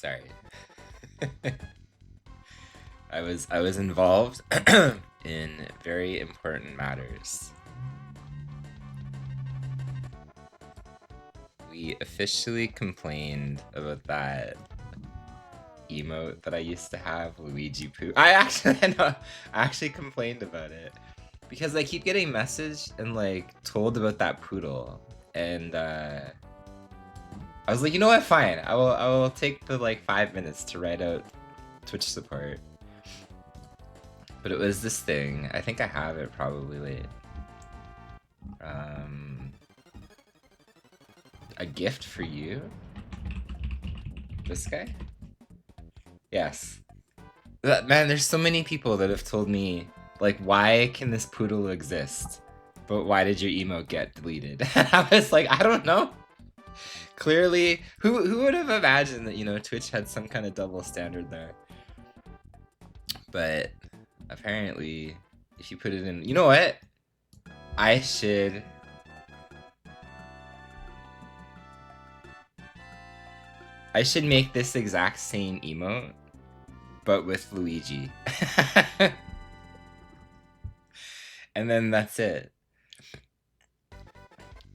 Sorry. I was involved in very important matters. We officially complained about that emote that I used to have, Luigi Poo. I actually complained about it because I keep getting messaged and like told about that poodle, and I was like, you know what, fine. I will take the like 5 minutes to write out Twitch support. But it was this thing. I think I have it probably late. A gift for you? This guy? Yes. Man, there's so many people that have told me, like, why can this poodle exist? But why did your emote get deleted? And I was like, I don't know. Clearly, who would have imagined that, you know, Twitch had some kind of double standard there? But apparently, if you put it in, you know what? I should make this exact same emote, but with Luigi. And then that's it.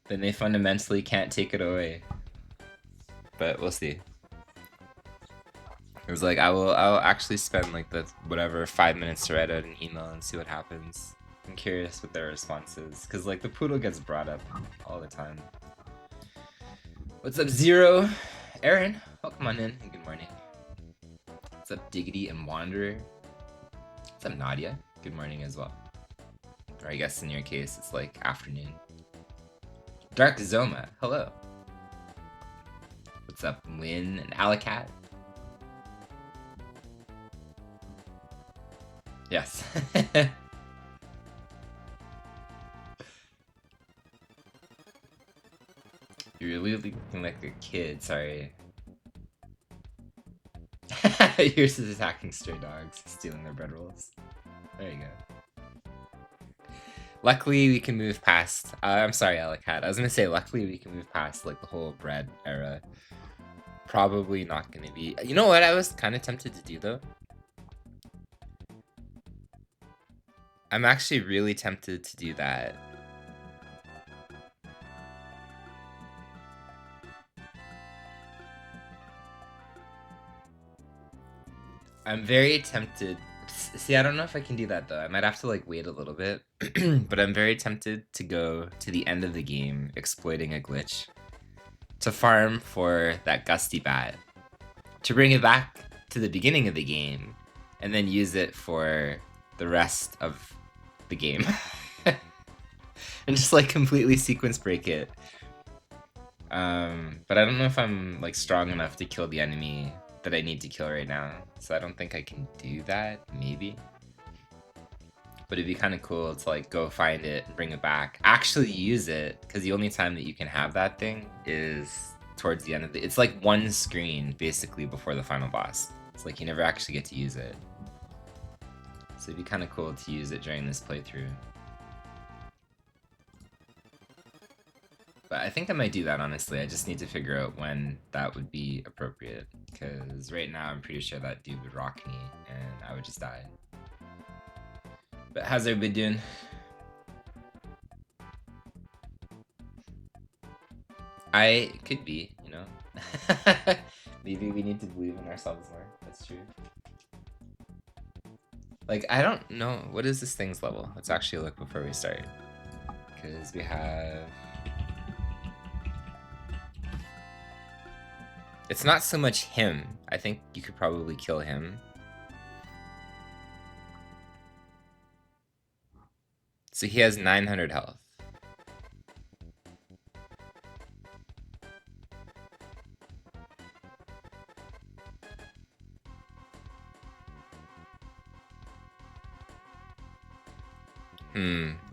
Then they fundamentally can't take it away. But we'll see. It was like, I'll actually spend like the whatever 5 minutes to write out an email and see what happens. I'm curious what their response is, because like the poodle gets brought up all the time. What's up, Zero? Aaron, welcome on in. Good morning. What's up, Diggity and Wanderer? What's up, Nadia? Good morning as well. Or I guess in your case, it's like afternoon. Dark Zoma, hello. What's up, Win and Alacat? Yes. You're really looking like a kid, sorry. Yours is attacking stray dogs, stealing their bread rolls. There you go. Luckily, we can move past... I'm sorry, Alacat. I was gonna say, luckily we can move past like the whole bread era. Probably not gonna be... You know what I was kind of tempted to do, though? I'm actually really tempted to do that. I'm very tempted. See, I don't know if I can do that though. I might have to like wait a little bit. But I'm very tempted to go to the end of the game exploiting a glitch to farm for that gusty bat, to bring it back to the beginning of the game and then use it for the rest of the game. And just like completely sequence break it. But I don't know if I'm like strong enough to kill the enemy that I need to kill right now, so I don't think I can do that. Maybe, but it'd be kind of cool to like go find it and bring it back, actually use it, because the only time that you can have that thing is towards the end of the... It's like one screen basically before the final boss. It's like you never actually get to use it, so it'd be kind of cool to use it during this playthrough. But I think I might do that, honestly. I just need to figure out when that would be appropriate, because right now I'm pretty sure that dude would rock me and I would just die. But how's everybody doing? I could be, you know. Maybe we need to believe in ourselves more. That's true. Like, I don't know. What is this thing's level? Let's actually look before we start. Because we have... It's not so much him. I think you could probably kill him. So he has 900 health.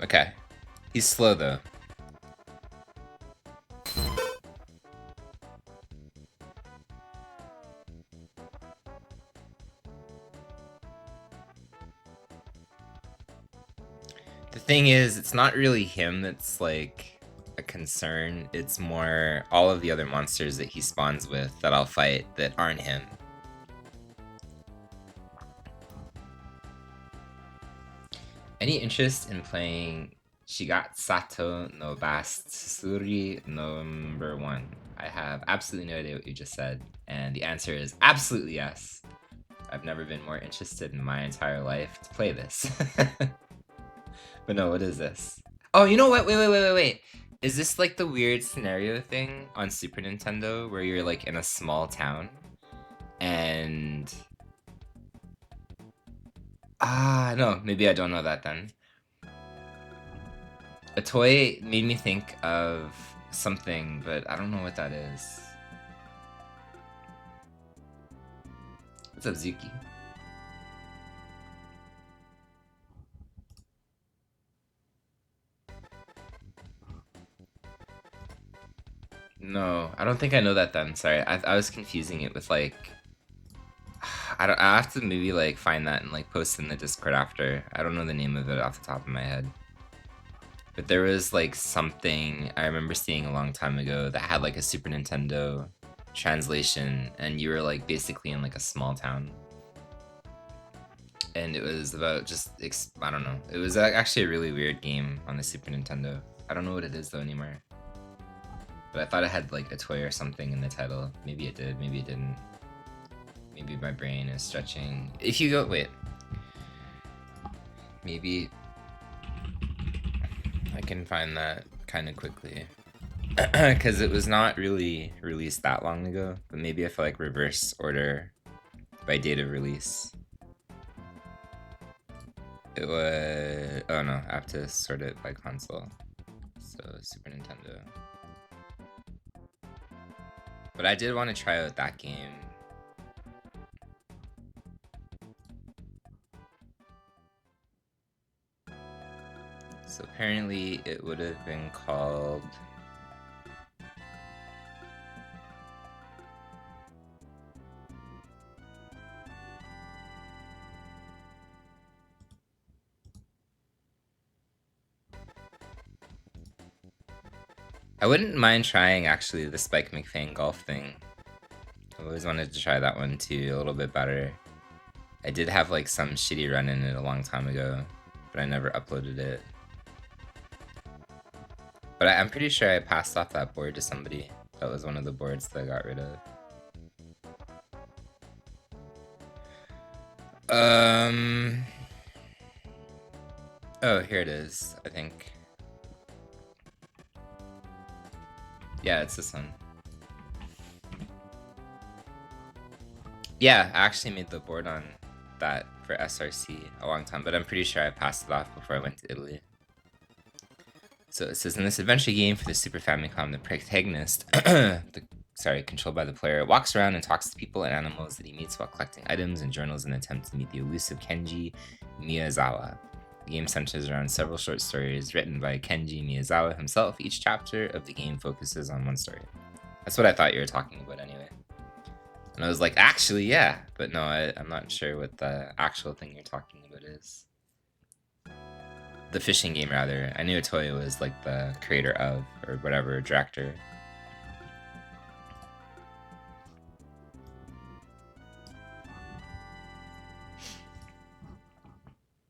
Okay. He's slow though. The thing is, it's not really him that's like a concern. It's more all of the other monsters that he spawns with that I'll fight that aren't him. Any interest in playing Shigatsato no Bast Suri number 1? I have absolutely no idea what you just said, and the answer is absolutely yes. I've never been more interested in my entire life to play this. But no, what is this? Oh, you know what? Wait. Is this like the weird scenario thing on Super Nintendo where you're like in a small town and... no, maybe I don't know that then. A toy made me think of something, but I don't know what that is. What's up, Zuki? No, I don't think I know that then. Sorry, I was confusing it with like... I have to maybe like find that and like post in the Discord after. I don't know the name of it off the top of my head. But there was like something I remember seeing a long time ago that had like a Super Nintendo translation, and you were like basically in like a small town. And it was about just, I don't know. It was actually a really weird game on the Super Nintendo. I don't know what it is though anymore. But I thought it had like a toy or something in the title. Maybe it did, maybe it didn't. Maybe my brain is stretching. If you go, wait. Maybe I can find that kind of quickly. Because it was not really released that long ago. But maybe if I like reverse order by date of release. It was... oh no, I have to sort it by console. So Super Nintendo. But I did want to try out that game. So apparently it would have been called... I wouldn't mind trying actually the Spike McFang golf thing. I always wanted to try that one too, a little bit better. I did have like some shitty run in it a long time ago, but I never uploaded it. But I'm pretty sure I passed off that board to somebody. That was one of the boards that I got rid of. Oh, here it is, I think. Yeah, it's this one. Yeah, I actually made the board on that for SRC a long time, but I'm pretty sure I passed it off before I went to Italy. So it says, in this adventure game for the Super Famicom, the protagonist, controlled by the player, walks around and talks to people and animals that he meets while collecting items and journals in an attempt to meet the elusive Kenji Miyazawa. The game centers around several short stories written by Kenji Miyazawa himself. Each chapter of the game focuses on one story. That's what I thought you were talking about anyway. And I was like, actually, yeah. But no, I'm not sure what the actual thing you're talking about is. The fishing game, rather. I knew Toyo was like the creator of, or whatever, director.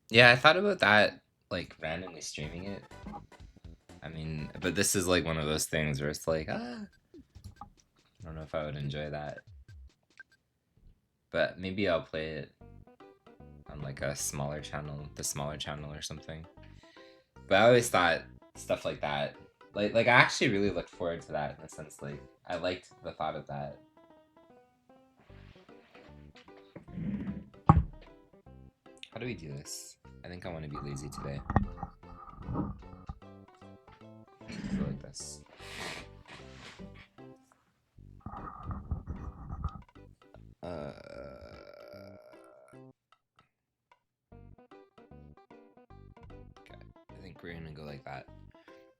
Yeah, I thought about that, like, randomly streaming it. I mean, but this is like one of those things where it's like, I don't know if I would enjoy that. But maybe I'll play it on like a smaller channel, the smaller channel or something. But I always thought stuff like that, like I actually really looked forward to that in the sense, like, I liked the thought of that. How do we do this? I think I want to be lazy today. Go like this. Okay, I think we're gonna go like that.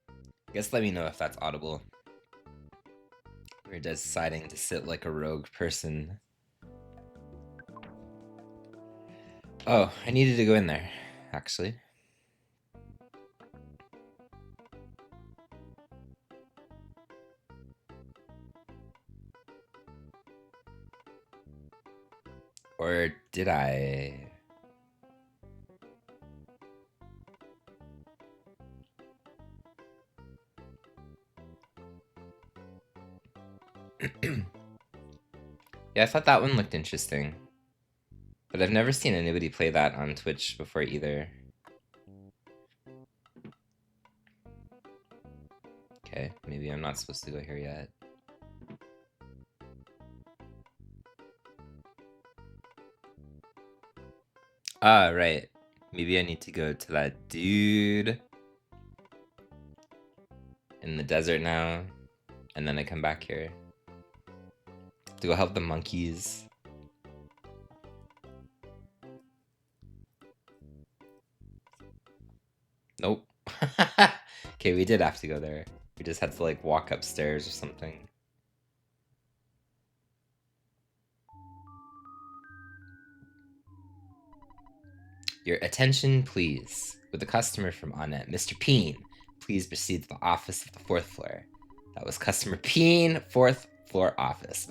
I guess let me know if that's audible. We're deciding to sit like a rogue person. Oh, I needed to go in there, actually. Or did I? Yeah, I thought that one looked interesting. But I've never seen anybody play that on Twitch before either. Okay, maybe I'm not supposed to go here yet. Ah, right. Maybe I need to go to that dude in the desert now, and then I come back here to go help the monkeys. Nope. Okay, we did have to go there. We just had to like walk upstairs or something. Your attention, please. With a customer from Onnet, Mr. Peen, please proceed to the office of the 4th floor. That was customer Peen, 4th floor office.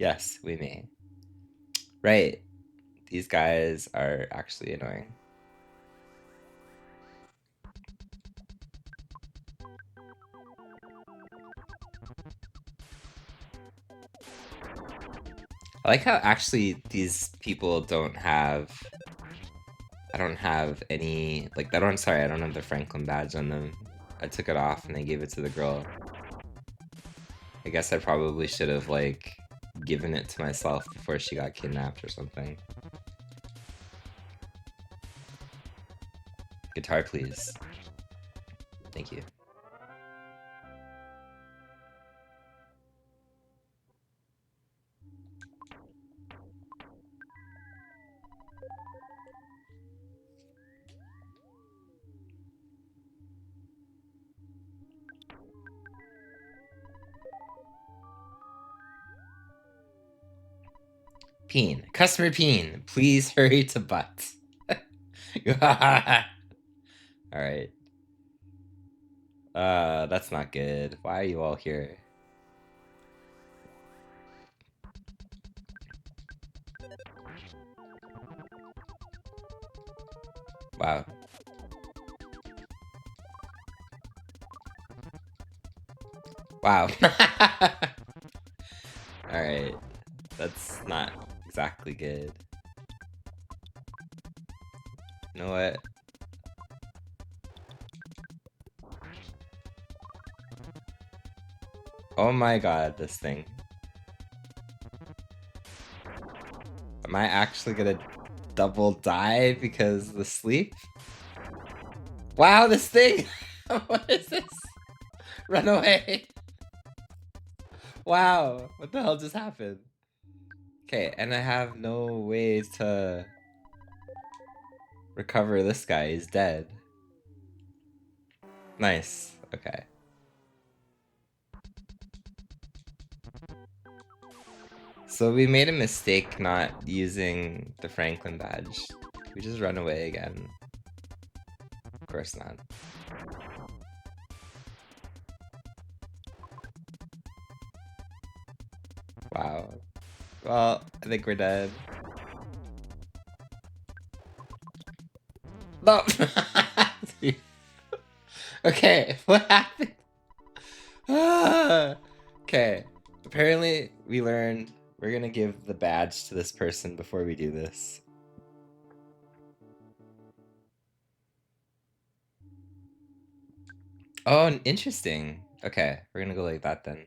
Yes, we may. Right. These guys are actually annoying. I like how actually these people don't have... I don't have any... Like, I don't have the Franklin badge on them. I took it off and I gave it to the girl. I guess I probably should have, like, given it to myself before she got kidnapped or something. Guitar, please. Thank you. Peen. Customer Peen, please hurry to butt. Alright. That's not good. Why are you all here? Wow. Wow. Alright. That's not exactly good. You know what? Oh my god, this thing. Am I actually gonna double die because of the sleep? Wow, this thing! What is this? Run away! Wow, what the hell just happened? Okay, and I have no ways to recover this guy. He's dead. Nice. Okay. So we made a mistake not using the Franklin badge. We just run away again. Of course not. Wow. Well, I think we're dead. No! Okay, what happened? Okay, apparently we learned we're gonna give the badge to this person before we do this. Oh, interesting. Okay, we're gonna go like that then.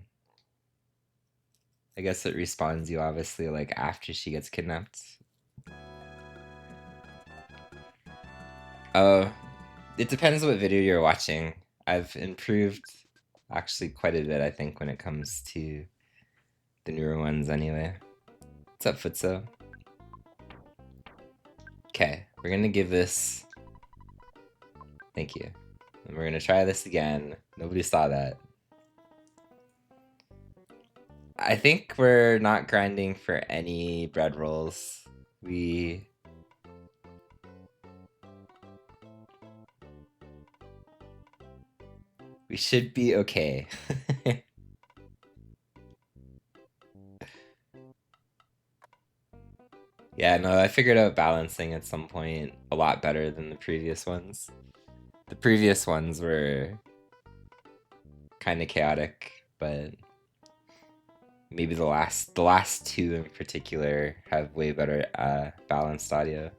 I guess it respawns you obviously like after she gets kidnapped. Oh, it depends what video you're watching. I've improved actually quite a bit, I think, when it comes to the newer ones anyway. What's up, Futso? Okay, we're gonna give this... Thank you. And we're gonna try this again. Nobody saw that. I think we're not grinding for any bread rolls. We should be okay. Yeah, no, I figured out balancing at some point a lot better than the previous ones. The previous ones were kind of chaotic, but maybe the last two in particular have way better balanced audio.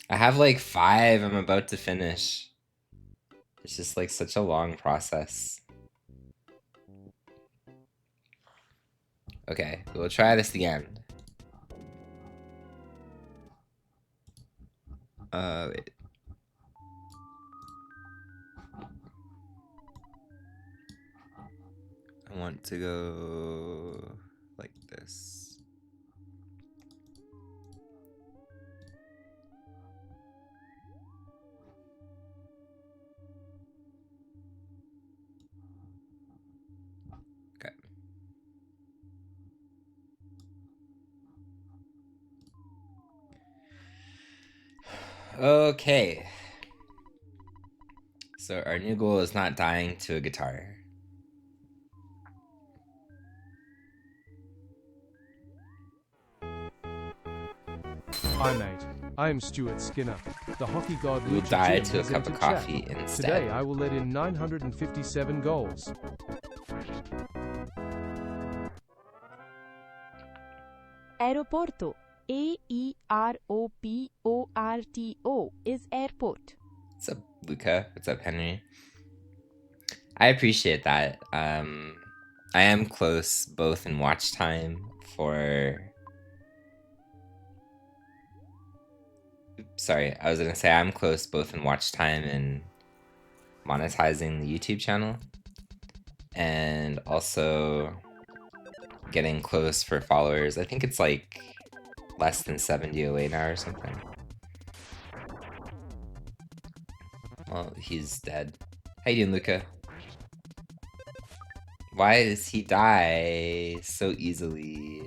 I have like 5 I'm about to finish. It's just like such a long process. Okay, we'll try this again. Wait. I want to go like this. Okay. Okay. So our new goal is not dying to a guitar. Hi mate, I am Stuart Skinner, the hockey god. We will Lucha die Jim to a has cup of entered coffee chat. instead. Today I will let in 957 goals. Aeroporto, A-E-R-O-P-O-R-T-O, is airport. What's up, Luca? What's up, Henry? I appreciate that. I am close both in watch time for... Sorry, I was gonna say I'm close both in watch time and monetizing the YouTube channel, and also getting close for followers. I think it's like less than 70 away now or something. Well, he's dead. How you doing, Luca? Why does he die so easily?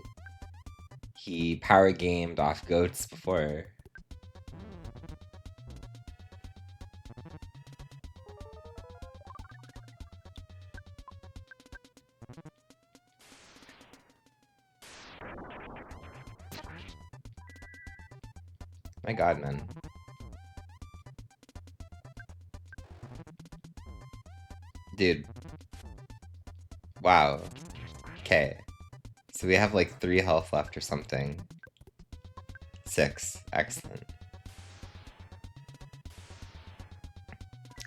He power gamed off goats before. My god, man. Dude. Wow. Okay. So we have like 3 health left or something. 6. Excellent.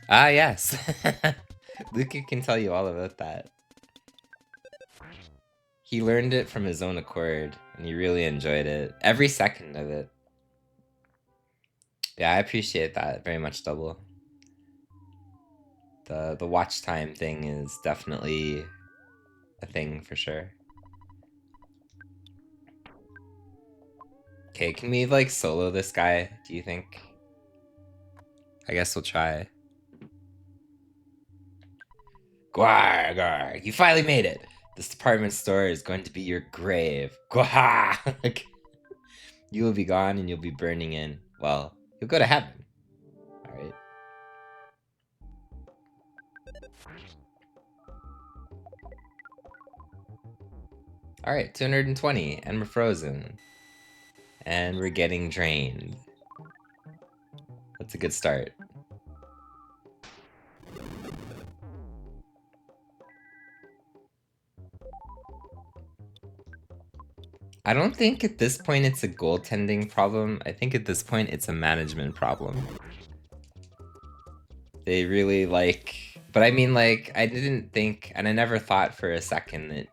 Ah, yes. Luca can tell you all about that. He learned it from his own accord, and he really enjoyed it. Every second of it. Yeah, I appreciate that very much, Double. The watch time thing is definitely a thing for sure. Okay, can we like solo this guy, do you think? I guess we'll try. Gwar, gwar, you finally made it! This department store is going to be your grave. Gwar! You will be gone and you'll be burning in. Well, you'll go to heaven. Alright. Alright, 220, and we're frozen. And we're getting drained. That's a good start. I don't think at this point it's a goaltending problem. I think at this point it's a management problem. They really like... But I mean, like, I didn't think, and I never thought for a second that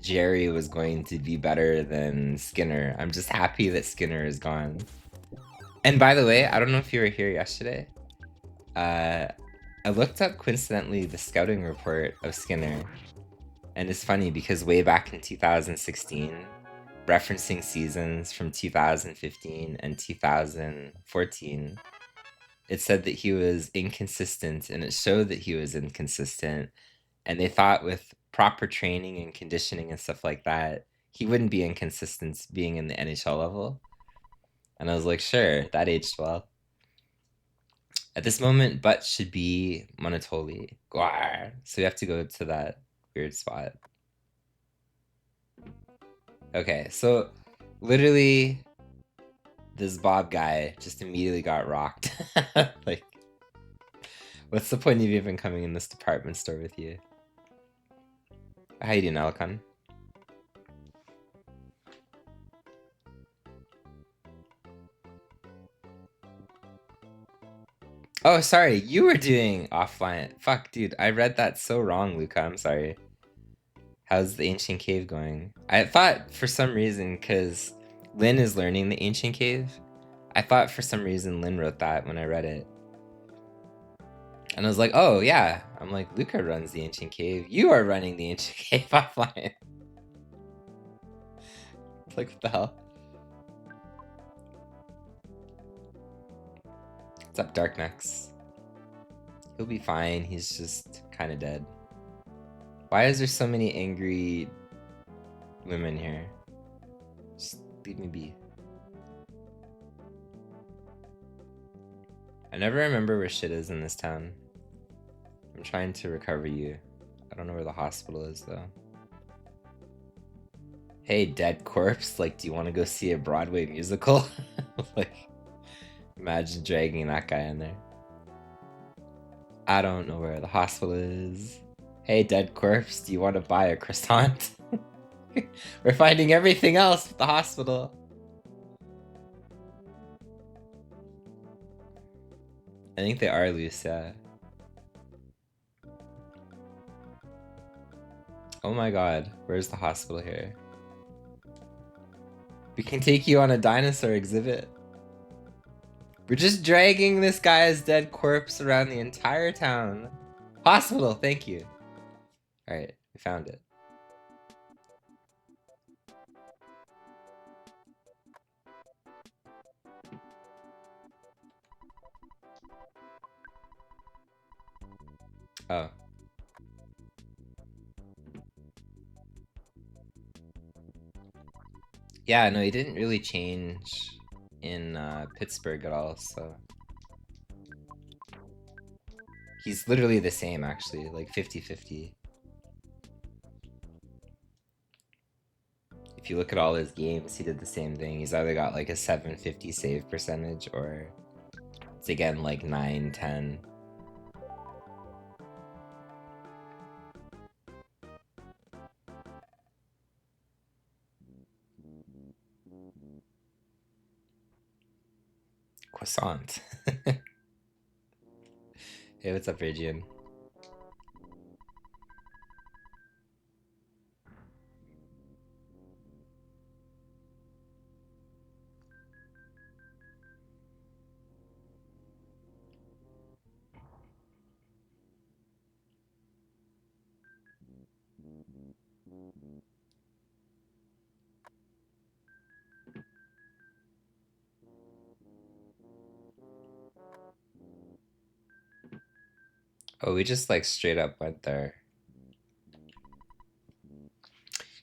Jerry was going to be better than Skinner. I'm just happy that Skinner is gone. And by the way, I don't know if you were here yesterday. I looked up coincidentally the scouting report of Skinner. And it's funny because way back in 2016, referencing seasons from 2015 and 2014, it said that he was inconsistent, and it showed that he was inconsistent. And they thought with proper training and conditioning and stuff like that, he wouldn't be inconsistent being in the NHL level. And I was like, sure, that aged well. At this moment, Butt should be Monotoli. Gwar. So we have to go to that weird spot. Okay, so literally this Bob guy just immediately got rocked. Like, what's the point of even coming in this department store with you? How you doing, Alcon? Oh, sorry, you were doing offline. Fuck, dude, I read that so wrong, Luca. I'm sorry. How's the ancient cave going? I thought for some reason, because Lynn is learning the ancient cave, I thought for some reason Lynn wrote that when I read it. And I was like, oh yeah. I'm like, Luca runs the ancient cave. You are running the ancient cave offline. Like, what the hell? What's up, Darknex? He'll be fine. He's just kind of dead. Why is there so many angry women here? Just leave me be. I never remember where shit is in this town. I'm trying to recover you. I don't know where the hospital is, though. Hey, dead corpse, like, do you want to go see a Broadway musical? Like, imagine dragging that guy in there. I don't know where the hospital is. Hey, dead corpse, do you want to buy a croissant? We're finding everything else at the hospital. I think they are loose, yeah. Oh my god, where's the hospital here? We can take you on a dinosaur exhibit. We're just dragging this guy's dead corpse around the entire town. Hospital, thank you. Alright, we found it. Oh. Yeah, no, he didn't really change in Pittsburgh at all, so... He's literally the same, actually, like 50-50. If you look at all his games, he did the same thing. He's either got like a 750 save percentage, or it's again like 9-10. Croissant. Hey, what's up, Ragian? Oh, we just like straight up went there.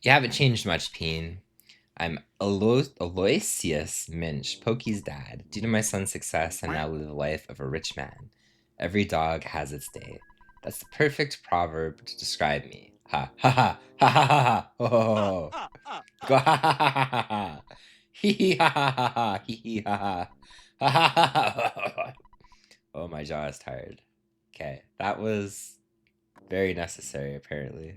You haven't changed much, Peen. I'm Aloysius Minch, Pokey's dad. Due to my son's success, I now live the life of a rich man. Every dog has its day. That's the perfect proverb to describe me. Ha ha ha ha ha ha ha ho ho ho. Go ha ha ha ha ha. Hee hee ha ha ha ha hee hee ha ha. Ha ha ha ha. Oh, my jaw is tired. Okay, that was very necessary, apparently.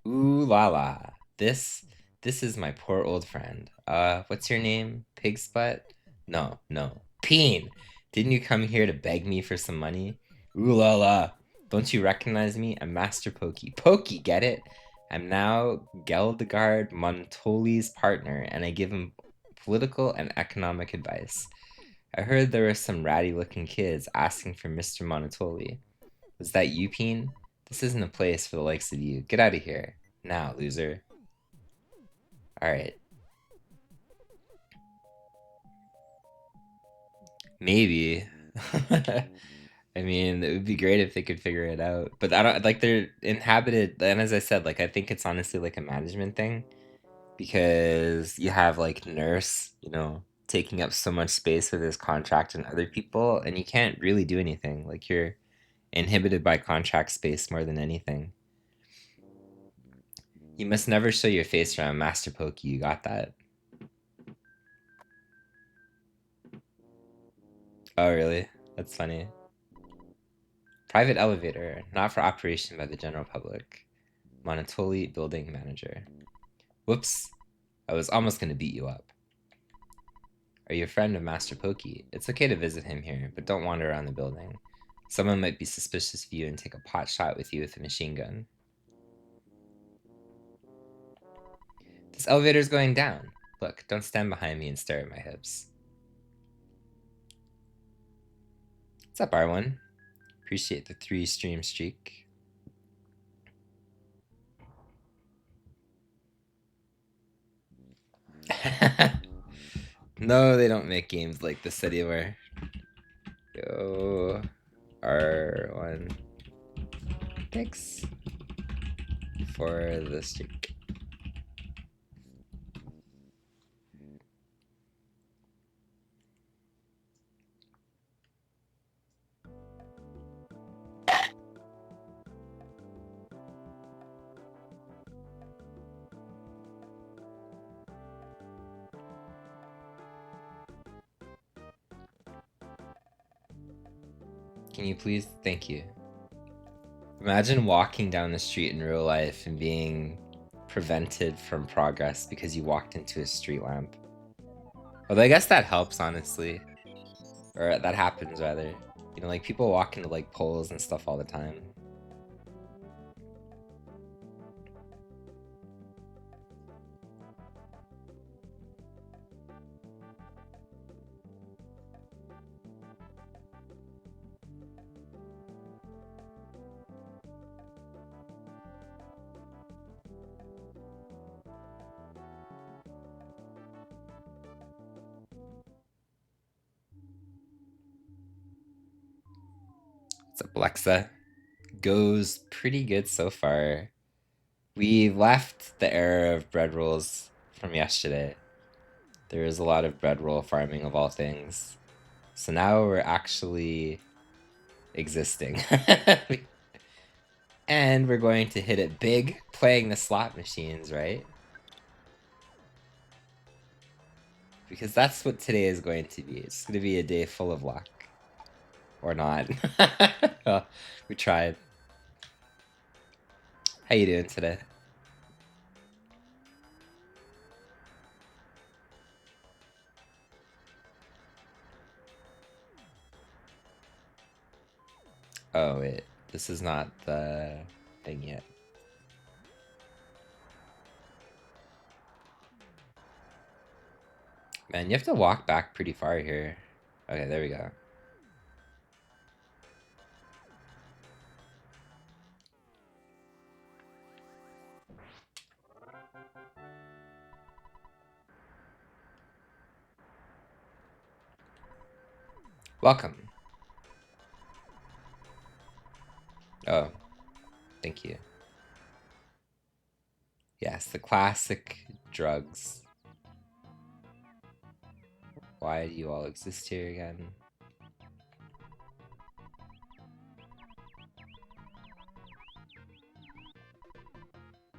Ooh la la. This is my poor old friend. What's your name? Pigsput? No, no. Peen! Didn't you come here to beg me for some money? Ooh la la. Don't you recognize me? I'm Master Pokey. Pokey, get it? I'm now Geldegard Montoli's partner, and I give him political and economic advice. I heard there were some ratty-looking kids asking for Mr. Montoli. Was that you, Peen? This isn't a place for the likes of you. Get out of here. Now, loser. Alright. Maybe. I mean, it would be great if they could figure it out. But I don't, like, they're inhabited, and as I said, like, I think it's honestly like a management thing. Because you have, like, Nurse, you know, taking up so much space with his contract and other people, and you can't really do anything. Like, you're inhibited by contract space more than anything. You must never show your face around Master Pokey, you got that? Oh, really? That's funny. Private elevator, not for operation by the general public. Monotoli building manager. Whoops. I was almost gonna beat you up. Are you a friend of Master Pokey? It's okay to visit him here, but don't wander around the building. Someone might be suspicious of you and take a pot shot with you with a machine gun. This elevator's going down. Look, don't stand behind me and stare at my hips. What's up, R1? Appreciate the 3-stream streak. No, they don't make games like this anymore. Yo, R1. Thanks for the streak. Can you please? Thank you. Imagine walking down the street in real life and being prevented from progress because you walked into a street lamp. Although I guess that helps, honestly. Or that happens, rather. You know, like, people walk into, like, poles and stuff all the time. What's up, Alexa? Goes pretty good so far. We left the era of bread rolls from yesterday. There is a lot of bread roll farming of all things. So now we're actually existing. And we're going to hit it big playing the slot machines, right? Because that's what today is going to be. It's going to be a day full of luck. Or not. Well, we tried. How you doing today? Oh, wait. This is not the thing yet. Man, you have to walk back pretty far here. Okay, there we go. Welcome. Oh, thank you. Yes, the classic drugs. Why do you all exist here again?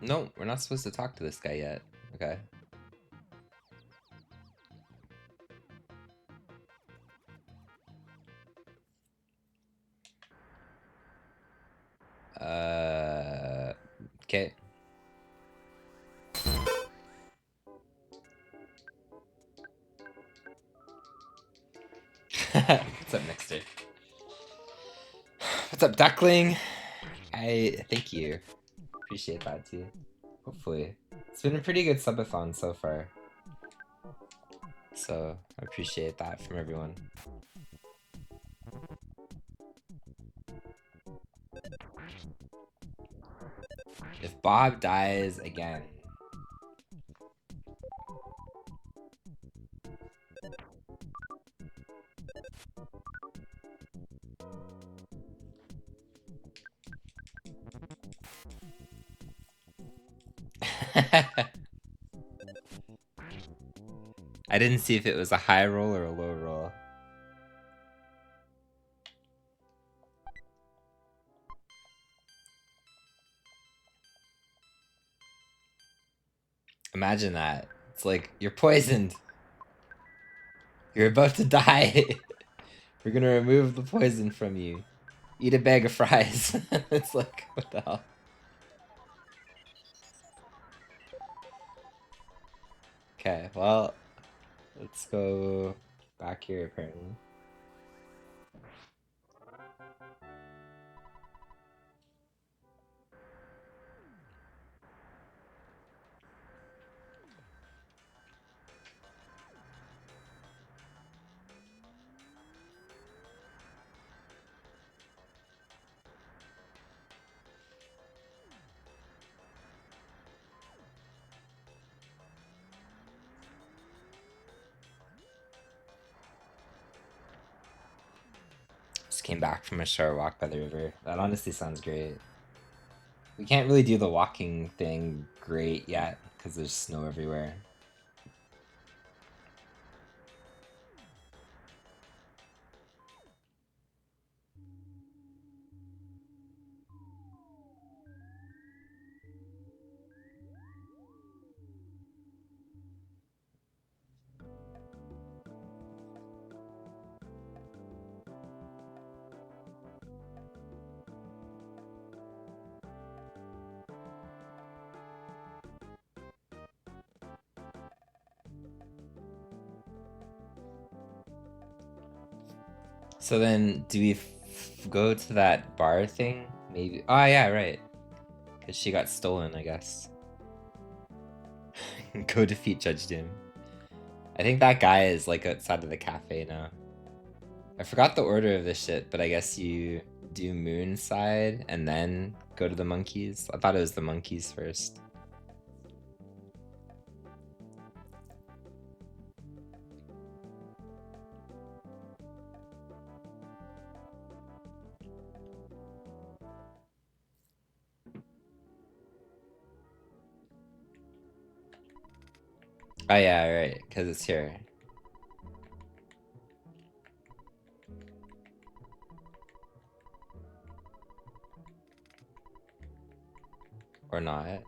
No, we're not supposed to talk to this guy yet. Okay. Okay. What's up, Nexter? What's up, Duckling? I thank you. Appreciate that too. Hopefully. It's been a pretty good subathon so far. So I appreciate that from everyone. If Bob dies again. I didn't see if it was a high roll or a low roll. Imagine that. It's like, you're poisoned. You're about to die. We're gonna remove the poison from you. Eat a bag of fries. It's like, what the hell? Okay, well, let's go back here apparently. Just came back from a short walk by the river. That honestly sounds great. We can't really do the walking thing great yet because there's snow everywhere. So then, do we go to that bar thing? Maybe. Oh yeah, right. Because she got stolen, I guess. Go defeat Judge Doom. I think that guy is like outside of the cafe now. I forgot the order of this shit, but I guess you do Moon side and then go to the monkeys. I thought it was the monkeys first. Oh yeah, right, because it's here. Or not.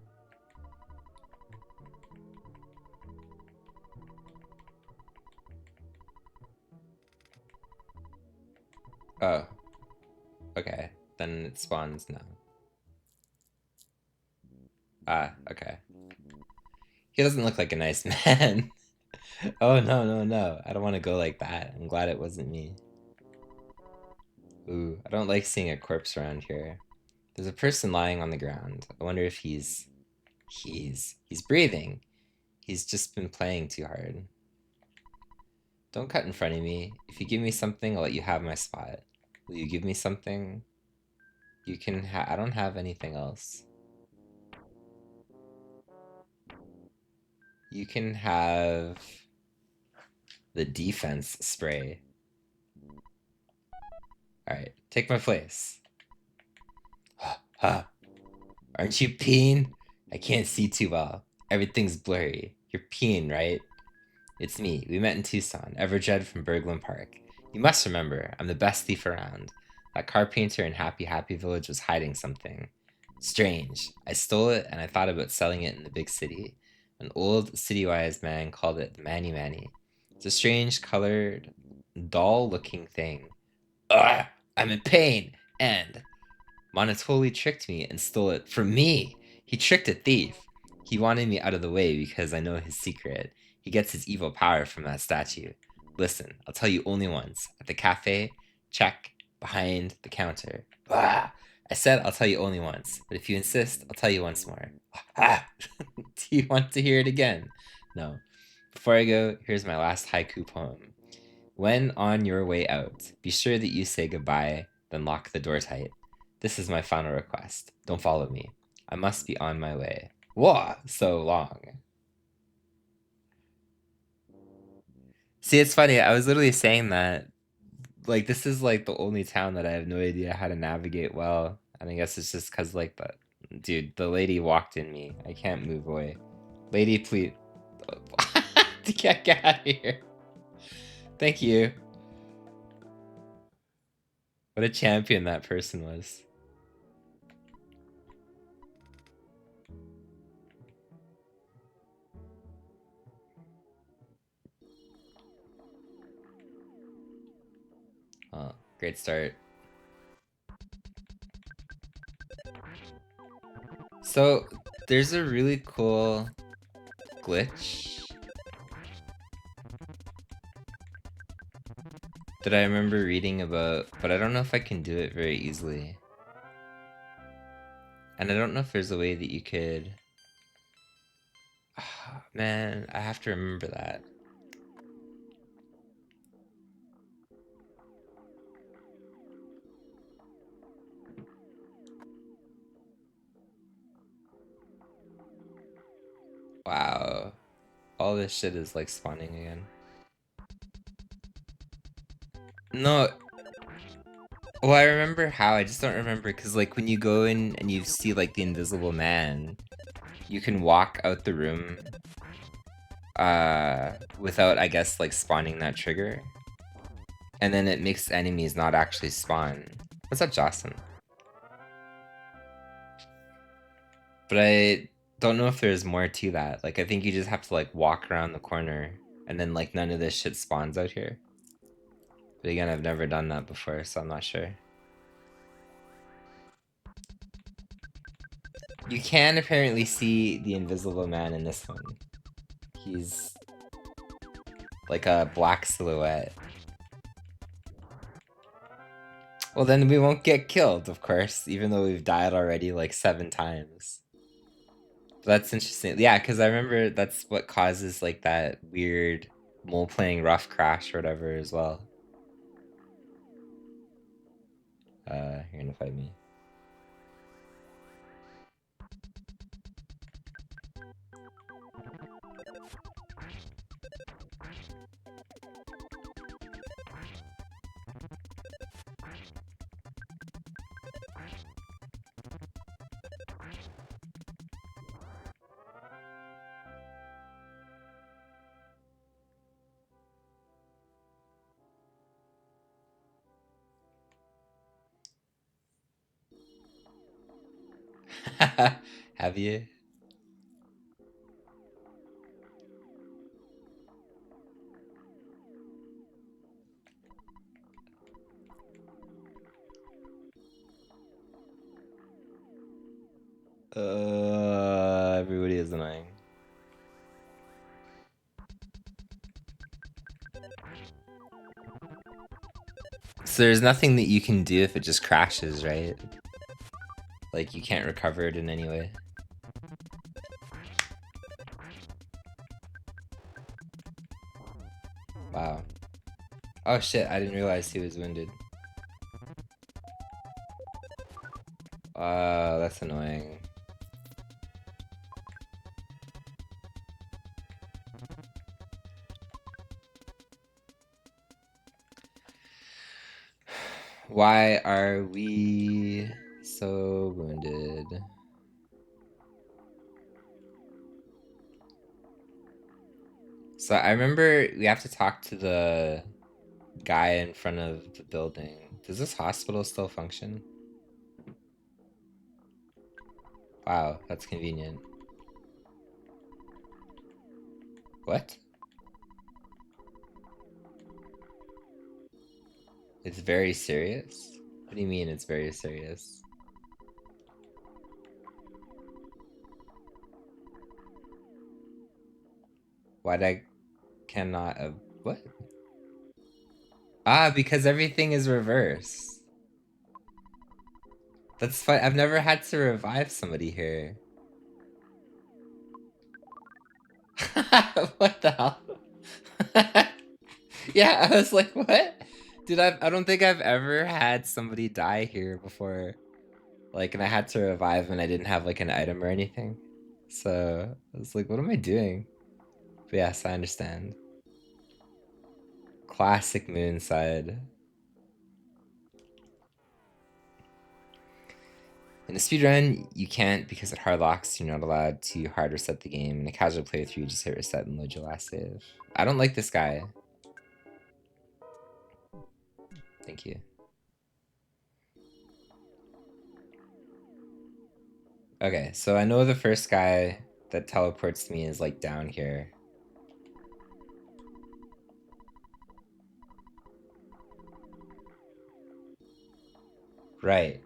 Oh. Okay. Then it spawns now. Ah, okay. He doesn't look like a nice man. Oh no, no, no. I don't want to go like that. I'm glad it wasn't me. Ooh, I don't like seeing a corpse around here. There's a person lying on the ground. I wonder if he's breathing. He's just been playing too hard. Don't cut in front of me. If you give me something, I'll let you have my spot. Will you give me something? You can I don't have anything else. You can have the defense spray. Alright, take my place. Huh. Aren't you peeing? I can't see too well. Everything's blurry. You're peeing, right? It's me. We met in Tucson. Everjed from Berglund Park. You must remember, I'm the best thief around. That car painter in Happy Happy Village was hiding something. Strange. I stole it and I thought about selling it in the big city. An old city-wise man called it the Manny Manny. It's a strange colored, doll-looking thing. Ugh! I'm in pain! And Monotoli tricked me and stole it from me. He tricked a thief. He wanted me out of the way because I know his secret. He gets his evil power from that statue. Listen, I'll tell you only once. At the cafe, check behind the counter. Ah! I said I'll tell you only once, but if you insist, I'll tell you once more. Ah! Do you want to hear it again? No. Before I go, here's my last haiku poem. When on your way out, be sure that you say goodbye, then lock the door tight. This is my final request. Don't follow me. I must be on my way. Whoa, so long. See, it's funny. I was literally saying that, like, this is like the only town that I have no idea how to navigate well. And I guess it's just because, like, dude, the lady walked in me. I can't move away. Lady, please. Get out of here. Thank you. What a champion that person was. Great start. So, there's a really cool glitch that I remember reading about, but I don't know if I can do it very easily. And I don't know if there's a way that you could... Oh, man, I have to remember that. Wow. All this shit is like spawning again. No. Well, I remember how, I just don't remember, because like when you go in and you see like the invisible man, you can walk out the room without, I guess, like spawning that trigger. And then it makes enemies not actually spawn. What's up, Jocelyn? But I don't know if there's more to that. Like, I think you just have to like walk around the corner and then like none of this shit spawns out here. But again, I've never done that before, so I'm not sure. You can apparently see the invisible man in this one. He's like a black silhouette. Well, then we won't get killed, of course, even though we've died already like 7 times. That's interesting. Yeah, because I remember that's what causes like that weird mole playing rough crash or whatever as well. You're gonna fight me. Have you? Everybody is annoying. So there's nothing that you can do if it just crashes, right? Like, you can't recover it in any way. Wow. Oh shit, I didn't realize he was wounded. That's annoying. Why are we so wounded? So I remember we have to talk to the guy in front of the building. Does this hospital still function? Wow, that's convenient. What? It's very serious? What do you mean it's very serious? Why'd I cannot what? Ah, because everything is reversed. That's fun. I've never had to revive somebody here. What the hell? Yeah, I was like, what? Dude, I don't think I've ever had somebody die here before. Like, and I had to revive and I didn't have like an item or anything. So I was like, what am I doing? But yes, I understand. Classic Moonside. In a speedrun, you can't because it hard locks. You're not allowed to hard reset the game. In a casual playthrough, you just hit reset and load your last save. I don't like this guy. Thank you. Okay, so I know the first guy that teleports me is like down here. Right.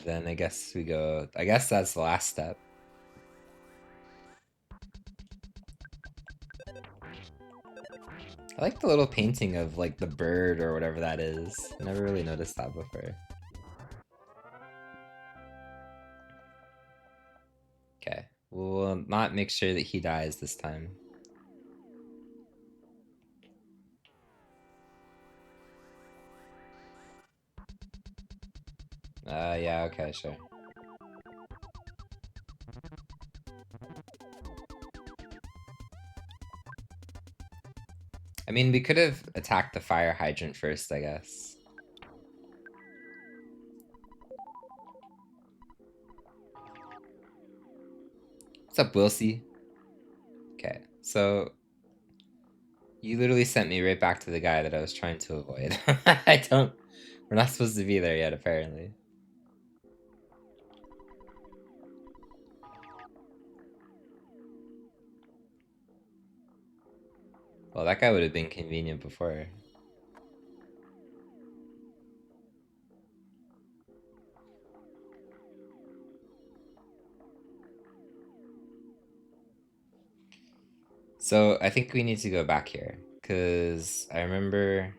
Then I guess we go. I guess that's the last step. I like the little painting of like the bird or whatever that is. I never really noticed that before. Okay, we'll not make sure that he dies this time. Yeah, okay, sure. I mean, we could have attacked the fire hydrant first, I guess. What's up, Wilsey? Okay, so you literally sent me right back to the guy that I was trying to avoid. We're not supposed to be there yet, apparently. Well, that guy would have been convenient before. So I think we need to go back here, because I remember...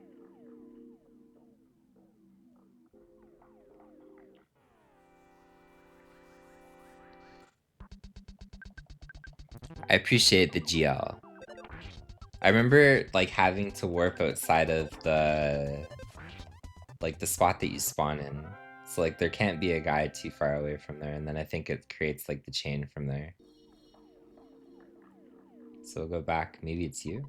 I appreciate the GL. I remember like having to warp outside of the spot that you spawn in. So like there can't be a guy too far away from there, and then I think it creates like the chain from there. So we'll go back. Maybe it's you?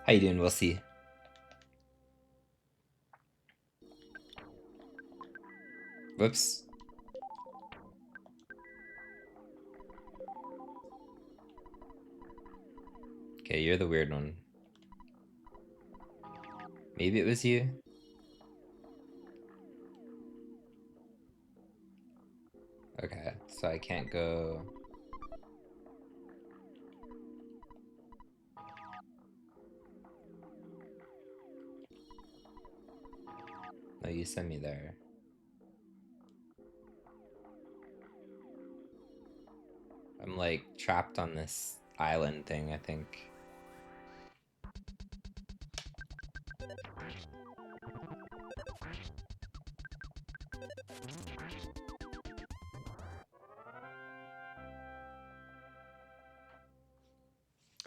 How you doing? We'll see. Whoops. Okay, you're the weird one. Maybe it was you? Okay, so I can't go... No, you sent me there. I'm like trapped on this island thing, I think.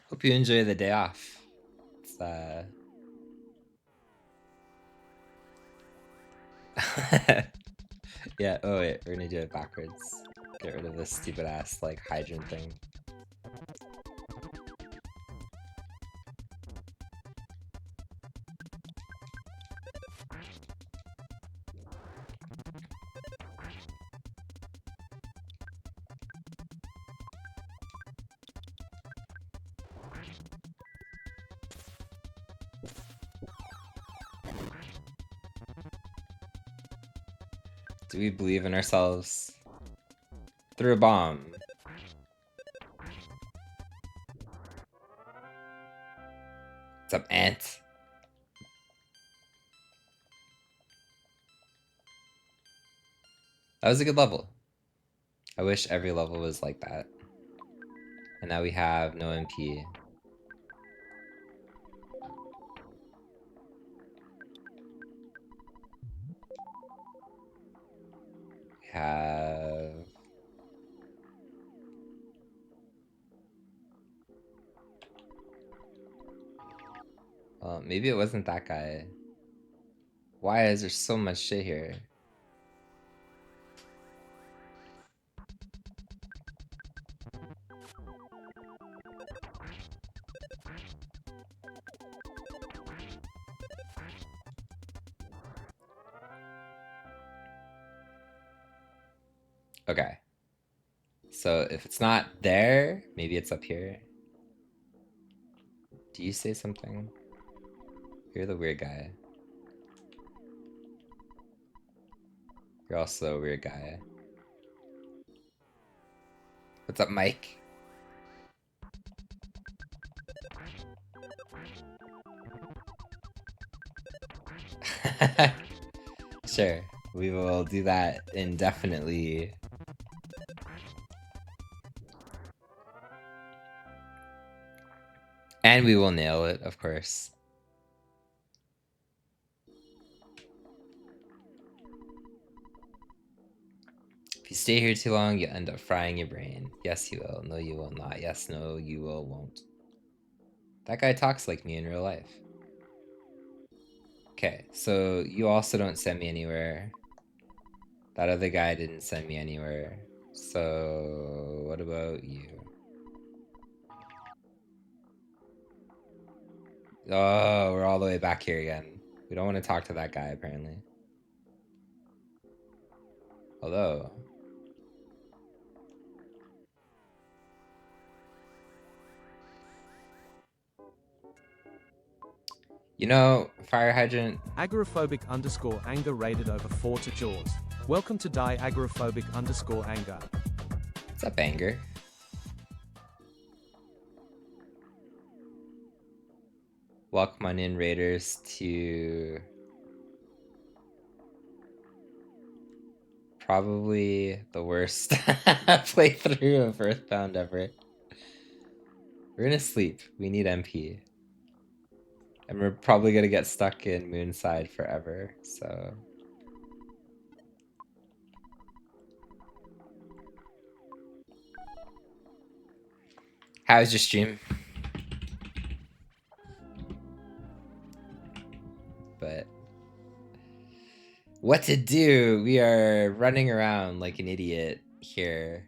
Hope you enjoy the day off. It's yeah, oh wait, we're gonna do it backwards. Get rid of this stupid ass like hydrant thing. Do we believe in ourselves? Through a bomb. What's up, Ant? That was a good level. I wish every level was like that. And now we have no MP. We have... Well, maybe it wasn't that guy. Why is there so much shit here? Okay. So if it's not there, maybe it's up here. Do you say something? You're the weird guy. You're also a weird guy. What's up, Mike? Sure, we will do that indefinitely. And we will nail it, of course. If you stay here too long, you'll end up frying your brain. Yes, you will. No, you will not. Yes, no, you will, won't. That guy talks like me in real life. Okay, so you also don't send me anywhere. That other guy didn't send me anywhere. So, what about you? Oh, we're all the way back here again. We don't want to talk to that guy, apparently. Although... You know, fire hydrant... Agoraphobic_anger rated over 4 to Jaws. Welcome to die agoraphobic_anger. What's up, anger? Welcome on in, Raiders, to... probably the worst playthrough of EarthBound ever. We're gonna sleep. We need MP. And we're probably gonna get stuck in Moonside forever, so... How's your stream? But... what to do? We are running around like an idiot here.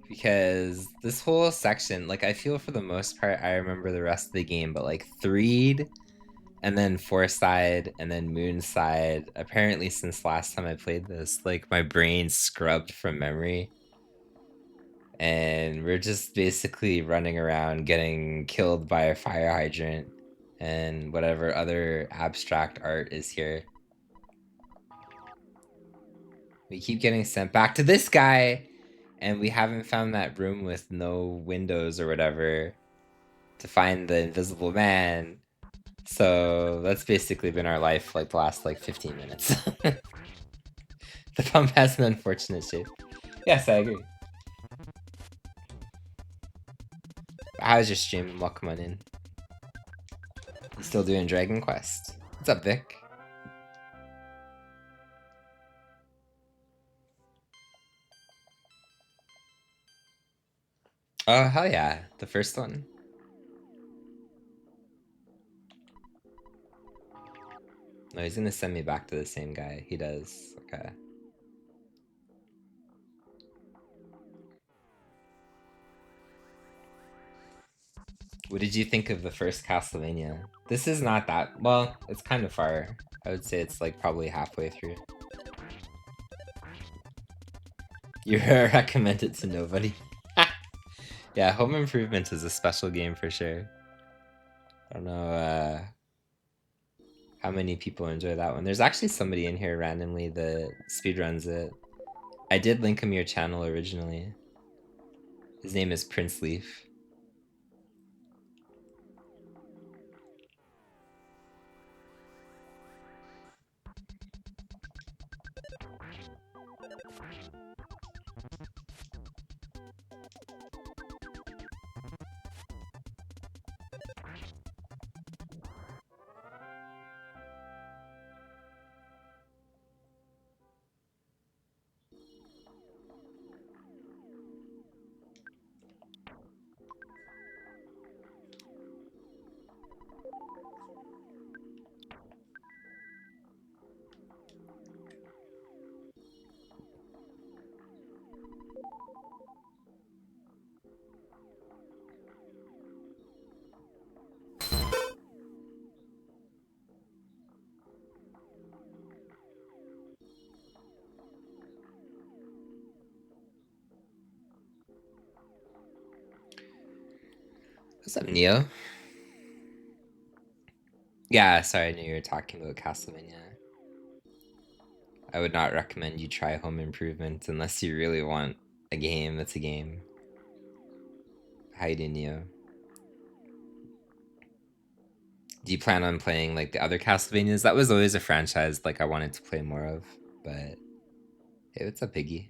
Because this whole section, like, I feel for the most part I remember the rest of the game, but like Threed, and then Foreside, and then Moonside, apparently since last time I played this, like, my brain scrubbed from memory. And we're just basically running around getting killed by a fire hydrant and whatever other abstract art is here. We keep getting sent back to this guy, and we haven't found that room with no windows or whatever to find the invisible man. So that's basically been our life like the last like 15 minutes. The pump has an unfortunate shape. Yes, I agree. How's your stream? Welcome on in. You still doing Dragon Quest? What's up, Vic? Oh, hell yeah. The first one. No, he's gonna send me back to the same guy. He does. Okay. What did you think of the first Castlevania? This is not that... well, it's kind of far. I would say it's like probably halfway through. You recommend it to nobody? Yeah, Home Improvement is a special game for sure. I don't know how many people enjoy that one. There's actually somebody in here randomly that speedruns it. I did link him your channel originally. His name is Prince Leaf. What's up, Neo? Yeah, sorry, I knew you were talking about Castlevania. I would not recommend you try Home Improvement unless you really want a game that's a game. How you doing, Neo? Do you plan on playing like the other Castlevanias? That was always a franchise like I wanted to play more of, but hey, what's up, Piggy?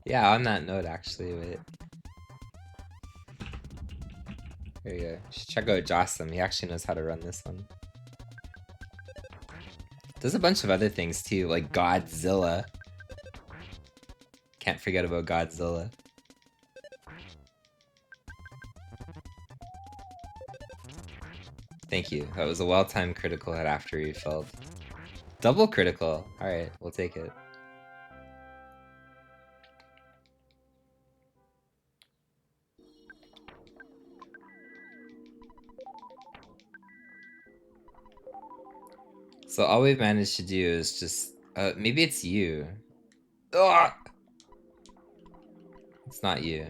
Yeah, on that note, actually, wait. Here you go. You should check out Jocelyn. He actually knows how to run this one. Does a bunch of other things too, like Godzilla. Can't forget about Godzilla. Thank you. That was a well-timed critical hit after he felt. Double critical. Alright, we'll take it. So all we've managed to do is just... maybe it's you. Ugh! It's not you.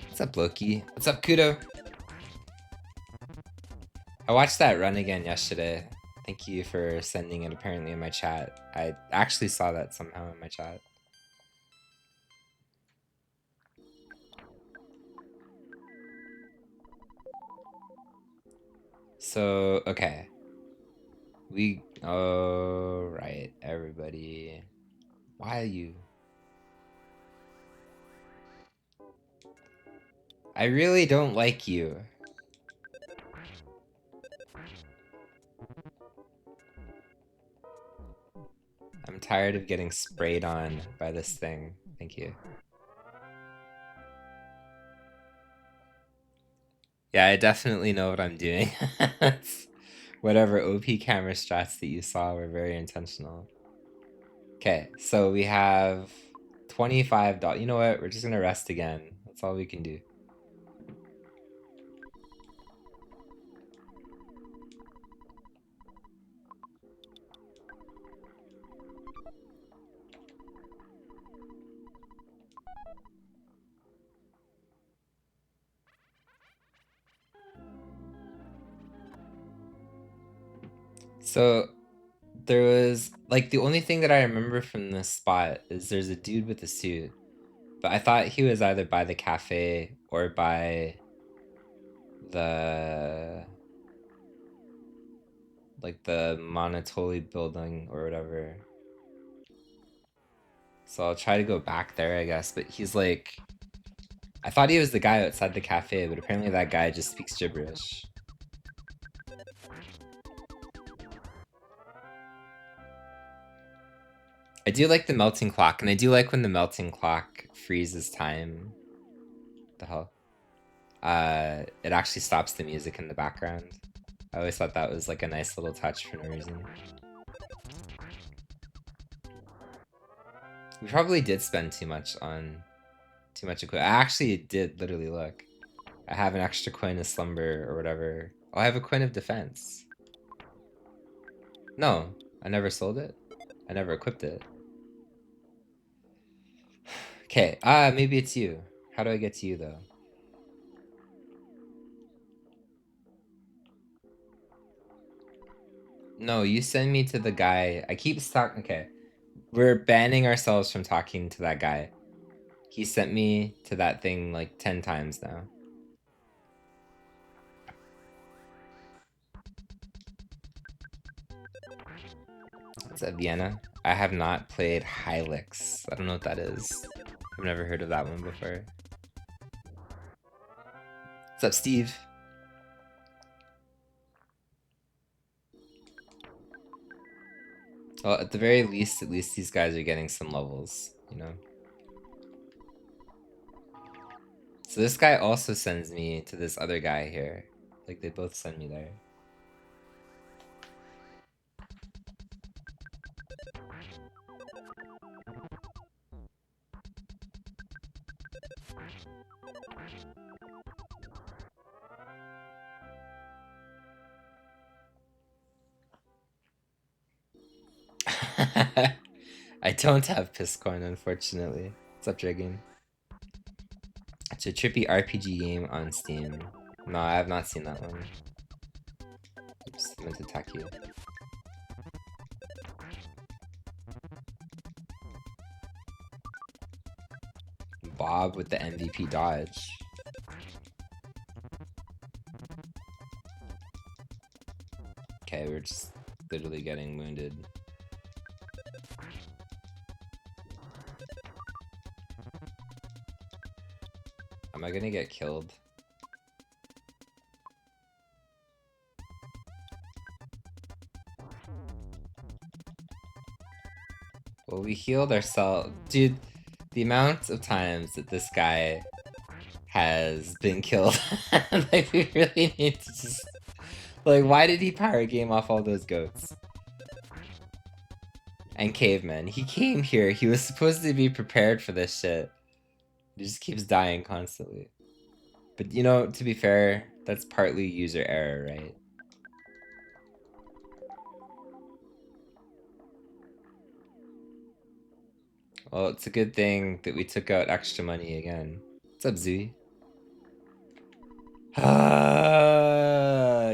What's up, Loki? What's up, Kudo? I watched that run again yesterday. Thank you for sending it apparently in my chat. I actually saw that somehow in my chat. So, okay. Oh, right, everybody. Why are you? I really don't like you. I'm tired of getting sprayed on by this thing. Thank you. Yeah, I definitely know what I'm doing. Whatever OP camera strats that you saw were very intentional. Okay, so we have $25. You know what? We're just gonna rest again. That's all we can do. So there was like the only thing that I remember from this spot is there's a dude with a suit, but I thought he was either by the cafe or by the like the Monotoli building or whatever. So I'll try to go back there, I guess, but he's like, I thought he was the guy outside the cafe, but apparently that guy just speaks gibberish. I do like the melting clock, and I do like when the melting clock freezes time. The hell? It actually stops the music in the background. I always thought that was like a nice little touch for no reason. We probably did spend too much equipment. I actually did literally look. I have an extra coin of slumber or whatever. Oh, I have a coin of defense. No, I never sold it. I never equipped it. Okay, maybe it's you. How do I get to you, though? No, you send me to the guy. I keep talking. Okay. We're banning ourselves from talking to that guy. He sent me to that thing like 10 times now. What's up, Vienna? I have not played Hylix. I don't know what that is. I've never heard of that one before. What's up, Steve? Well, at the very least, at least these guys are getting some levels, you know? So this guy also sends me to this other guy here. Like, they both send me there. I don't have Pisscoin, unfortunately. What's up, Dragon? It's a trippy RPG game on Steam. No, I have not seen that one. Oops, I meant to attack you. Bob with the MVP dodge. Okay, we're just literally getting wounded. Am I gonna get killed? Well, we healed ourselves. Dude, the amount of times that this guy has been killed, like, we really need to just... Like, why did he power game off all those goats? And cavemen. He came here, he was supposed to be prepared for this shit. He just keeps dying constantly. But, you know, to be fair, that's partly user error, right? Well, it's a good thing that we took out extra money again. What's up, Zooey?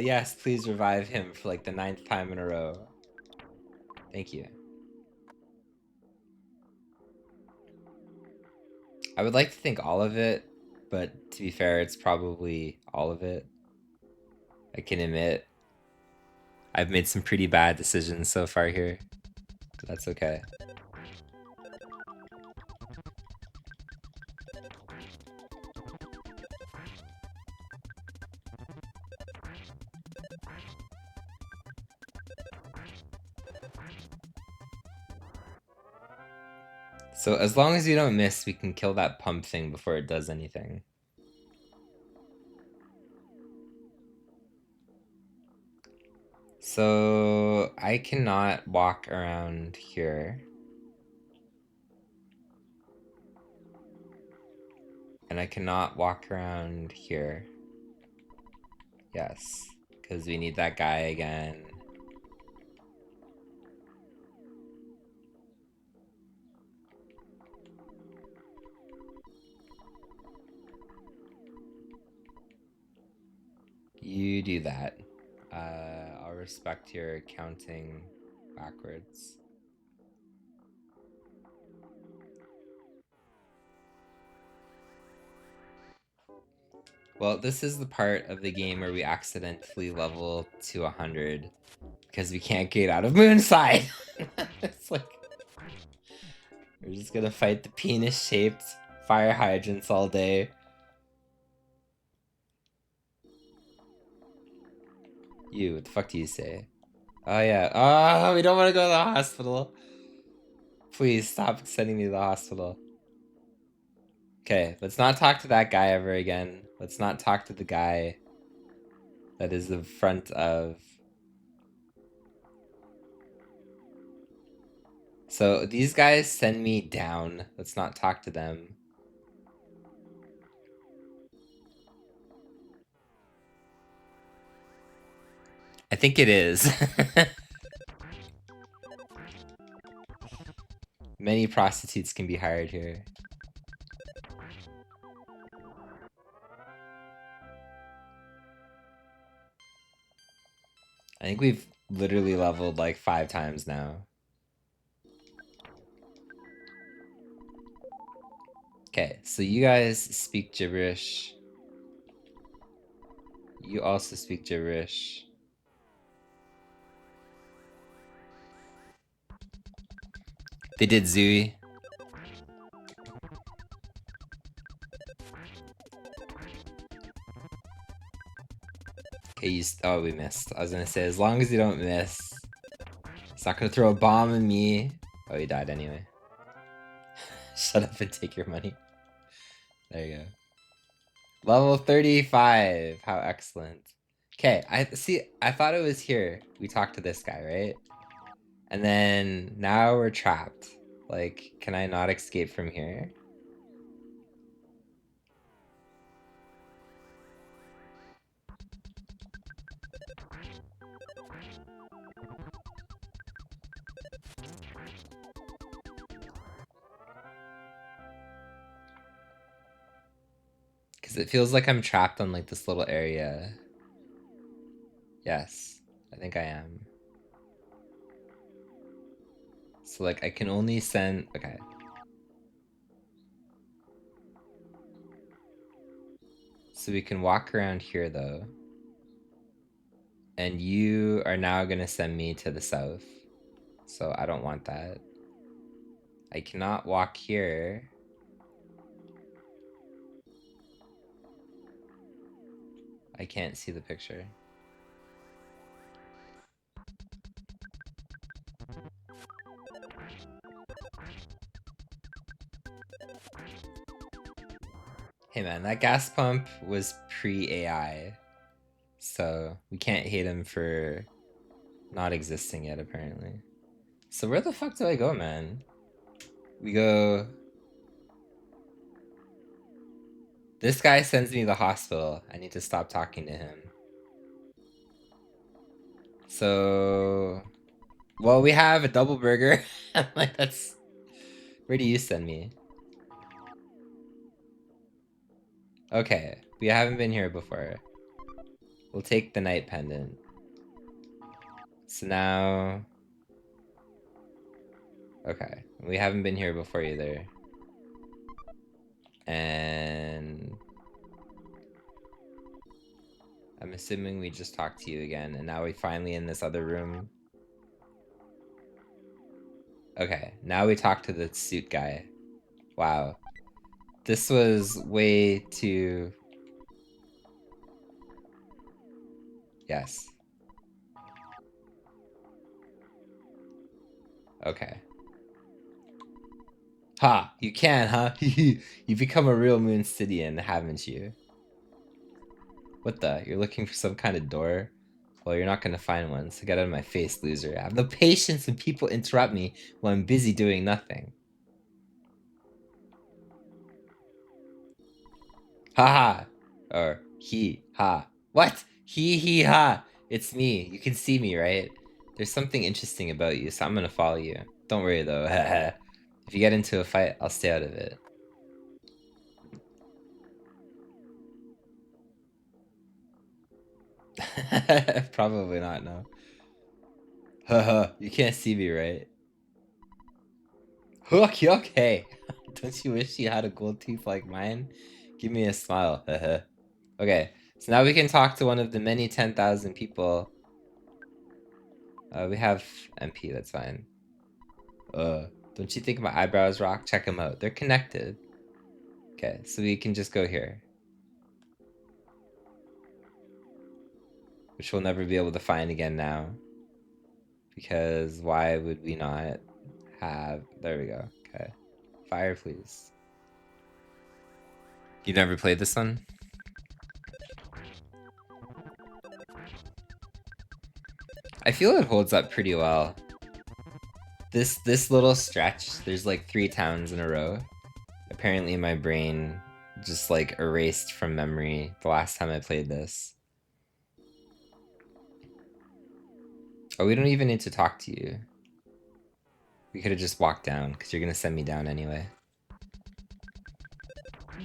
Yes, please revive him for like the 9th time in a row. Thank you. I would like to think all of it, but to be fair, it's probably all of it. I can admit I've made some pretty bad decisions so far here, but that's okay. So as long as you don't miss, we can kill that pump thing before it does anything. So I cannot walk around here. And I cannot walk around here. Yes, because we need that guy again. You do that. I'll respect your counting backwards. Well, this is the part of the game where we accidentally level to 100 because we can't get out of Moonside. It's like we're just gonna fight the penis-shaped fire hydrants all day. You, what the fuck do you say? Oh yeah. Oh, we don't want to go to the hospital. Please stop sending me to the hospital. Okay, let's not talk to that guy ever again. Let's not talk to the guy that is in front of... So these guys send me down. Let's not talk to them. I think it is. Many prostitutes can be hired here. I think we've literally leveled like 5 times now. Okay, so you guys speak gibberish. You also speak gibberish. They did Zooey. Okay, oh, we missed. I was gonna say, as long as you don't miss, it's not gonna throw a bomb at me. Oh, he died anyway. Shut up and take your money. There you go. Level 35. How excellent. Okay, I thought it was here. We talked to this guy, right? And then now we're trapped. Like, can I not escape from here? Because it feels like I'm trapped on like this little area. Yes, I think I am. So like I can only send, okay. So we can walk around here though. And you are now gonna send me to the south. So I don't want that. I cannot walk here. I can't see the picture. Hey man, that gas pump was pre-AI. So we can't hate him for not existing yet, apparently. So where the fuck do I go, man? We go... This guy sends me to the hospital. I need to stop talking to him. So... Well, we have a double burger. Like, that's... Where do you send me? Okay, we haven't been here before. We'll take the night pendant. So now... Okay, we haven't been here before either. And... I'm assuming we just talked to you again, and now we're finally in this other room. Okay, now we talk to the suit guy. Wow. This was way too... Yes. Okay. Ha! You can, huh? You become a real Moon Cityan, haven't you? What the? You're looking for some kind of door? Well, you're not gonna find one, so get out of my face, loser. I have no patience when people interrupt me when I'm busy doing nothing. Ha ha! Or ha. What? Ha! It's me. You can see me, right? There's something interesting about you, so I'm gonna follow you. Don't worry though. If you get into a fight, I'll stay out of it. Probably not, no. Haha, you can't see me, right? Okay. Don't you wish you had a gold tooth like mine? Give me a smile. Haha. Okay, so now we can talk to one of the many 10,000 people. We have MP, that's fine. Don't you think my eyebrows rock? Check them out. They're connected. Okay, so we can just go here. Which we'll never be able to find again now. Because why would we not have... There we go. Okay. Fire, please. You never played this one? I feel it holds up pretty well. This little stretch, there's like 3 towns in a row. Apparently my brain just like erased from memory the last time I played this. Oh, we don't even need to talk to you. We could have just walked down, because you're gonna send me down anyway.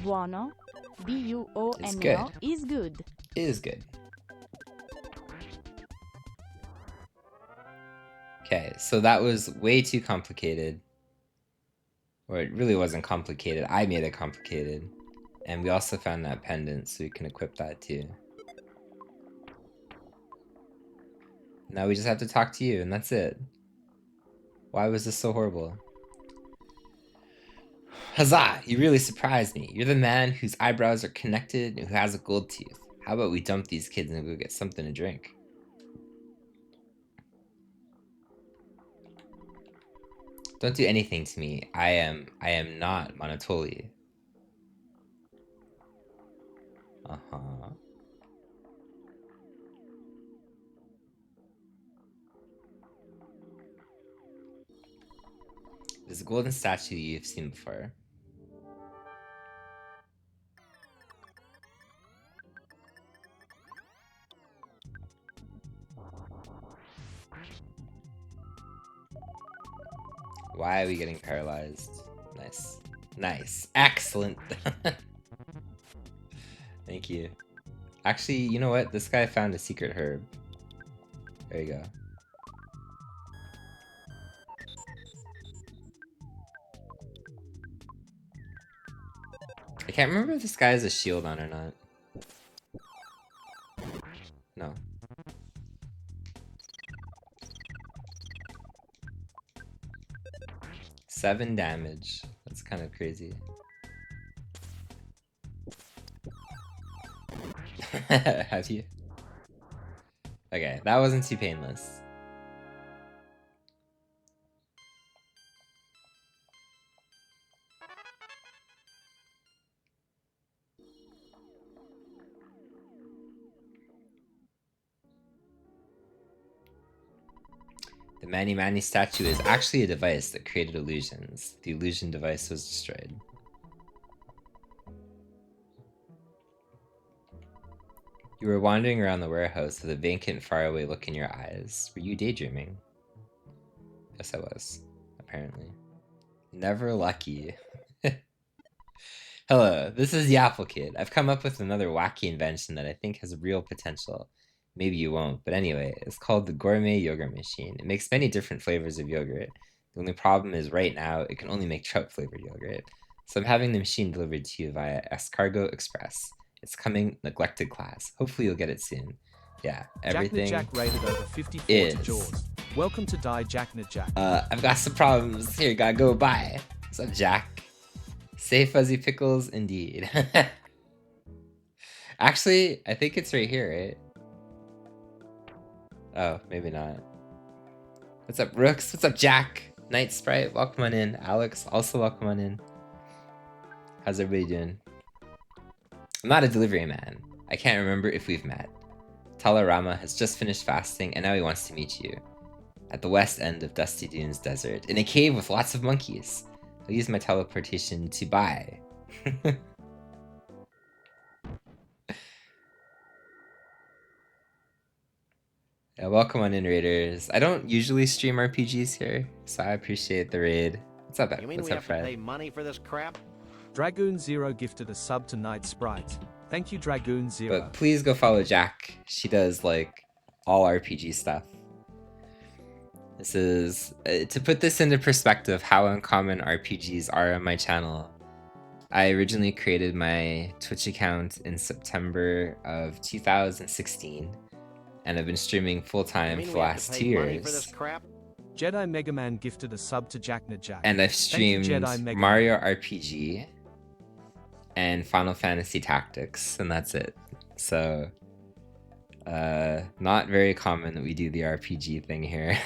Buono. B-U-O-N-O It's good. is good. It is good. Okay, so that was way too complicated. Or it really wasn't complicated. I made it complicated. And we also found that pendant, so we can equip that too. Now we just have to talk to you, and that's it. Why was this so horrible? Huzzah! You really surprised me. You're the man whose eyebrows are connected and who has a gold tooth. How about we dump these kids and go get something to drink? Don't do anything to me. I am not Monotoli. Uh-huh. There's a golden statue you've seen before. Why are we getting paralyzed? Nice. Nice. Excellent. Thank you. Actually, you know what? This guy found a secret herb. There you go. I can't remember if this guy has a shield on or not. No. Seven damage. That's kind of crazy. Have you? Okay, that wasn't too painless. The Mani Mani statue is actually a device that created illusions. The illusion device was destroyed. You were wandering around the warehouse with a vacant, faraway look in your eyes. Were you daydreaming? Yes, I was. Apparently. Never lucky. Hello, this is the Apple Kid. I've come up with another wacky invention that I think has real potential. Maybe you won't, but anyway, it's called the Gourmet Yogurt Machine. It makes many different flavors of yogurt. The only problem is right now, it can only make trout flavored yogurt. So I'm having the machine delivered to you via Escargot Express. It's coming, neglected class. Hopefully you'll get it soon. Yeah, everything Jack rated over 54 is. to Jaws. Welcome to Die Jacknet Jack. I've got some problems. Here, gotta go bye. What's up, Jack? Say fuzzy pickles, indeed. Actually, I think it's right here, right? Oh, maybe not. What's up, Rooks? What's up, Jack? Night Sprite, welcome on in. Alex, also welcome on in. How's everybody doing? I'm not a delivery man. I can't remember if we've met. Talarama has just finished fasting and now he wants to meet you. At the west end of Dusty Dunes Desert, in a cave with lots of monkeys. I'll use my teleportation to buy. Yeah, welcome on in, Raiders. I don't usually stream RPGs here, so I appreciate the raid. What's up, You mean what's we up, have Fred? to pay money for this crap? Dragoon Zero gifted a sub to Night Sprite. Thank you, Dragoon Zero. But please go follow Jack. She does like all RPG stuff. This is to put this into perspective how uncommon RPGs are on my channel. I originally created my Twitch account in September of 2016, and I've been streaming full time for the last 2 money for this years. crap? Jedi Mega Man gifted a sub to Jacknet Jack. And I've Thank you, streamed Jedi Mega Mario RPG and Final Fantasy Tactics, and that's it. So, not very common that we do the RPG thing here.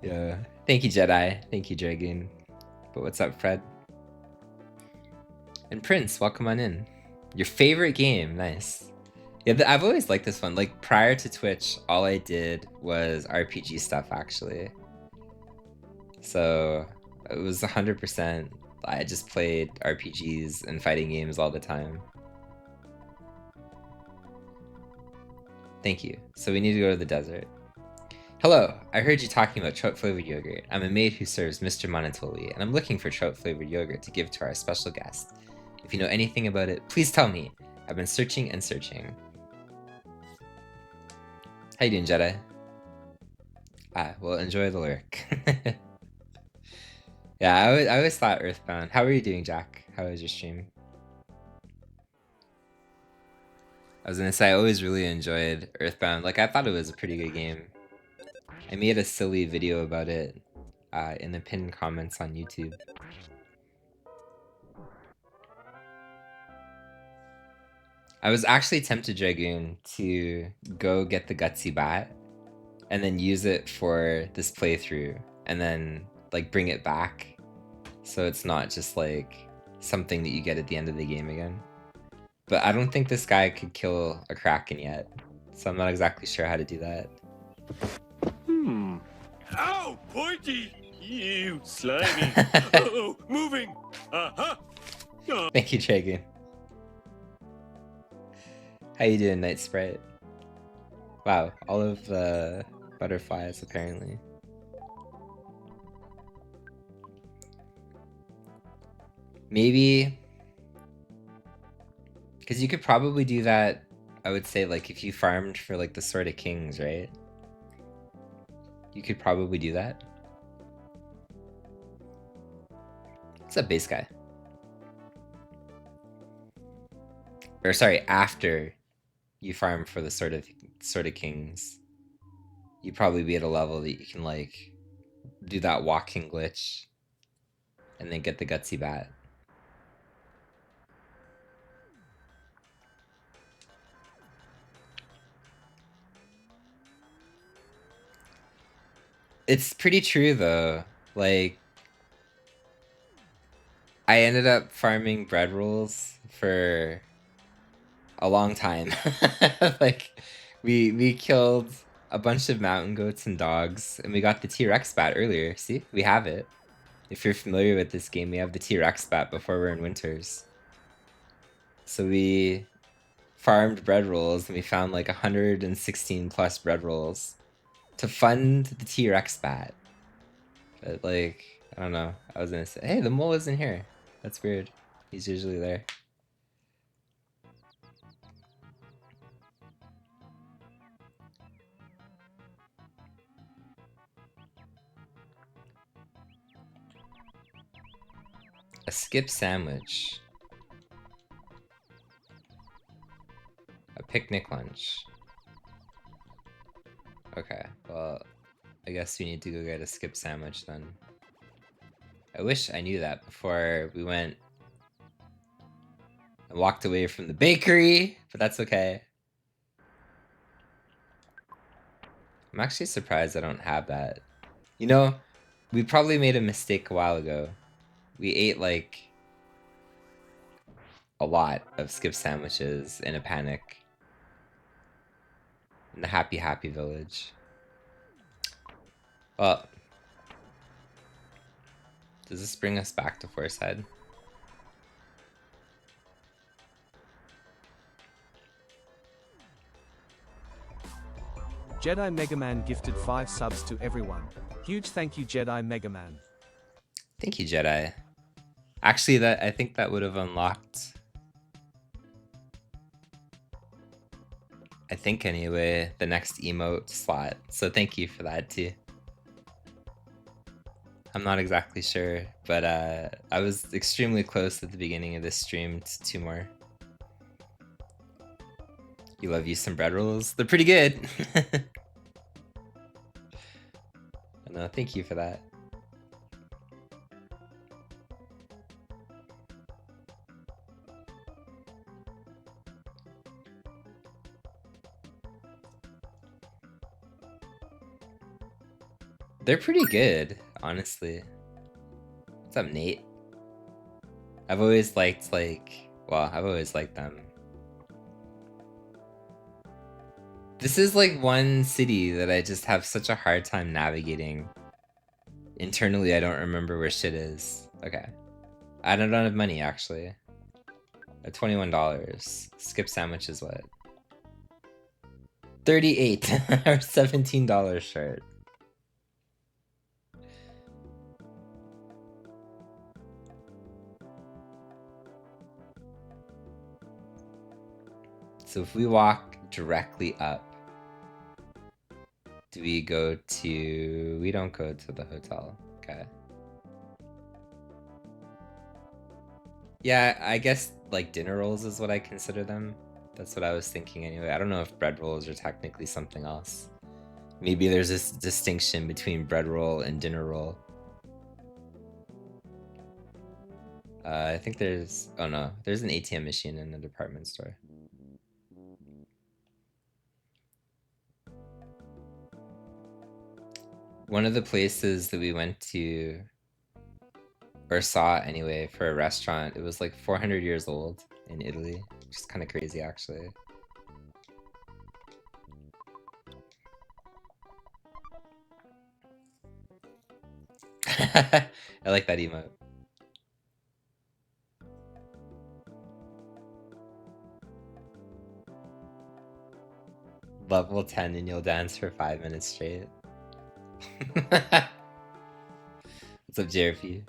Yeah. Thank you, Jedi. Thank you, Dragoon. But what's up, Fred? And Prince, welcome on in. Your favorite game, nice. Yeah, I've always liked this one. Like, prior to Twitch, all I did was RPG stuff, actually. So, it was 100%. I just played RPGs and fighting games all the time. Thank you. So we need to go to the desert. Hello, I heard you talking about trout-flavored yogurt. I'm a maid who serves Mr. Monotoli, and I'm looking for trout-flavored yogurt to give to our special guest. If you know anything about it, please tell me. I've been searching and searching. How you doing, Jedi? Ah, well, enjoy the lurk. Yeah, I always thought EarthBound. How are you doing, Jack? How was your stream? I was gonna say I always really enjoyed EarthBound. Like I thought it was a pretty good game. I made a silly video about it in the pinned comments on YouTube. I was actually tempted, Dragoon, to go get the Gutsy Bat and then use it for this playthrough and then like bring it back so it's not just like something that you get at the end of the game again. But I don't think this guy could kill a Kraken yet, so I'm not exactly sure how to do that. Ow, pointy! You slimy! Uh-oh, moving! Uh-huh! Thank you, Dragoon. How you doing, Night Sprite? Wow, all of the butterflies apparently. Maybe because you could probably do that, I would say, like if you farmed for like the Sword of Kings, right? You could probably do that. What's up, base guy? Or sorry, after you farm for the Sword of Kings, you'd probably be at a level that you can like do that walking glitch and then get the Gutsy Bat. It's pretty true though. Like I ended up farming bread rolls for a long time. Like we killed a bunch of mountain goats and dogs and we got the T-Rex bat earlier. See? We have it. If you're familiar with this game, we have the T-Rex bat before we're in winters. So we farmed bread rolls and we found like 116 plus bread rolls to fund the T-Rex bat. But like, I don't know. I was gonna say, hey, the mole isn't here. That's weird. He's usually there. A skip sandwich. A picnic lunch. Okay, well, I guess we need to go get a skip sandwich then. I wish I knew that before we went and walked away from the bakery, but that's okay. I'm actually surprised I don't have that. You know, we probably made a mistake a while ago. We ate like a lot of skip sandwiches in a panic. In the Happy Happy Village. Well, does this bring us back to Forcehead? Jedi Megaman gifted 5 subs to everyone. Huge thank you, Jedi Megaman. Thank you, Jedi. Actually, I think that would have unlocked, I think anyway, the next emote slot. So thank you for that too. I'm not exactly sure, but I was extremely close at the beginning of this stream to 2 more. You love you some bread rolls? They're pretty good. No, thank you for that. They're pretty good, honestly. What's up, Nate? I've always liked, like, well, I've always liked them. This is like one city that I just have such a hard time navigating. Internally, I don't remember where shit is. Okay. I don't have money, actually. At $21. Skip sandwich is what? $38 or $17 short. So if we walk directly up, do we go to... We don't go to the hotel. Okay. Yeah, I guess like dinner rolls is what I consider them. That's what I was thinking anyway. I don't know if bread rolls are technically something else. Maybe there's this distinction between bread roll and dinner roll. I think there's... Oh no, there's an ATM machine in a department store. One of the places that we went to, or saw anyway, for a restaurant, it was like 400 years old in Italy, which is kind of crazy actually. I like that emote. Level 10 and you'll dance for 5 minutes straight. What's up, JRP?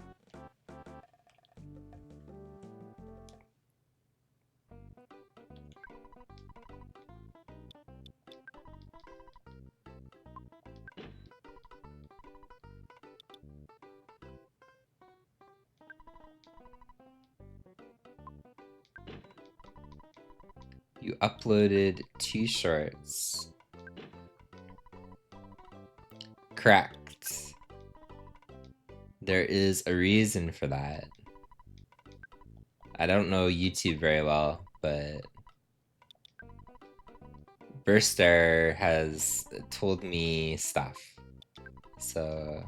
You uploaded 2 shorts. Correct. There is a reason for that. I don't know YouTube very well, but Burster has told me stuff. So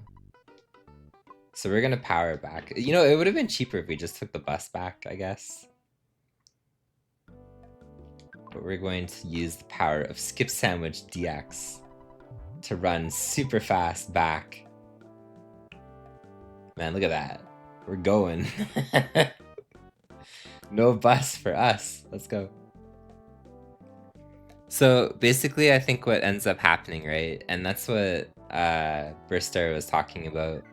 we're gonna power back. You know, it would have been cheaper if we just took the bus back, I guess. But we're going to use the power of Skip Sandwich DX to run super fast back. Man, look at that. We're going. No bus for us. Let's go. So basically, I think what ends up happening, right? And that's what Burster was talking about,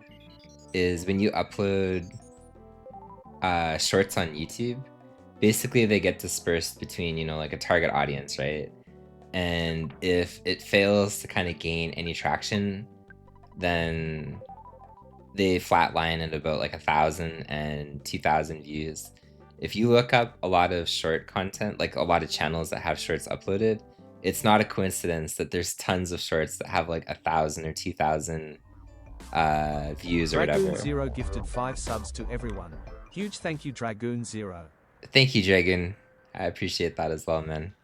is when you upload shorts on YouTube, basically they get dispersed between, you know, like a target audience, right? And if it fails to kind of gain any traction, then they flatline at about like 1,000 and 2,000 views. If you look up a lot of short content, like a lot of channels that have shorts uploaded, it's not a coincidence that there's tons of shorts that have like 1,000 or 2,000 views or whatever. Dragoon Zero gifted 5 subs to everyone. Huge thank you, Dragoon Zero. Thank you, Dragon. I appreciate that as well, man.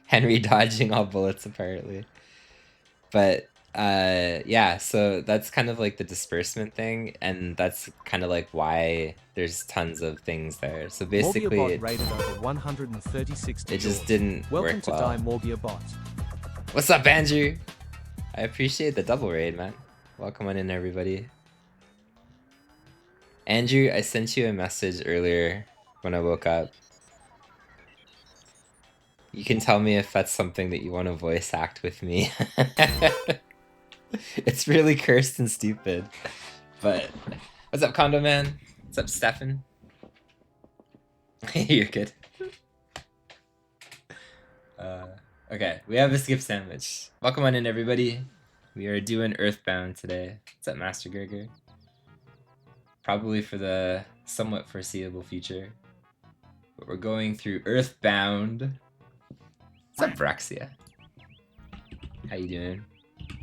Henry dodging all bullets, apparently. But yeah, so that's kind of like the disbursement thing, and that's kind of like why there's tons of things there. So basically, Morbiabot rated over 136 it just didn't Welcome work to well. Die Morbiabot. What's up, Andrew? I appreciate the double raid, man. Welcome on in, everybody. Andrew, I sent you a message earlier when I woke up. You can tell me if that's something that you want to voice act with me. It's really cursed and stupid. But what's up, Condo Man? What's up, Stefan? You're good. Okay, we have a skip sandwich. Welcome on in, everybody. We are doing EarthBound today. What's up, Master Gerger? Probably for the somewhat foreseeable future. But we're going through EarthBound. What's up, Braxia? How you doing?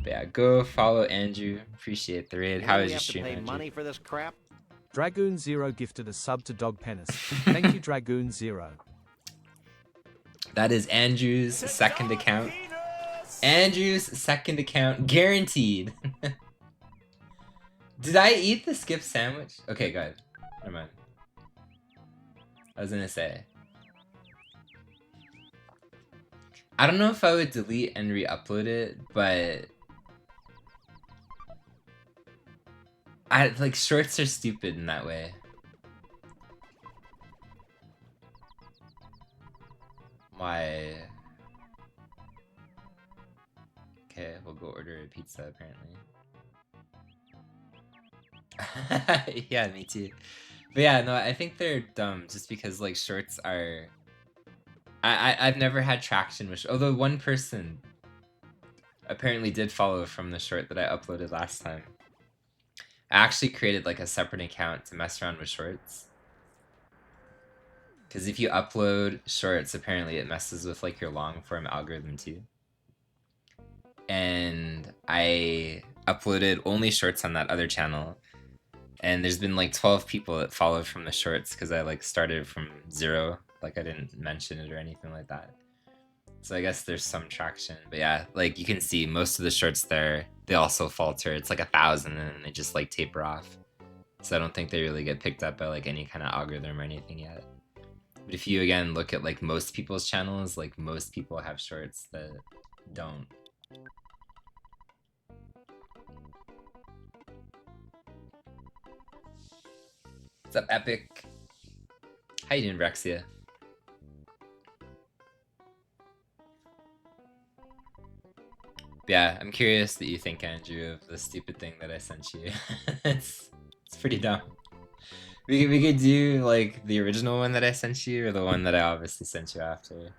But yeah, go follow Andrew. Appreciate the raid. How is your stream, Andrew? Money for this crap? Dragoon Zero gifted a sub to Dog Penis. Thank you, Dragoon Zero. That is Andrew's second account. Andrew's second account, guaranteed. Did I eat the skip sandwich? Okay, good. Never mind. I was gonna say. I don't know if I would delete and re-upload it, but like shorts are stupid in that way. Why? Okay, we'll go order a pizza apparently. Yeah, me too. But yeah, no, I think they're dumb just because like shorts are... I've never had traction with... Although one person apparently did follow from the short that I uploaded last time. I actually created like a separate account to mess around with shorts. Because if you upload shorts, apparently it messes with like your long form algorithm too. And I uploaded only shorts on that other channel. And there's been like 12 people that followed from the shorts because I like started from 0. Like I didn't mention it or anything like that. So I guess there's some traction. But yeah, like you can see most of the shorts there, they also falter. It's like 1,000 and they just like taper off. So I don't think they really get picked up by like any kind of algorithm or anything yet. But if you again look at like most people's channels, like most people have shorts that don't. What's up, Epic? How you doing, Brexia? Yeah, I'm curious that you think, Andrew, of the stupid thing that I sent you. it's pretty dumb. We could do like the original one that I sent you, or the one that I obviously sent you after.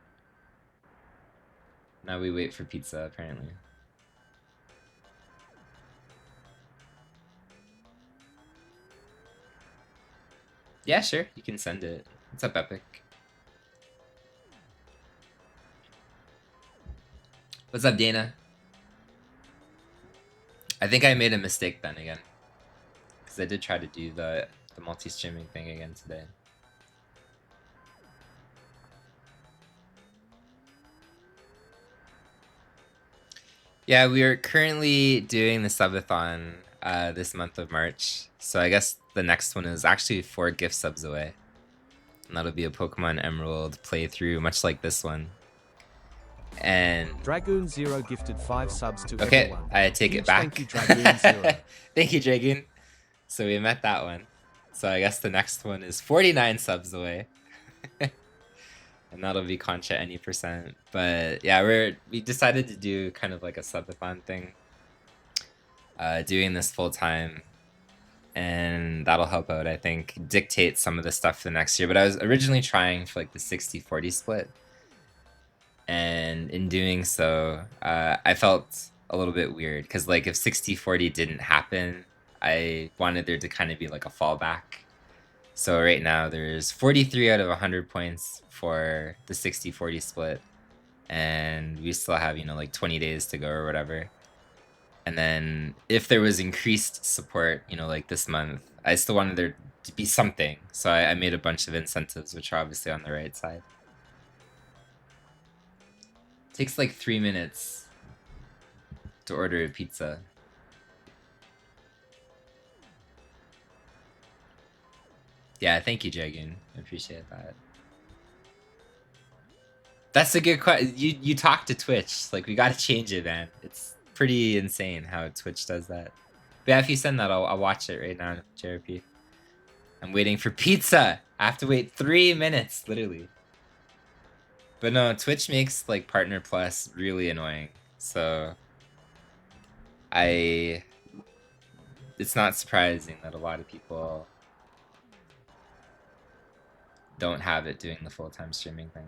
Now we wait for pizza, apparently. Yeah, sure, you can send it. What's up, Epic? What's up, Dana? I think I made a mistake then again. Because I did try to do the multi-streaming thing again today. Yeah, we are currently doing the subathon this month of March. So I guess the next one is actually 4 gift subs away. And that'll be a Pokemon Emerald playthrough, much like this one. And Dragoon Zero gifted 5 subs to okay, everyone. I take it back. Thank you, Dragoon Zero. Thank you, Dragoon. So we met that one. So I guess the next one is 49 subs away. And that'll be Concha any %. But yeah, we decided to do kind of like a subathon thing. Doing this full time. And that'll help out, I think, dictate some of the stuff for the next year. But I was originally trying for like the 60-40 split. And in doing so, I felt a little bit weird. Because like if 60-40 didn't happen, I wanted there to kind of be like a fallback. So right now there's 43 out of 100 points for the 60-40 split. And we still have, you know, like 20 days to go or whatever. And then if there was increased support, you know, like this month, I still wanted there to be something. So I made a bunch of incentives, which are obviously on the right side. It takes like 3 minutes to order a pizza. Yeah, thank you, Dragoon. I appreciate that. That's a good question. You talk to Twitch. Like, we gotta change it, man. It's pretty insane how Twitch does that. But yeah, if you send that, I'll watch it right now, JRP. I'm waiting for pizza. I have to wait 3 minutes, literally. But no, Twitch makes, like, Partner Plus really annoying. So, it's not surprising that a lot of people don't have it doing the full-time streaming thing.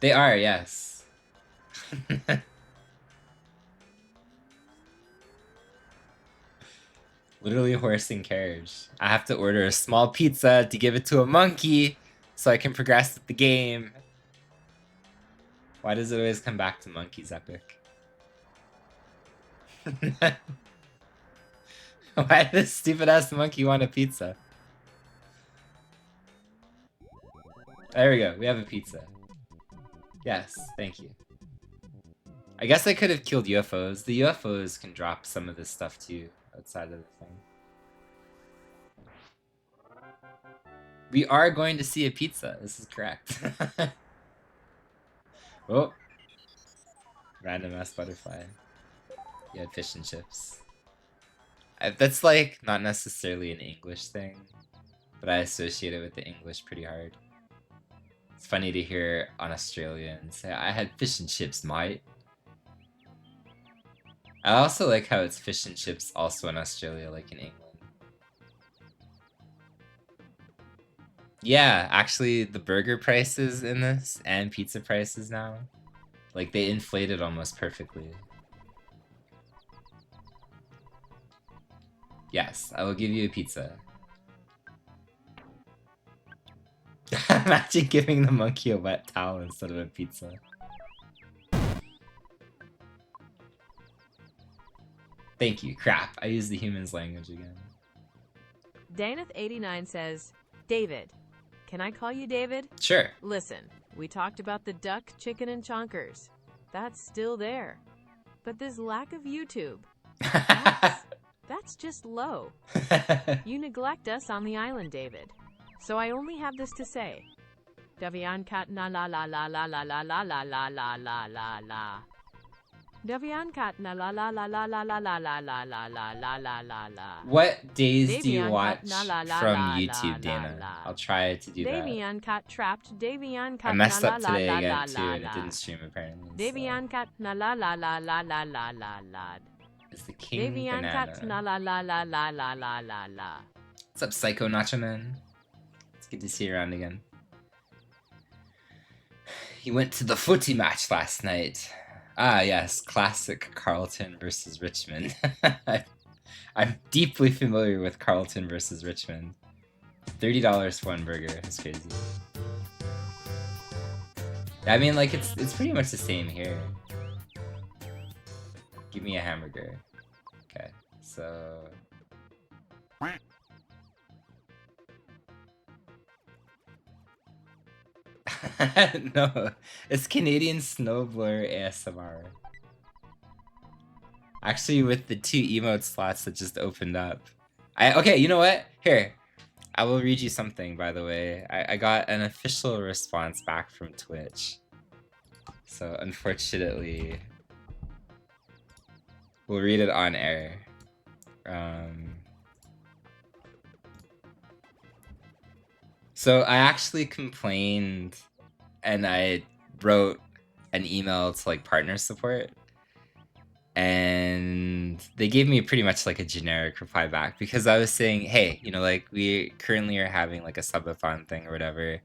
They are, yes. Literally a horse and carriage. I have to order a small pizza to give it to a monkey so I can progress with the game. Why does it always come back to monkeys, Epic? Why does this stupid-ass monkey want a pizza? There we go. We have a pizza. Yes, thank you. I guess I could have killed UFOs. The UFOs can drop some of this stuff too, outside of the thing. We are going to see a pizza. This is correct. Oh. Random ass butterfly. Yeah, fish and chips. That's like not necessarily an English thing, but I associate it with the English pretty hard. It's funny to hear an Australian say, I had fish and chips, mate. I also like how it's fish and chips also in Australia, like in England. Yeah, actually, the burger prices in this and pizza prices now, like they inflated almost perfectly. Yes, I will give you a pizza. Imagine giving the monkey a wet towel instead of a pizza. Thank you. Crap, I used the human's language again. Daneth89 says, David. Can I call you David? Sure. Listen, we talked about the duck, chicken, and chonkers. That's still there. But this lack of YouTube, that's just low. You neglect us on the island, David. So I only have this to say. Davian kat na la la la la la la la la la la la la la. Davian kat na la la la la la la la la la la la la la la la. What days do you Davian watch kat na la la from la YouTube, la Dana? la. I'll try to do that. Davian cat trapped. Davian I cat messed na up la today la again la too, la and it la. didn't stream apparently. Davian cat na la la la la la la la la. Is the king Davian cat na banana? la la la la la la la la. What's up, Psycho Nacho Man? It's good to see you around again. He went to the footy match last night. Ah, yes, classic Carlton versus Richmond. I'm deeply familiar with Carlton versus Richmond. $30 for one burger. That's crazy. I mean, like, it's pretty much the same here. Give me a hamburger. Okay, so... No, it's Canadian Snowblower ASMR. Actually, with the 2 emote slots that just opened up. Okay, you know what? Here, I will read you something, by the way. I got an official response back from Twitch. So, unfortunately, we'll read it on air. So I actually complained and I wrote an email to like partner support, and they gave me pretty much like a generic reply back because I was saying, hey, you know, like we currently are having like a subathon thing or whatever,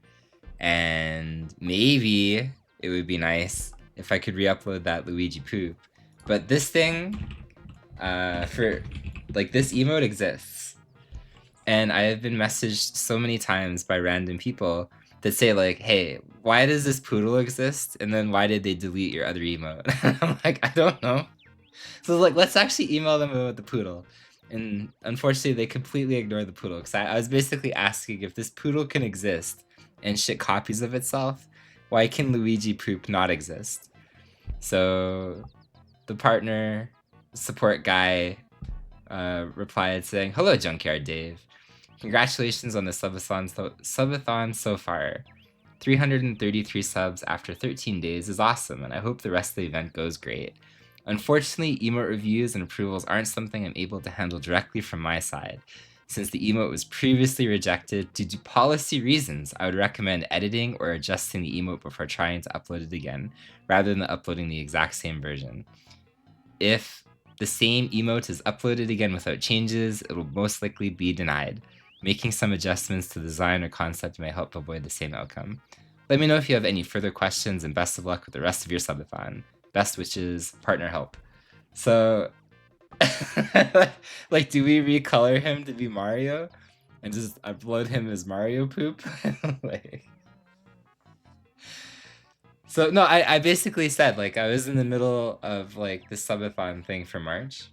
and maybe it would be nice if I could re-upload that Luigi poop. But this thing, for like this emote exists. And I have been messaged so many times by random people that say like, hey, why does this poodle exist? And then why did they delete your other emote? I'm like, I don't know. So like, let's actually email them about the poodle. And unfortunately, they completely ignored the poodle. Because I was basically asking if this poodle can exist and shit copies of itself, why can Luigi poop not exist? So the partner support guy replied saying, hello, Junkyard Dave. Congratulations on the subathon so far. 333 subs after 13 days is awesome, and I hope the rest of the event goes great. Unfortunately, emote reviews and approvals aren't something I'm able to handle directly from my side. Since the emote was previously rejected due to policy reasons, I would recommend editing or adjusting the emote before trying to upload it again, rather than uploading the exact same version. If the same emote is uploaded again without changes, it will most likely be denied. Making some adjustments to the design or concept may help avoid the same outcome. Let me know if you have any further questions, and best of luck with the rest of your subathon. Best wishes, partner help. So, like, do we recolor him to be Mario and just upload him as Mario poop? Like, so no, I basically said, like, I was in the middle of like the subathon thing for March,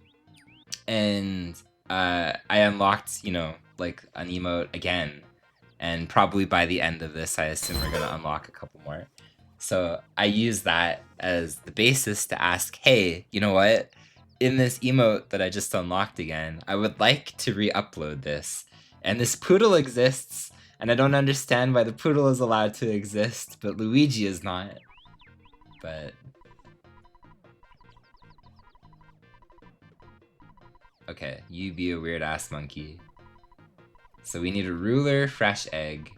and I unlocked, you know, like an emote again, and probably by the end of this I assume we're gonna unlock a couple more. So I use that as the basis to ask, hey, you know what, in this emote that I just unlocked again, I would like to re-upload this, and this poodle exists, and I don't understand why the poodle is allowed to exist but Luigi is not. But okay, you be a weird ass monkey. So we need a ruler, fresh egg.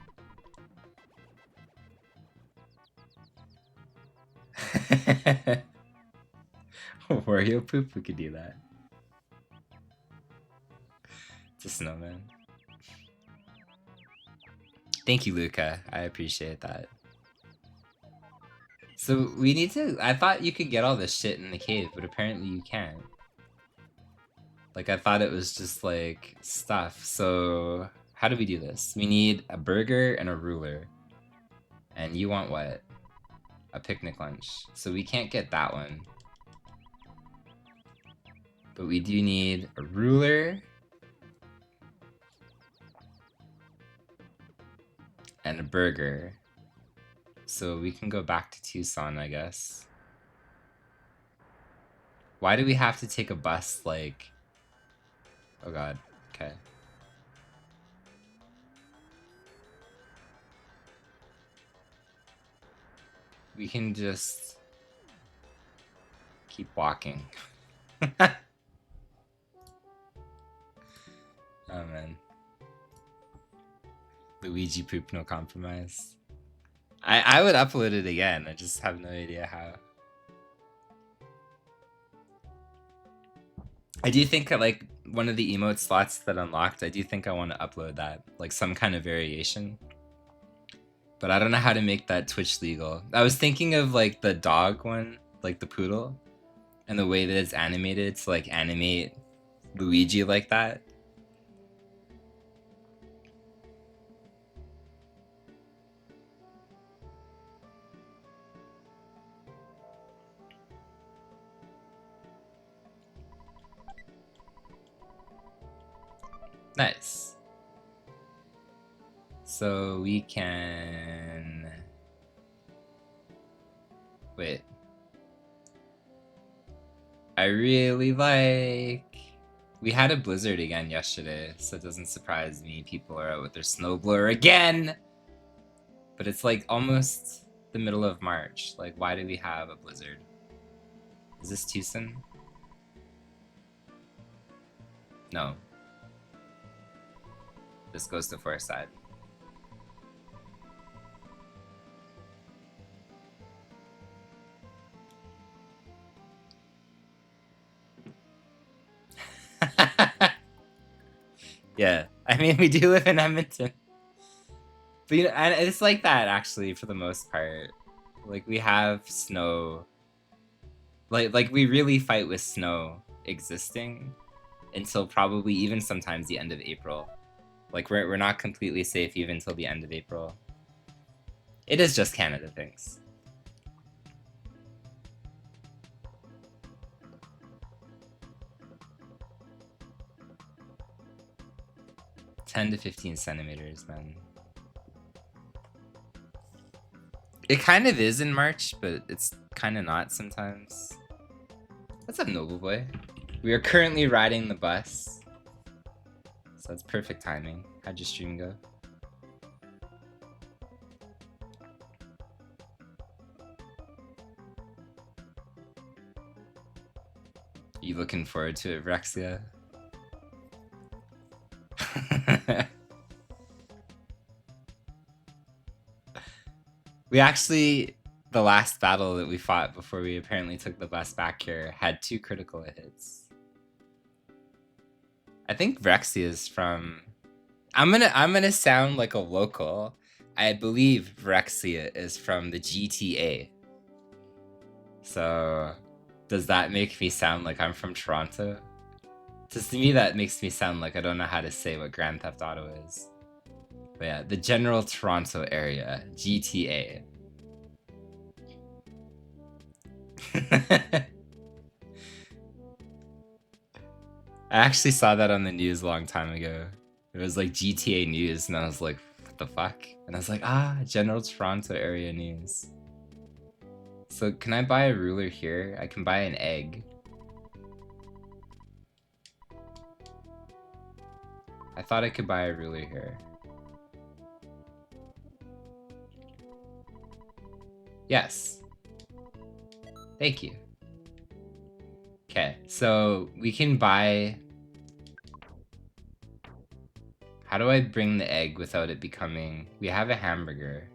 Wario poop, we could do that. It's a snowman. Thank you, Luca. I appreciate that. So we need to... I thought you could get all this shit in the cave, but apparently you can't. Like, I thought it was just, like, stuff. So, how do we do this? We need a burger and a ruler. And you want what? A picnic lunch. So we can't get that one. But we do need a ruler. And a burger. So we can go back to Tucson, I guess. Why do we have to take a bus, like... Oh god, okay. We can just... keep walking. Oh man. Luigi poop, no compromise. I would upload it again, I just have no idea how. I do think like one of the emote slots that unlocked, I do think I want to upload that, like some kind of variation. But I don't know how to make that Twitch legal. I was thinking of like the dog one, like the poodle, and the way that it's animated to like animate Luigi like that. Nice. So we can... Wait. I really like... We had a blizzard again yesterday, so it doesn't surprise me. People are out with their snowblower again! But it's like almost the middle of March. Like, why do we have a blizzard? Is this Tucson? No. This goes to Forestside. Yeah, I mean, we do live in Edmonton. But you know, and it's like that actually for the most part. Like we have snow. Like we really fight with snow existing until probably even sometimes the end of April. Like we're not completely safe even till the end of April. It is just Canada things. $10 to 15 centimeters, man. It kind of is in March, but it's kind of not sometimes. What's up, Noble Boy? We are currently riding the bus. So that's perfect timing. How'd your stream go? You looking forward to it, Rexia? We actually, the last battle that we fought before we apparently took the bus back here had 2 critical hits. I think Rexia is from... I'm gonna sound like a local. I believe Rexia is from the GTA. So, does that make me sound like I'm from Toronto? To me, that makes me sound like I don't know how to say what Grand Theft Auto is. But yeah, the general Toronto area, GTA. I actually saw that on the news a long time ago. It was like GTA news, and I was like, what the fuck? And I was like, ah, general Toronto area news. So can I buy a ruler here? I can buy an egg. I thought I could buy a ruler here. Yes. Thank you. Okay, so we can buy... How do I bring the egg without it becoming... We have a hamburger.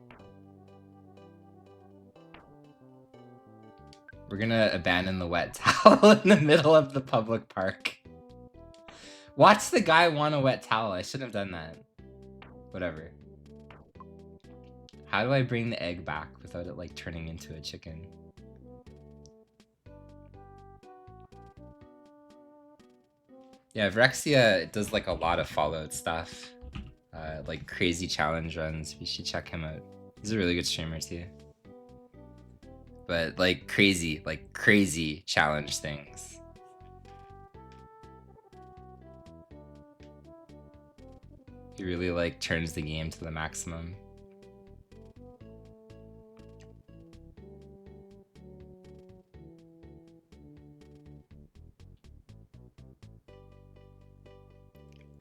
We're gonna abandon the wet towel in the middle of the public park. Watch the guy want a wet towel. I shouldn't have done that. Whatever. How do I bring the egg back without it like turning into a chicken? Yeah, Vrexia does like a lot of Fallout stuff. Like crazy challenge runs. You should check him out. He's a really good streamer too. But like crazy challenge things. He really like turns the game to the maximum.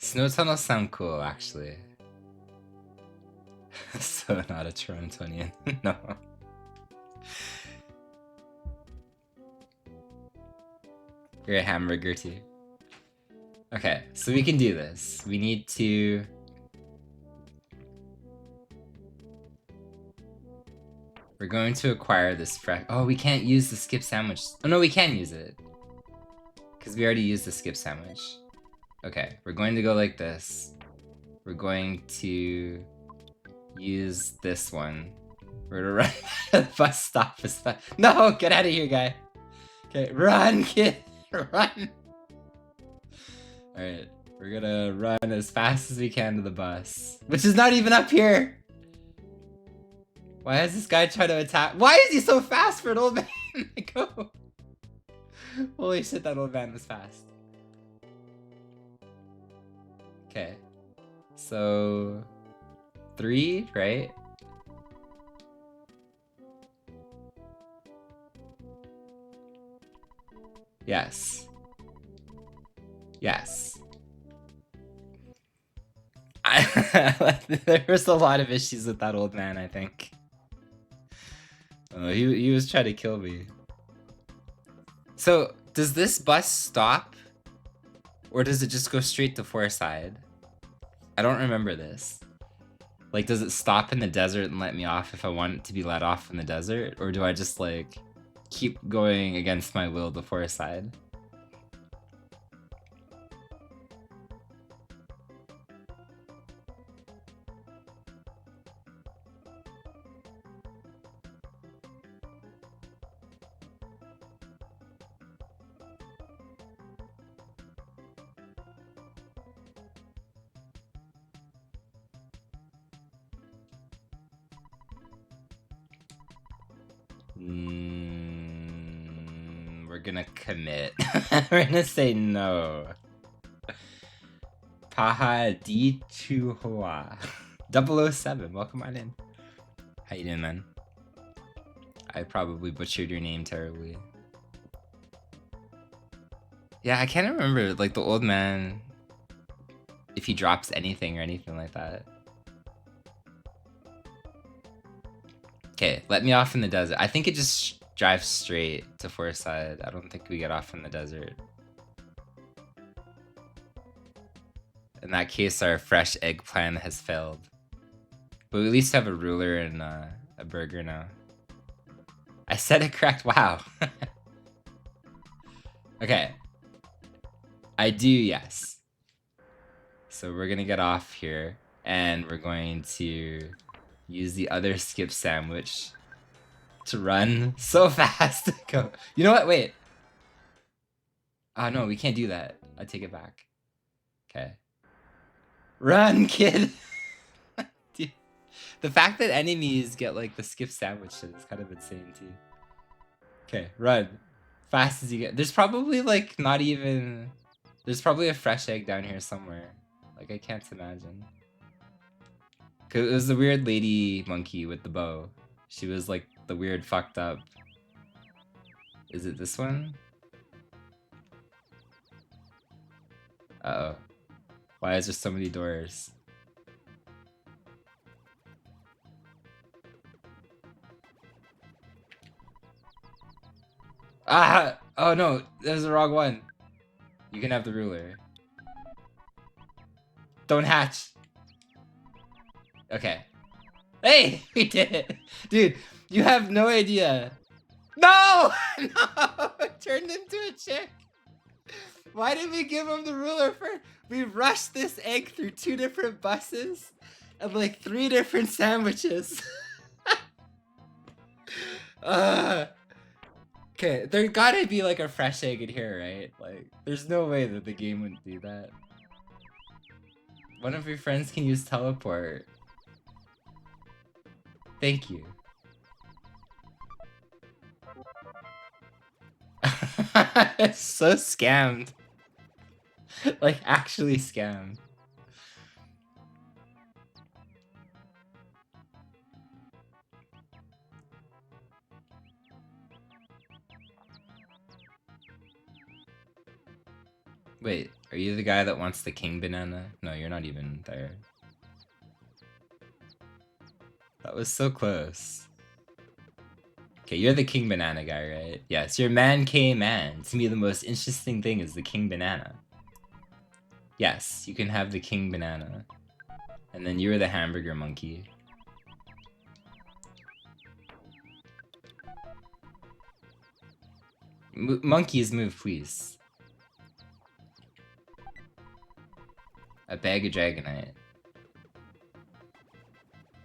Snow tunnels sound cool, actually. So not a Torontonian. No. You're a hamburger too. Okay, so we can do this. We need to... We're going to acquire this fresh... Oh, we can't use the skip sandwich. Oh no, we can use it. Because we already used the skip sandwich. Okay, we're going to go like this. We're going to use this one. We're gonna run to the bus stop as fast. No, get out of here, guy. Okay, run, kid, run. All right, we're gonna run as fast as we can to the bus, which is not even up here. Why is this guy trying to attack? Why is he so fast for an old man? Go. Holy shit, that old man was fast. Okay, so 3, right? Yes. Yes. There was a lot of issues with that old man, I think. He was trying to kill me. So, does this bus stop? Or does it just go straight to Foreside? I don't remember this. Like, does it stop in the desert and let me off if I want it to be let off in the desert? Or do I just, like, keep going against my will to Foreside? We're gonna commit. We're gonna say no. Paha D Chuhua 007, welcome on in. How you doing, man? I probably butchered your name terribly. Yeah, I can't remember, like, the old man, if he drops anything or anything like that. Okay, let me off in the desert. I think it just drives straight to Foreside. I don't think we get off in the desert. In that case, our fresh egg plan has failed. But we at least have a ruler and a burger now. I said it correct, wow. Okay. I do, yes. So we're gonna get off here, and we're going to use the other skip sandwich to run so fast. Go. You know what? Wait. Oh no, we can't do that. I take it back. Okay. Run, kid. Dude, the fact that enemies get like the skip sandwich shit is kind of insane too. Okay, run. Fast as you get. There's probably like not even... There's probably a fresh egg down here somewhere. Like, I can't imagine. Cause it was the weird lady monkey with the bow. She was like the weird fucked up. Is it this one? Uh-oh. Why is there so many doors? Ah! Oh no, there's the wrong one. You can have the ruler. Don't hatch. Okay. Hey, we did it. Dude, you have no idea. No! No! It turned into a chick. Why did we give him the ruler first? We rushed this egg through 2 different buses and like 3 different sandwiches. Okay, there gotta be like a fresh egg in here, right? Like, there's no way that the game wouldn't do that. One of your friends can use teleport. Thank you. It's so scammed. Like, actually scammed. Wait, are you the guy that wants the king banana? No, you're not even there. That was so close. Okay, you're the king banana guy, right? Yes, you're man K man. To me, the most interesting thing is the king banana. Yes, you can have the king banana. And then you're the hamburger monkey. Monkeys move, please. A bag of Dragonite.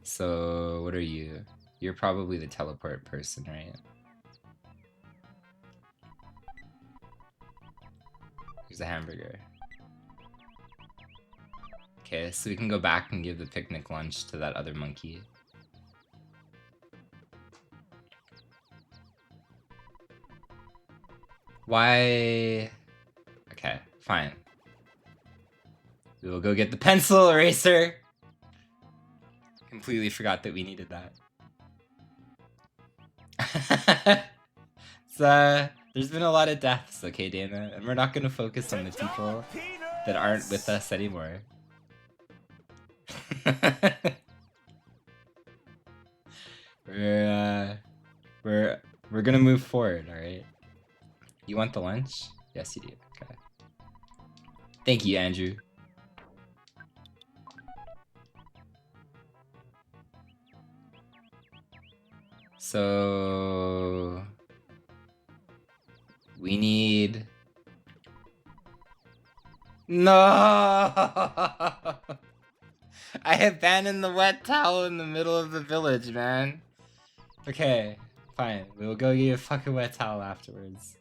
So, what are you? You're probably the teleport person, right? Here's a hamburger. Okay, so we can go back and give the picnic lunch to that other monkey. Why? Okay, fine. We will go get the pencil eraser. Completely forgot that we needed that. So, there's been a lot of deaths, okay, Dana? And we're not gonna focus on the people that aren't with us anymore. We're gonna move forward, alright? You want the lunch? Yes, you do. Okay. Thank you, Andrew. So we need... No! I abandoned the wet towel in the middle of the village, man. Okay, fine. We'll go get a fucking wet towel afterwards.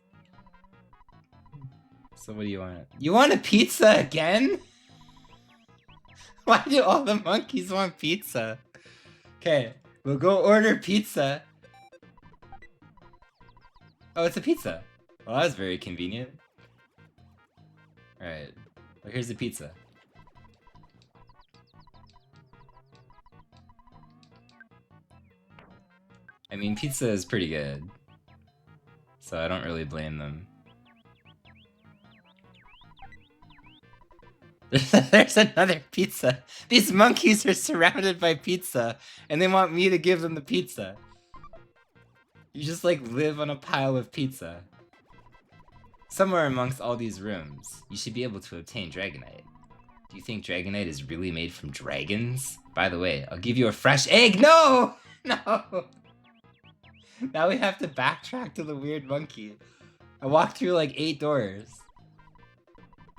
So what do you want? You want a pizza again? Why do all the monkeys want pizza? Okay, we'll go order pizza. Oh, it's a pizza. Well, that was very convenient. Alright, well, here's the pizza. I mean, pizza is pretty good, so I don't really blame them. There's another pizza. These monkeys are surrounded by pizza, and they want me to give them the pizza. You just like live on a pile of pizza. Somewhere amongst all these rooms, you should be able to obtain Dragonite. Do you think Dragonite is really made from dragons? By the way, I'll give you a fresh egg. No! No! Now we have to backtrack to the weird monkey. I walked through like 8 doors.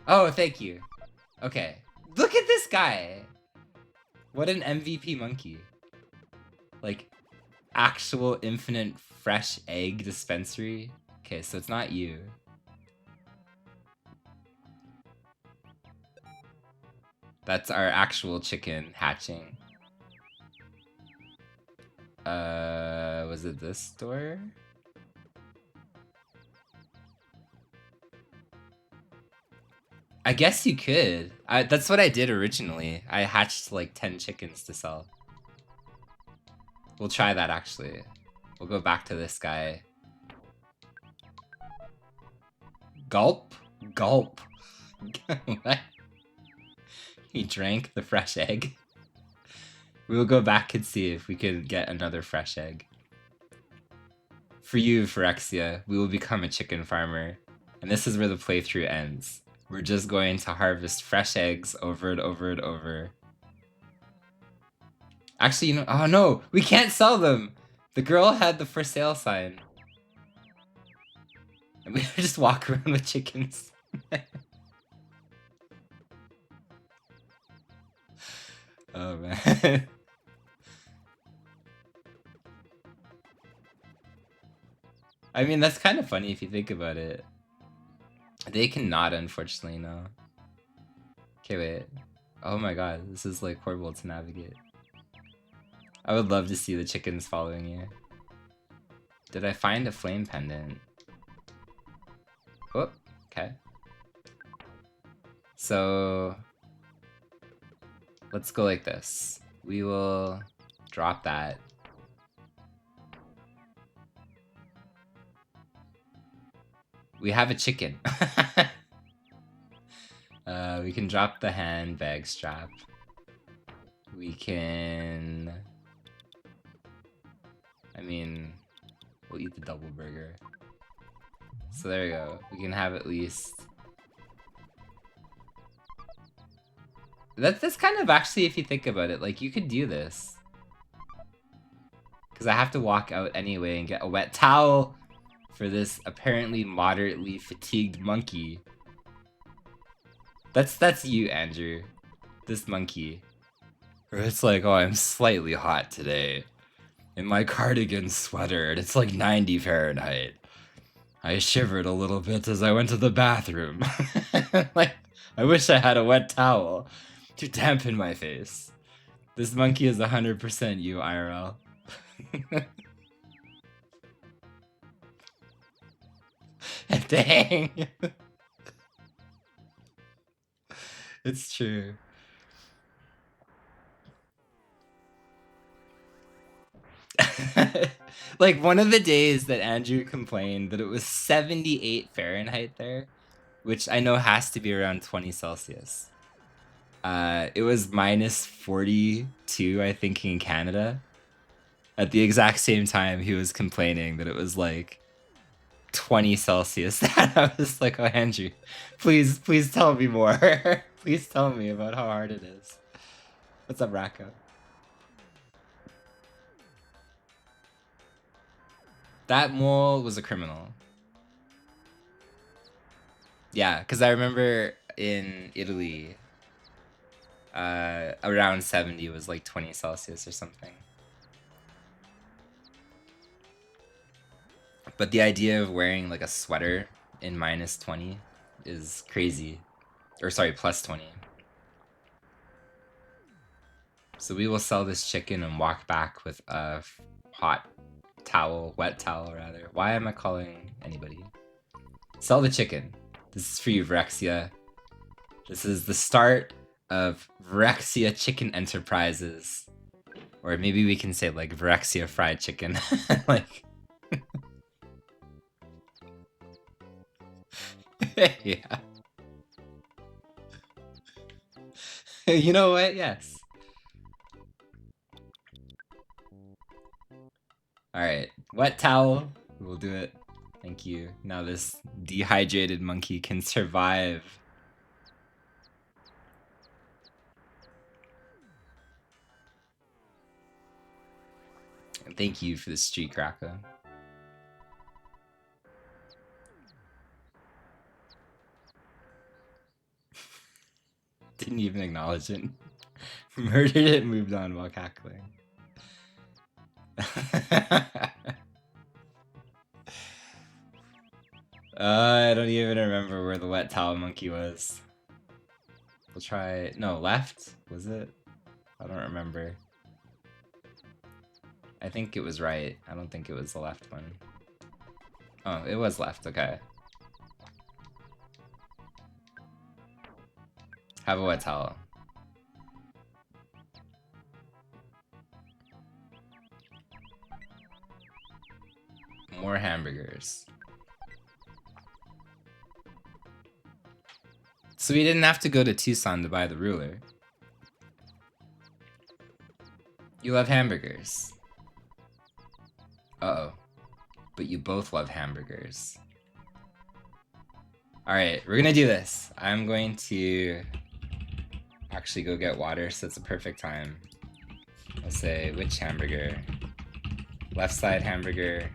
Oh, thank you. Okay. Look at this guy! What an MVP monkey. Like, actual infinite fresh egg dispensary. Okay, so it's not you. That's our actual chicken hatching. Was it this door? I guess you could. That's what I did originally. I hatched like 10 chickens to sell. We'll try that actually. We'll go back to this guy. Gulp? Gulp. What? He drank the fresh egg. We will go back and see if we could get another fresh egg. For you, Phyrexia, we will become a chicken farmer. And this is where the playthrough ends. We're just going to harvest fresh eggs over and over and over. Actually, you know, oh no, we can't sell them! The girl had the for sale sign. And we just walk around with chickens. Oh man. I mean, that's kind of funny if you think about it. They cannot, unfortunately, no. Okay, wait. Oh my god, this is like horrible to navigate. I would love to see the chickens following you. Did I find a flame pendant? Oh, okay. So let's go like this. We will drop that. We have a chicken. We can drop the handbag strap. We can... I mean, we'll eat the double burger. So there we go. We can have at least... That's kind of actually, if you think about it, like, you could do this. Because I have to walk out anyway and get a wet towel for this apparently moderately fatigued monkey. That's you, Andrew. This monkey. Or it's like, oh, I'm slightly hot today. In my cardigan sweater, and it's like 90 Fahrenheit. I shivered a little bit as I went to the bathroom. Like, I wish I had a wet towel to dampen my face. This monkey is 100% you, IRL. Dang. It's true. Like, one of the days that Andrew complained that it was 78 Fahrenheit there, which I know has to be around 20 Celsius. It was minus 42, I think, in Canada. At the exact same time, he was complaining that it was like 20 Celsius. I was like, oh, Andrew, please tell me more. Please tell me about how hard it is. What's up, Racco? That mole was a criminal. Yeah, because I remember in Italy, around 70 was like 20 Celsius or something. But the idea of wearing like a sweater in minus 20 is crazy. Or sorry, plus 20. So we will sell this chicken and walk back with a hot towel, wet towel rather. Why am I calling anybody? Sell the chicken. This is for you, Vrexia. This is the start of Vrexia Chicken Enterprises. Or maybe we can say like Vrexia Fried Chicken. Like... Yeah. You know what? Yes. Alright, wet towel. We'll do it. Thank you. Now this dehydrated monkey can survive. And thank you for the street cracker. Didn't even acknowledge it. Murdered it and moved on while cackling. I don't even remember where the wet towel monkey was. We'll try... No, left? Was it? I don't remember. I think it was right. I don't think it was the left one. Oh, it was left. Okay. Have a wet towel. More hamburgers. So we didn't have to go to Tucson to buy the ruler. You love hamburgers. Uh-oh. But you both love hamburgers. Alright, we're gonna do this. I'm going to actually go get water, so it's a perfect time. I'll say, which hamburger? Left side hamburger,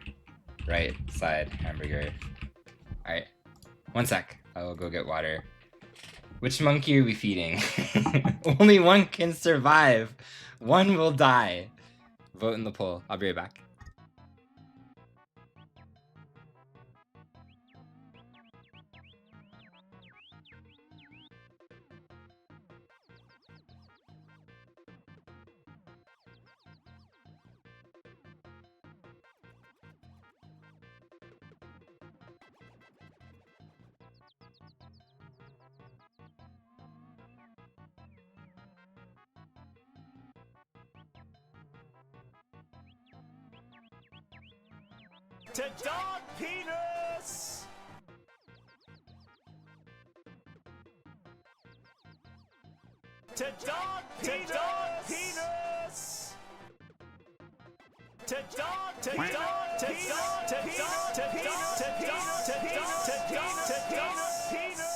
right side hamburger. Alright, 1 sec. I will go get water. Which monkey are we feeding? Only one can survive. One will die. Vote in the poll. I'll be right back. to dog penis. To dog penis. To dog penis. To dog to dog to dog to dog to dog to dog to dog to dog to dog penis.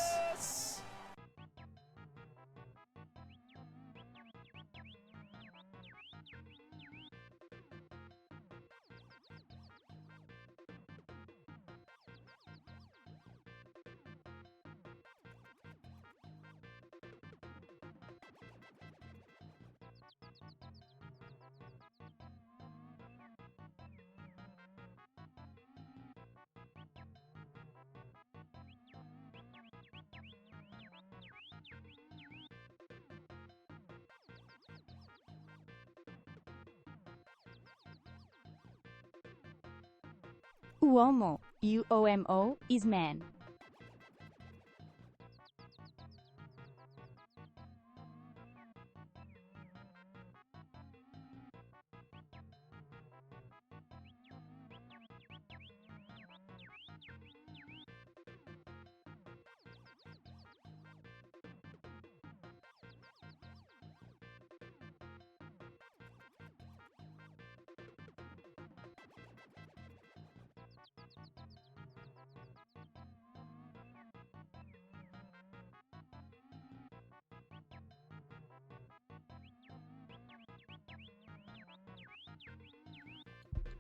Uomo, UOMO, is man.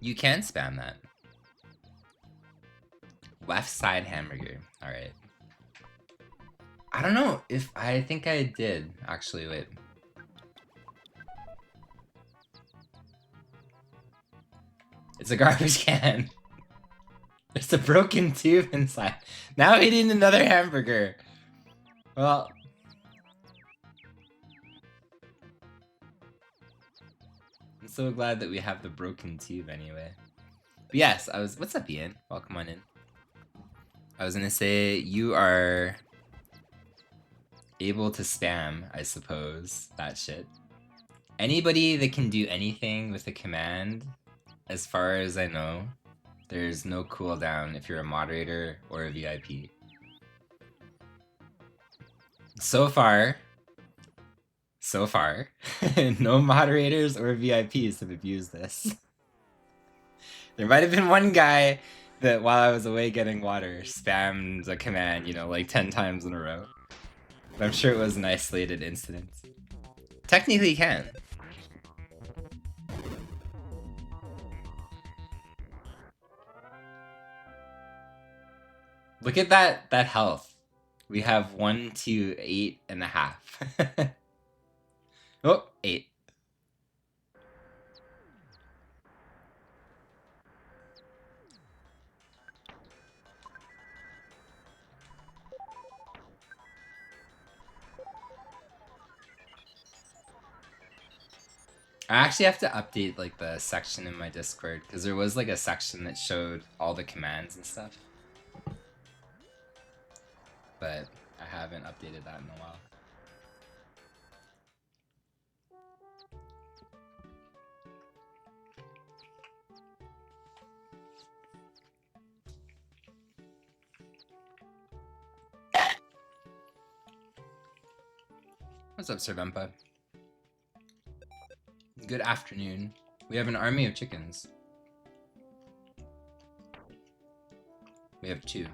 You can spam that. Left side hamburger. Alright. I don't know if I think I did. Actually, wait. It's a garbage can. There's a broken tube inside. Now eating another hamburger. Well. I'm so glad that we have the broken tube anyway. But yes, what's up, Ian? Welcome on in. I was gonna say, you are able to spam, I suppose, that shit. Anybody that can do anything with a command, as far as I know, there's no cooldown if you're a moderator or a VIP. So far, no moderators or VIPs have abused this. There might have been one guy that while I was away getting water spammed a command, you know, like 10 times in a row. But I'm sure it was an isolated incident. Technically you can. Look at that health. We have 1 to 8.5. Oh, 8. I actually have to update like the section in my Discord because there was like a section that showed all the commands and stuff. But I haven't updated that in a while. What's up, Sir Vempa? Good afternoon. We have an army of chickens. We have 2.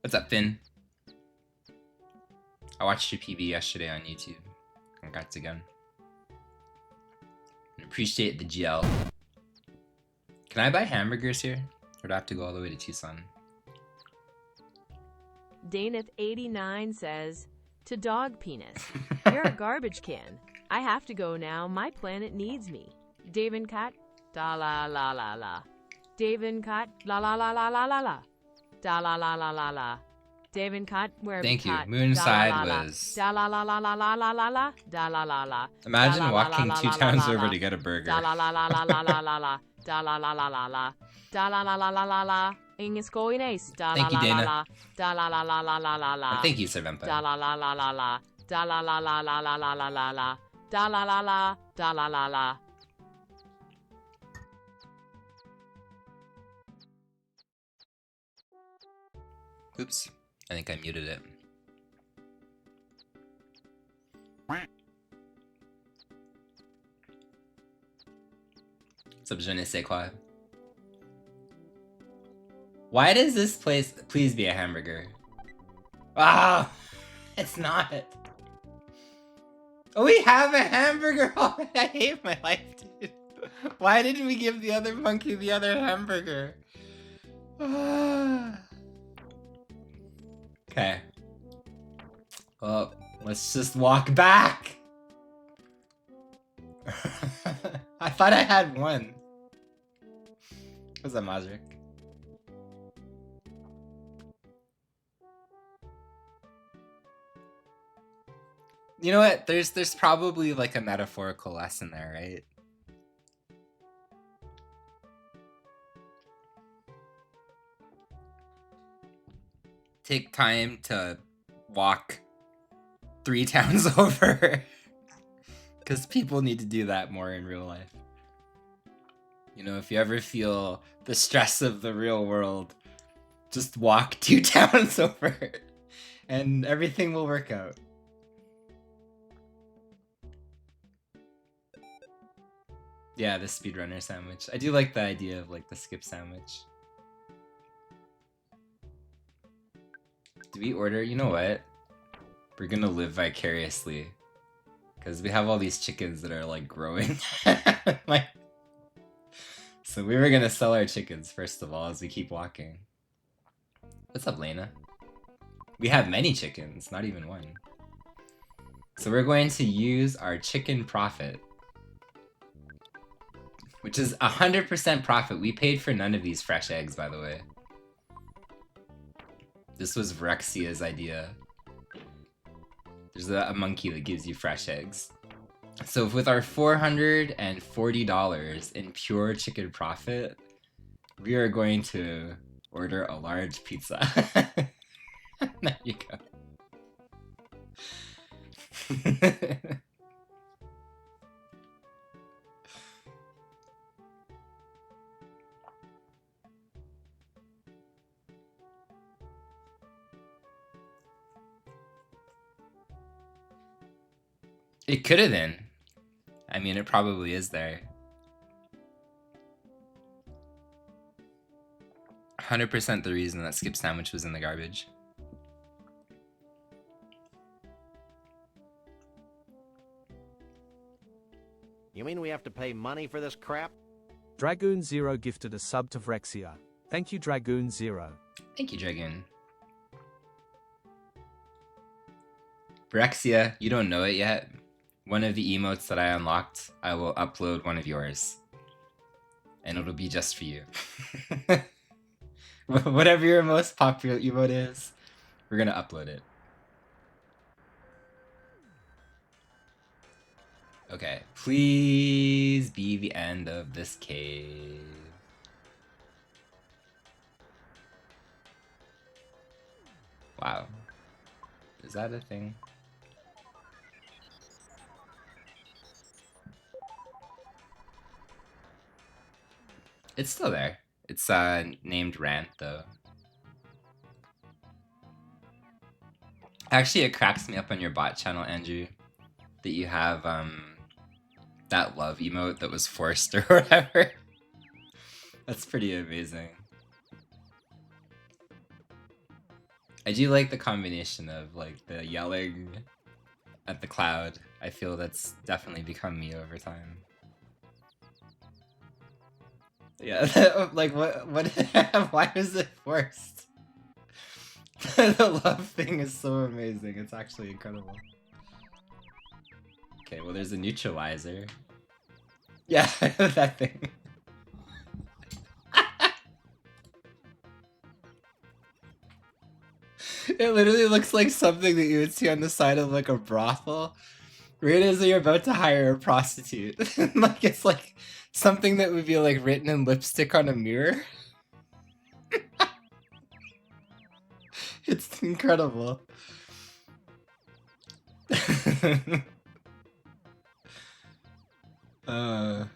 What's up, Finn? I watched your PB yesterday on YouTube. Congrats again. Appreciate the gel. Can I buy hamburgers here? Or do I have to go all the way to Tucson? Daneth89 says, to dog penis. You're a garbage can. I have to go now. My planet needs me. Davin Cat, da la la la la. Davin Cat, la la la la la la la. Da la la la la la. Davin Cat, where Thank you. cat, Moonside da, la, la, was. Da la la la la la la la la. Da la la la. Imagine Da, la, walking la, la, 2 la, towns la, over la. to get a burger. Da la la la la la la la la. Da la la la la la la. Da la la la la la la. Ingiskoines. Da la Thank you, la la Dana. la. Da la la la la la la la. Thank you, Sir Vempa. Da la la la la la. Da la la la la la la la la la. Da la la la. Da la la la. Oops. I think I muted it. What's up, je ne sais quoi? Why does this place please be a hamburger? Ah, it's not. Oh, we have a hamburger. Oh, I hate my life, dude. Why didn't we give the other monkey the other hamburger? Okay. Well, let's just walk back. I thought I had one. What's that, Mazrik? You know what? There's probably like a metaphorical lesson there, right? Take time to walk 3 towns over. Because people need to do that more in real life. You know, if you ever feel the stress of the real world, just walk 2 towns over and everything will work out. Yeah, the speedrunner sandwich. I do like the idea of like the skip sandwich. Do we order? You know what? We're gonna live vicariously. Because we have all these chickens that are like growing. Like, so we were gonna sell our chickens first of all as we keep walking. What's up, Lena? We have many chickens, not even one. So we're going to use our chicken profit, which is 100% profit. We paid for none of these fresh eggs, by the way. This was Vrexia's idea. There's a monkey that gives you fresh eggs. So with our $440 in pure chicken profit, we are going to order a large pizza. There you go. It could have been. I mean, it probably is there. 100% the reason that Skip Sandwich was in the garbage. You mean we have to pay money for this crap? Dragoon Zero gifted a sub to Vrexia. Thank you, Dragoon Zero. Thank you, Dragoon. Brexia, you don't know it yet. One of the emotes that I unlocked, I will upload one of yours. And it'll be just for you. Whatever your most popular emote is, we're gonna upload it. Okay, please be the end of this cave. Wow. Is that a thing? It's still there. It's named Rant though. Actually, it cracks me up on your bot channel, Andrew, that you have that love emote that was forced or whatever. That's pretty amazing. I do like the combination of like the yelling at the cloud. I feel that's definitely become me over time. Yeah, like what why is it forced? The love thing is so amazing. It's actually incredible. Okay, well there's a neutralizer. Yeah, that thing. It literally looks like something that you would see on the side of like a brothel. Right as you're about to hire a prostitute. Like it's like something that would be like written in lipstick on a mirror. It's incredible.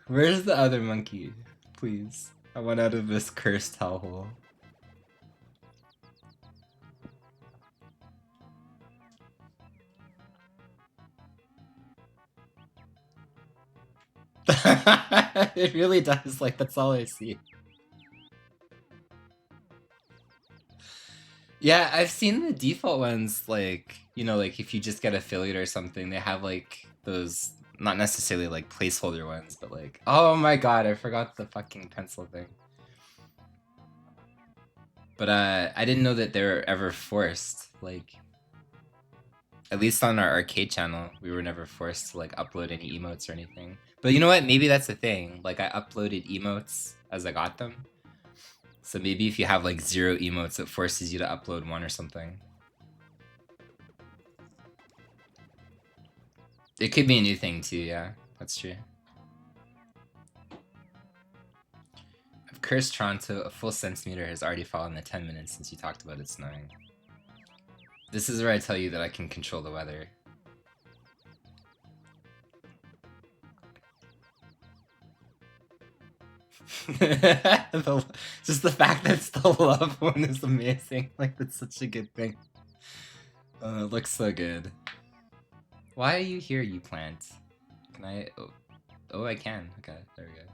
Where's the other monkey? Please. I want out of this cursed hellhole. It really does, like, that's all I see. Yeah, I've seen the default ones, like, you know, like if you just get affiliate or something, they have like those, not necessarily like placeholder ones, but like, oh my god, I forgot the fucking pencil thing. But I didn't know that they were ever forced, like, at least on our arcade channel, we were never forced to like upload any emotes or anything. But you know what, maybe that's the thing, like I uploaded emotes as I got them. So maybe if you have like 0 emotes, it forces you to upload 1 or something. It could be a new thing too, yeah, that's true. I've cursed Toronto, a full centimeter has already fallen in the 10 minutes since you talked about it snowing. This is where I tell you that I can control the weather. Just the fact that it's the love one is amazing. Like, that's such a good thing. It looks so good. Why are you here, you plant? Can I... Oh, I can. Okay, there we go.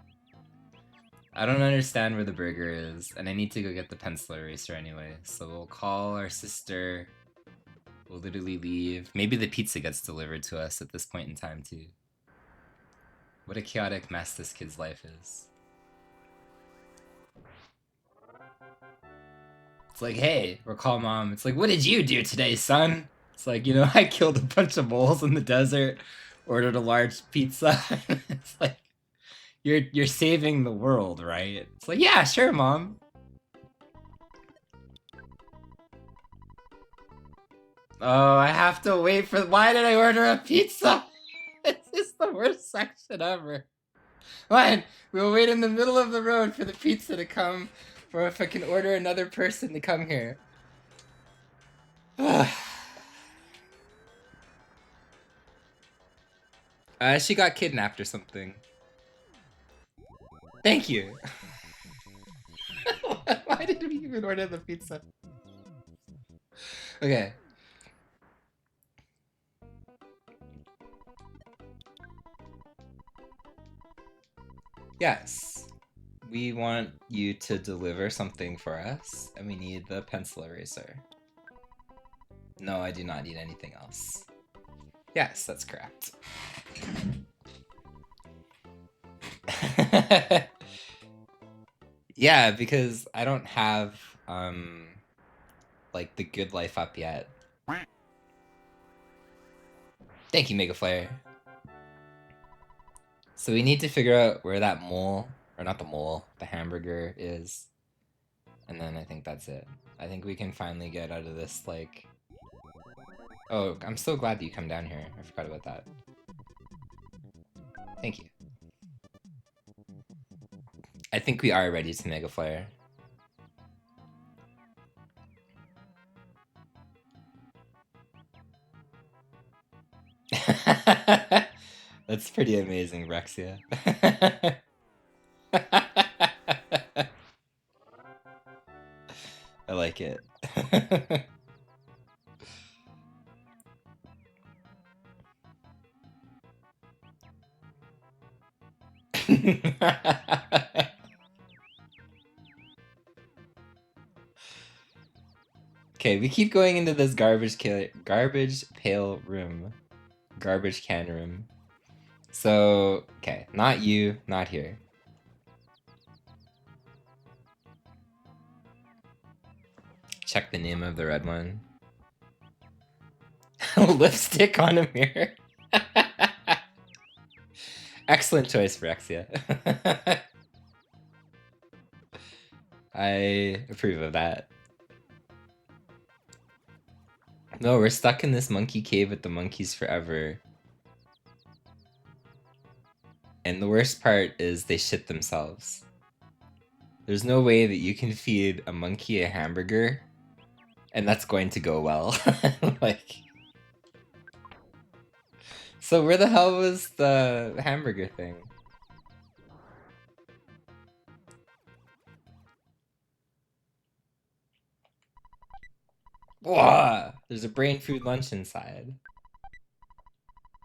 I don't understand where the burger is, and I need to go get the pencil eraser anyway. So we'll call our sister. We'll literally leave. Maybe the pizza gets delivered to us at this point in time, too. What a chaotic mess this kid's life is. It's like, hey, recall mom. It's like, what did you do today, son? It's like, you know, I killed a bunch of moles in the desert, ordered a large pizza. It's like, you're saving the world, right? It's like, yeah, sure, mom. Oh, I have to wait for. Why did I order a pizza? This is the worst section ever. Fine, we'll wait in the middle of the road for the pizza to come, or if I can order another person to come here. She got kidnapped or something. Thank you. Why did we even order the pizza? Okay. Yes. We want you to deliver something for us, and we need the pencil eraser. No, I do not need anything else. Yes, that's correct. Yeah, because I don't have, like, the good life up yet. Thank you, Mega Flare. So we need to figure out where that mole, or not the mole, the hamburger is. And then I think that's it. I think we can finally get out of this, like... Oh, I'm so glad that you come down here. I forgot about that. Thank you. I think we are ready to Mega Flare. That's pretty amazing, Rexia. I like it. Okay, we keep going into this garbage pail room. Garbage can room. So, okay, not you, not here. Check the name of the red one. Lipstick on a mirror. Excellent choice, Rexia. I approve of that. No, we're stuck in this monkey cave with the monkeys forever. And the worst part is they shit themselves. There's no way that you can feed a monkey a hamburger And that's going to go well. Like, so where the hell was the hamburger thing? Whoa! There's a brain food lunch inside.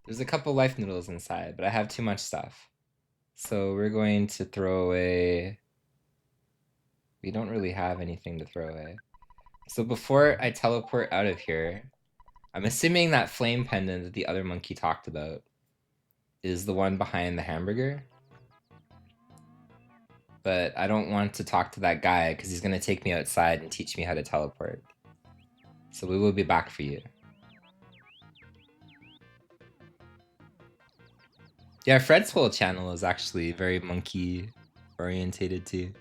There's a couple life noodles inside, but I have too much stuff. So we're going to throw away... We don't really have anything to throw away. So before I teleport out of here, I'm assuming that flame pendant that the other monkey talked about is the one behind the hamburger. But I don't want to talk to that guy because he's going to take me outside and teach me how to teleport. So we will be back for you. Yeah, Fred's whole channel is actually very monkey orientated too.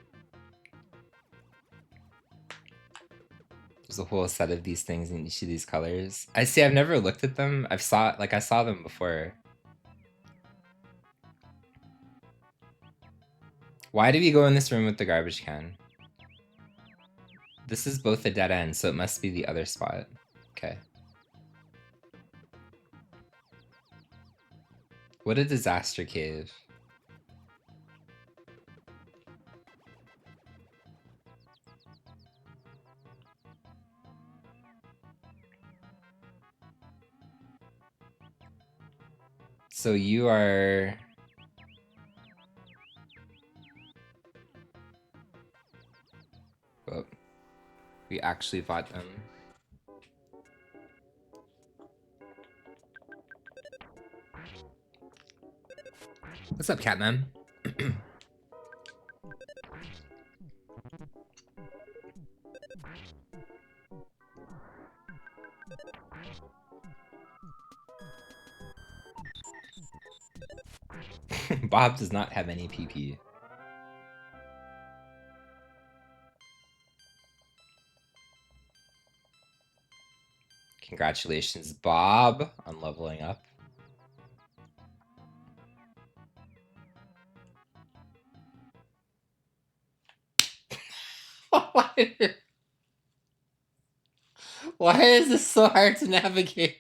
There's a whole set of these things in each of these colors. I see, I've never looked at them. I saw them before. Why did we go in this room with the garbage can? This is both a dead end, so it must be the other spot. Okay. What a disaster cave. So you are... Oh, we actually fought them. What's up, Catman? Bob does not have any PP. Congratulations, Bob, on leveling up. Why is this so hard to navigate?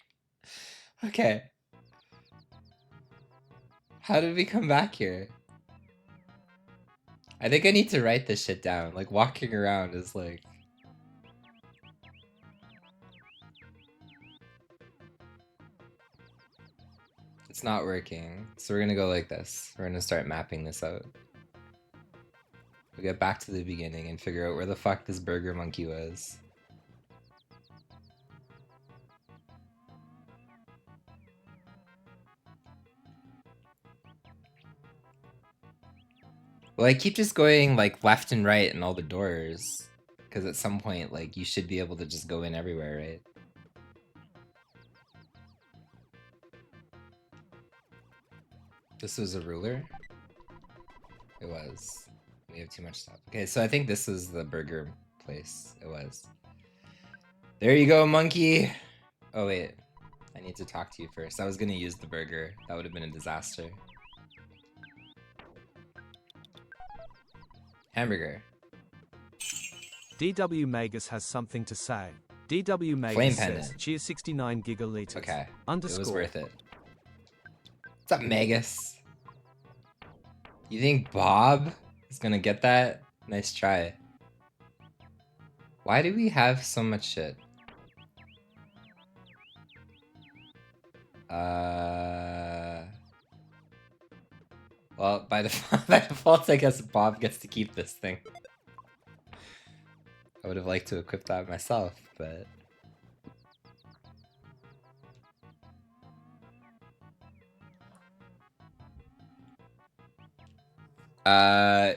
Okay. How did we come back here? I think I need to write this shit down. Like, walking around is like... It's not working. So we're gonna go like this. We're gonna start mapping this out. We'll get back to the beginning and figure out where the fuck this burger monkey was. Well, I keep just going like left and right in all the doors. Because at some point, like, you should be able to just go in everywhere, right? This was a ruler? It was. We have too much stuff. Okay, so I think this is the burger place. It was. There you go, monkey! Oh, wait. I need to talk to you first. I was gonna use the burger. That would have been a disaster. Hamburger. DW Magus has something to say. DW Flame Magus says, pendant. cheers 69 gigaliters. Okay. Underscore. It was worth it. What's up, Magus? You think Bob is gonna get that? Nice try. Why do we have so much shit? Well, by default, I guess Bob gets to keep this thing. I would have liked to equip that myself, but...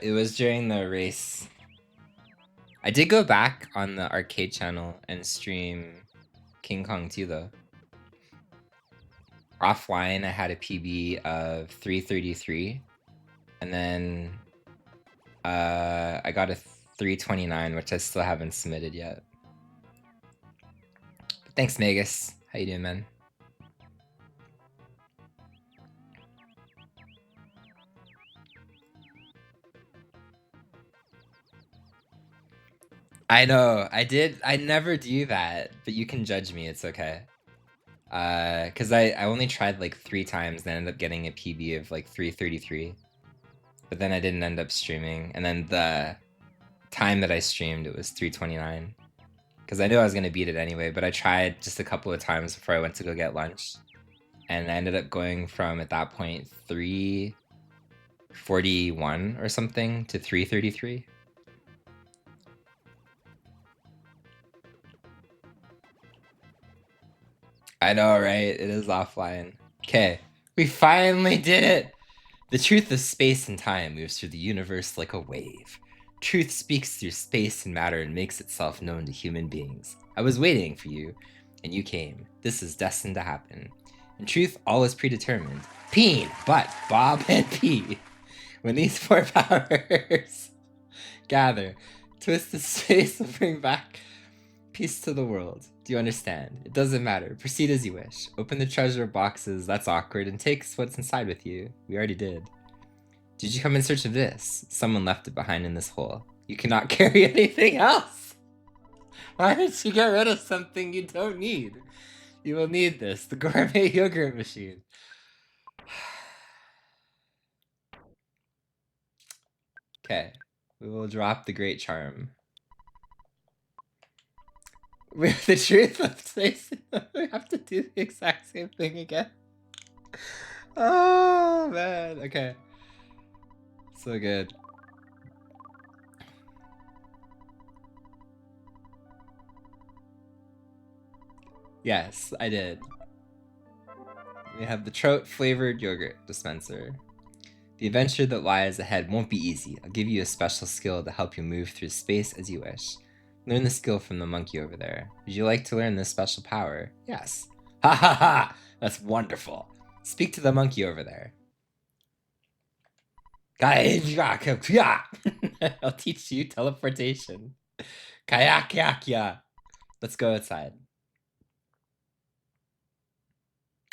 It was during the race. I did go back on the arcade channel and stream King Kong 2 though. Offline, I had a PB of 333, and then I got a 329, which I still haven't submitted yet. But thanks, Magus. How you doing, man? I know, I did. I never do that, but you can judge me. It's okay. Cause I only tried like 3 times, and ended up getting a PB of like 3:33. But then I didn't end up streaming, and then the time that I streamed, it was 3:29. Because I knew I was gonna beat it anyway, but I tried just a couple of times before I went to go get lunch, and I ended up going from at that point 3:41 or something to 3:33. I know, right? It is offline. Okay, we finally did it! The truth of space and time moves through the universe like a wave. Truth speaks through space and matter and makes itself known to human beings. I was waiting for you, and you came. This is destined to happen. In truth, all is predetermined. Peen, Butt, Bob, and P. When these 4 powers gather, twisted space will bring back peace to the world. Do you understand? It doesn't matter. Proceed as you wish. Open the treasure boxes, that's awkward, and take what's inside with you. We already did. Did you come in search of this? Someone left it behind in this hole. You cannot carry anything else! Why did you get rid of something you don't need? You will need this, the gourmet yogurt machine. Okay, we will drop the great charm. With the truth of space, we have to do the exact same thing again. Oh man, okay. So good. Yes, I did. We have the trout flavored yogurt dispenser. The adventure that lies ahead won't be easy. I'll give you a special skill to help you move through space as you wish. Learn the skill from the monkey over there. Would you like to learn this special power? Yes. Ha ha ha! That's wonderful. Speak to the monkey over there. I'll teach you teleportation. Kayak. Let's go outside.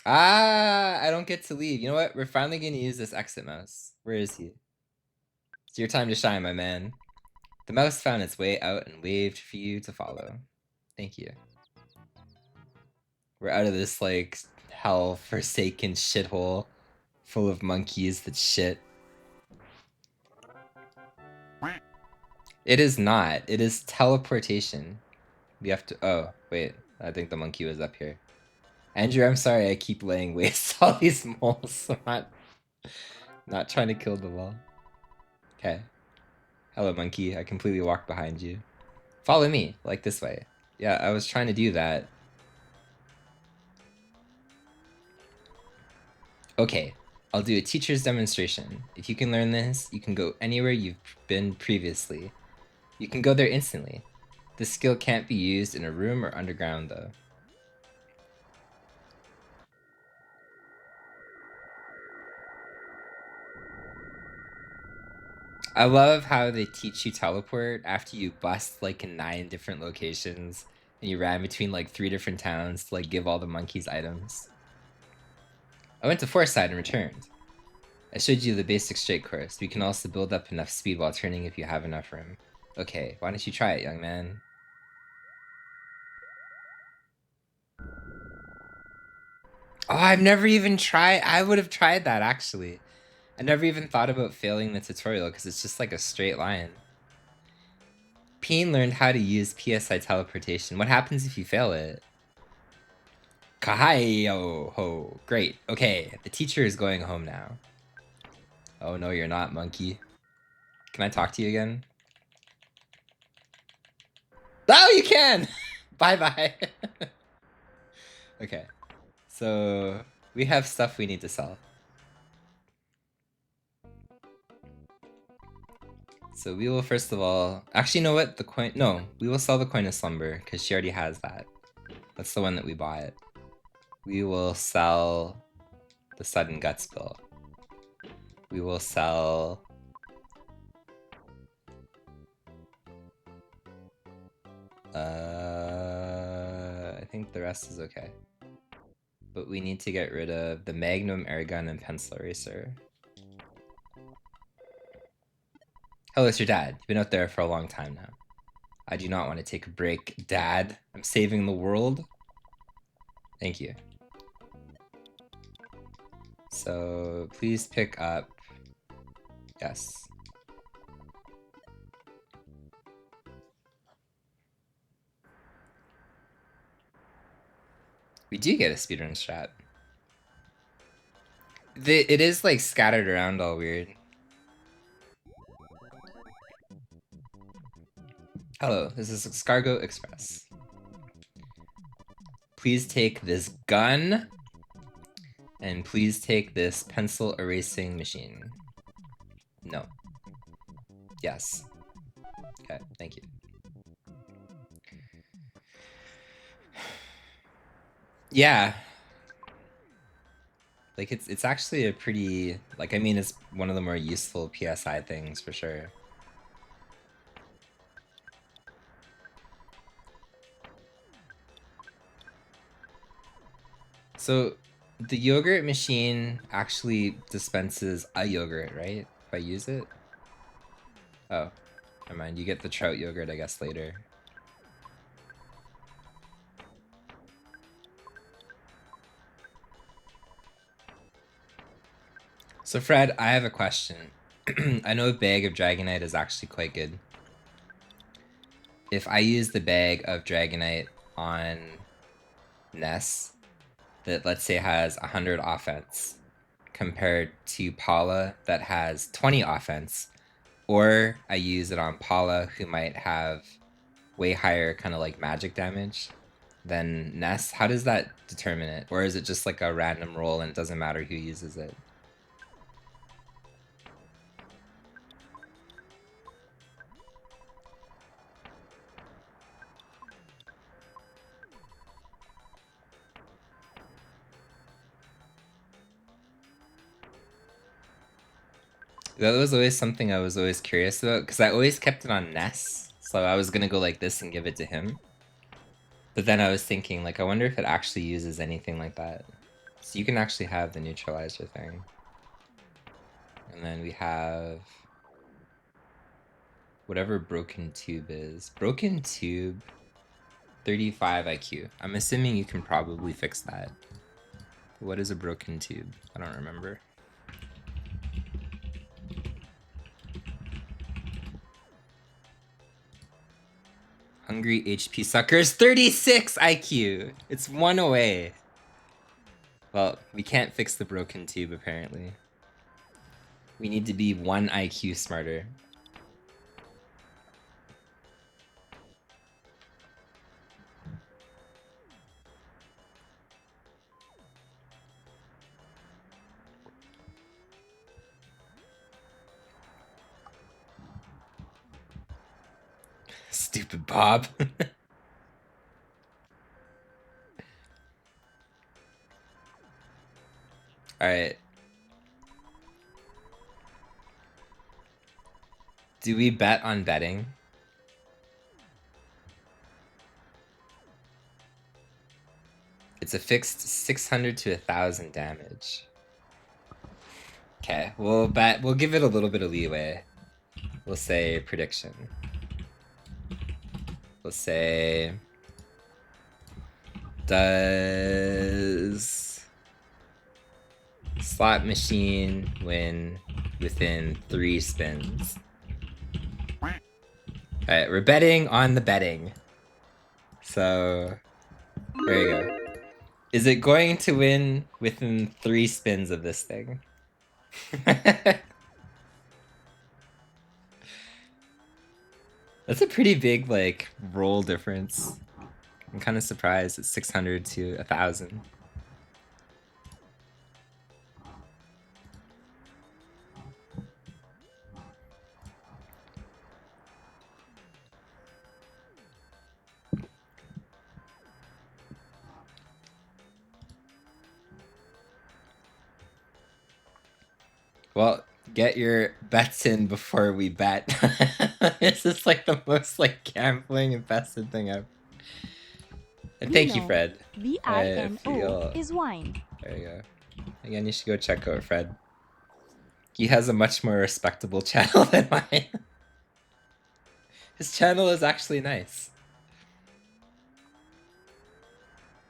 Ah, I don't get to leave. You know what? We're finally going to use this exit mouse. Where is he? It's your time to shine, my man. The mouse found its way out and waved for you to follow. Thank you. We're out of this, like, hell-forsaken shithole full of monkeys that shit. It is not. It is teleportation. We have to... Oh, wait. I think the monkey was up here. Andrew, I'm sorry I keep laying waste to all these moles. I'm not trying to kill the wall. Okay. Hello, monkey. I completely walked behind you. Follow me, like this way. Yeah, I was trying to do that. Okay, I'll do a teacher's demonstration. If you can learn this, you can go anywhere you've been previously. You can go there instantly. This skill can't be used in a room or underground, though. I love how they teach you teleport after you bust like in 9 different locations and you ran between like 3 different towns to like give all the monkeys items. I went to Foresight and returned. I showed you the basic straight course. We can also build up enough speed while turning if you have enough room. Okay, why don't you try it, young man? Oh, I've never even tried. I would have tried that actually. I never even thought about failing the tutorial because it's just like a straight line. Peen learned how to use PSI teleportation. What happens if you fail it? Kahayo ho. Great. Okay, the teacher is going home now. Oh no, you're not, monkey. Can I talk to you again? Oh, you can! Bye-bye. Okay. So, we have stuff we need to sell. So we will first of all... Actually, you know what? The coin... No, we will sell the coin of slumber, because she already has that. That's the one that we bought. We will sell the sudden gut spill. We will sell... I think the rest is okay. But we need to get rid of the Magnum, Airgun, and Pencil Eraser. Hello, it's your dad. You've been out there for a long time now. I do not want to take a break, Dad. I'm saving the world. Thank you. So please pick up. Yes. We do get a speedrun strat. It is like scattered around all weird. Hello, this is Escargot Express. Please take this gun. And please take this pencil erasing machine. No. Yes. Okay, thank you. Yeah. Like it's actually a pretty, like, I mean, it's one of the more useful PSI things for sure. So the yogurt machine actually dispenses a yogurt, right? If I use it? Oh, never mind. You get the trout yogurt, I guess, later. So Fred, I have a question. I know a bag of Dragonite is actually quite good. If I use the bag of Dragonite on Ness, that let's say has 100 offense, compared to Paula that has 20 offense, or I use it on Paula who might have way higher kind of like magic damage than Ness, how does that determine it? Or is it just like a random roll and it doesn't matter who uses it? That was always something I was always curious about, because I always kept it on Ness, so I was gonna go like this and give it to him. But then I was thinking, like, I wonder if it actually uses anything like that. So you can actually have the neutralizer thing. And then we have whatever Broken Tube is. Broken Tube, 35 IQ. I'm assuming you can probably fix that. What is a Broken Tube? I don't remember. Hungry HP Suckers, 36 IQ! It's 1 away. Well, we can't fix the Broken Tube, apparently. We need to be 1 IQ smarter. Stupid Bob. Alright. Do we bet on betting? It's a fixed 600 to 1,000 damage. Okay, we'll bet. We'll give it a little bit of leeway. We'll say prediction. We'll say... Does slot machine win within 3 spins? Alright, we're betting on the betting. So, there you go. Is it going to win within 3 spins of this thing? That's a pretty big, like, roll difference. I'm kind of surprised it's 600 to 1,000. Well, get your bets in before we bet. This is like the most like gambling invested thing ever. And thank you, Fred. VINO is wine. There you go. Again, you should go check out Fred. He has a much more respectable channel than mine. His channel is actually nice.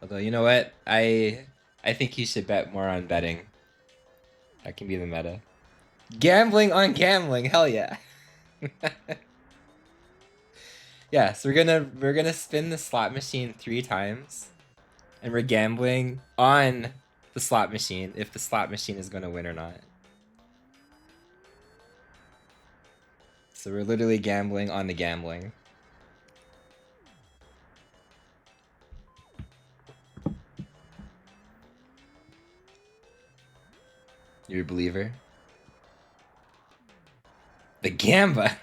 Although, you know what? I think he should bet more on betting. That can be the meta. Gambling on gambling, hell yeah. Yeah, so we're gonna spin the slot machine 3 times. And we're gambling on the slot machine if the slot machine is gonna win or not. So we're literally gambling on the gambling. You're a believer? The Gamba!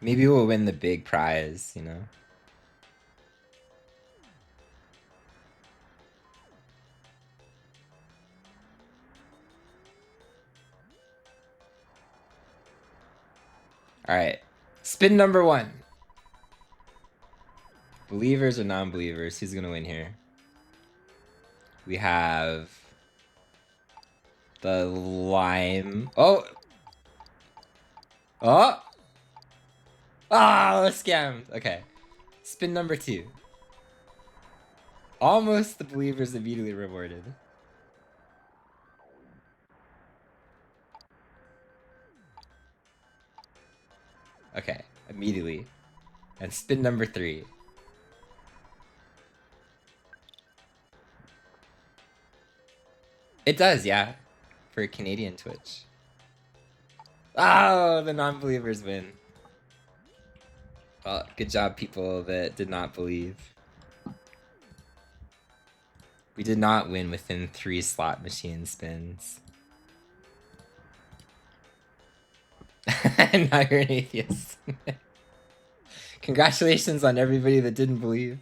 Maybe we'll win the big prize, you know? Alright. Spin number 1. Believers or non-believers? Who's gonna win here? We have... the lime... Oh! Oh! Oh, scammed! Okay. Spin number 2. Almost the believers immediately rewarded. Okay, immediately. And spin number 3. It does, yeah. For Canadian Twitch. Oh, the non-believers win. Well, good job, people that did not believe. We did not win within 3 slot machine spins. Now you're an atheist. Congratulations on everybody that didn't believe.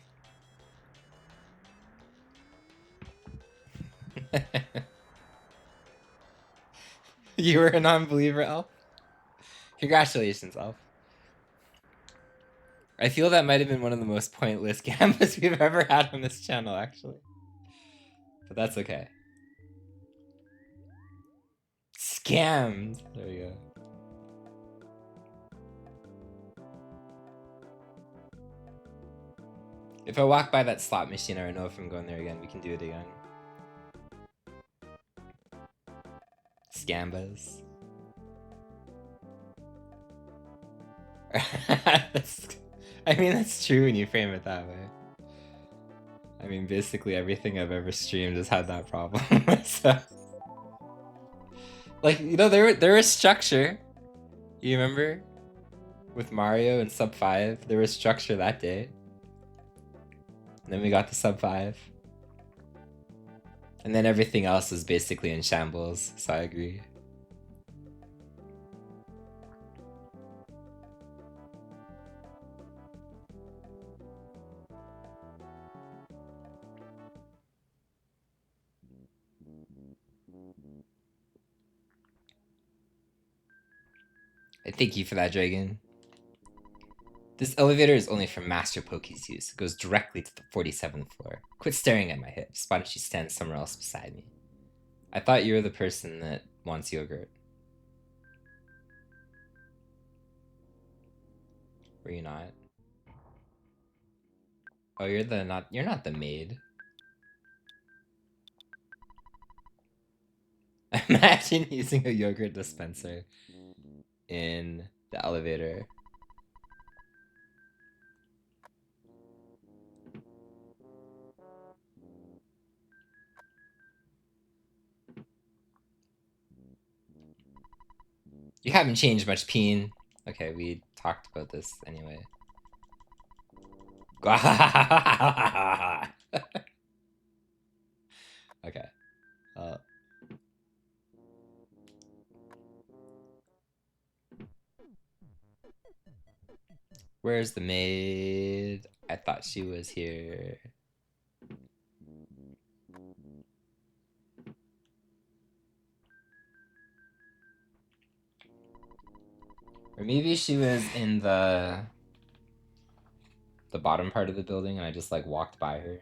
You were a non-believer, Elf? Congratulations, Elf. I feel that might have been one of the most pointless gambas we've ever had on this channel, actually. But that's okay. Scammed! There we go. If I walk by that slot machine, or I know if I'm going there again, we can do it again. Scambas. I mean, that's true when you frame it that way. I mean, basically everything I've ever streamed has had that problem. So, like, you know, there was structure. You remember? With Mario and Sub 5, there was structure that day. And then we got to Sub 5. And then everything else is basically in shambles, so I agree. I thank you for that, Dragon. This elevator is only for Master Poke's use. It goes directly to the 47th floor. Quit staring at my hips. Why don't you stand somewhere else beside me? I thought you were the person that wants yogurt. Were you not? Oh, you're not the maid. Imagine using a yogurt dispenser in the elevator. You haven't changed much, Peen. Okay, we talked about this anyway. Okay. Where's the maid? I thought she was here. Or maybe she was in the bottom part of the building and I just like walked by her.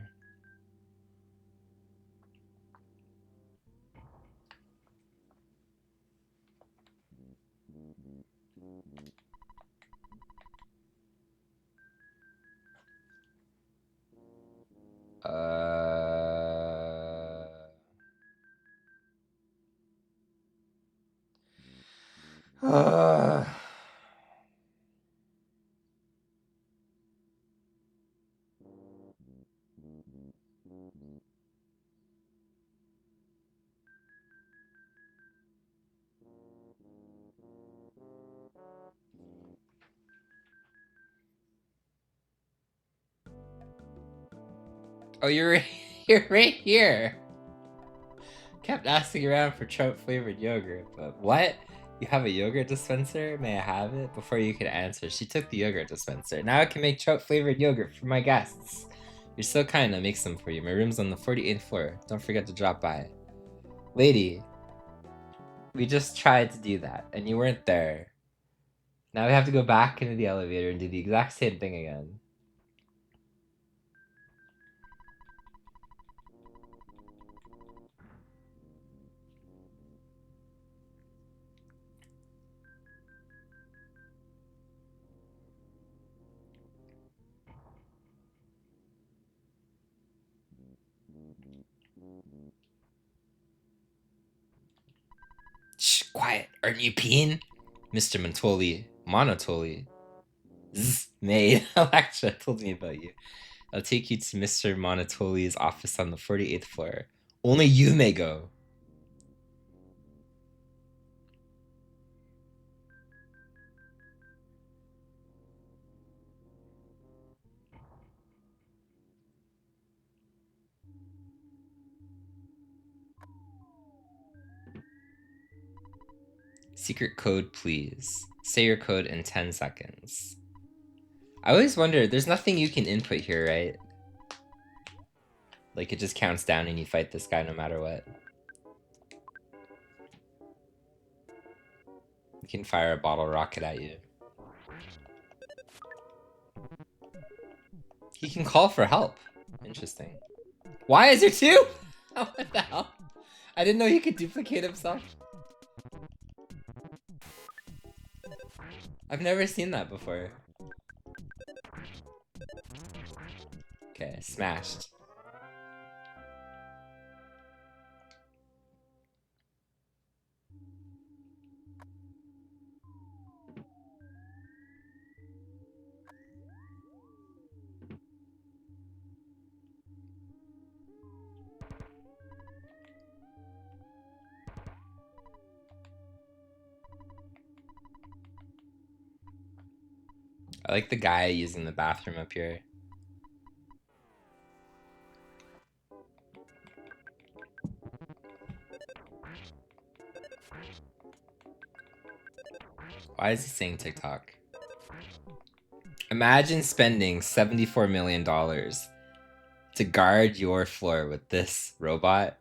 Uh, oh, you're right here. Kept asking around for trout flavored yogurt, but what? You have a yogurt dispenser? May I have it? Before you could answer, she took the yogurt dispenser. Now I can make trout flavored yogurt for my guests. You're so kind, I'll make some for you. My room's on the 48th floor. Don't forget to drop by. Lady, we just tried to do that, and you weren't there. Now we have to go back into the elevator and do the exact same thing again. Shh, quiet. Aren't you peeing? Mr. Monotoli. Zzz, maid. Electra told me about you. I'll take you to Mr. Monotoli's office on the 48th floor. Only you may go. Secret code, please. Say your code in 10 seconds. I always wonder, there's nothing you can input here, right? Like, it just counts down and you fight this guy no matter what. You can fire a bottle rocket at you. He can call for help. Interesting. Why is there two? What the hell? I didn't know he could duplicate himself. I've never seen that before. Okay, smashed. I like the guy using the bathroom up here. Why is he saying TikTok? Imagine spending $74 million to guard your floor with this robot,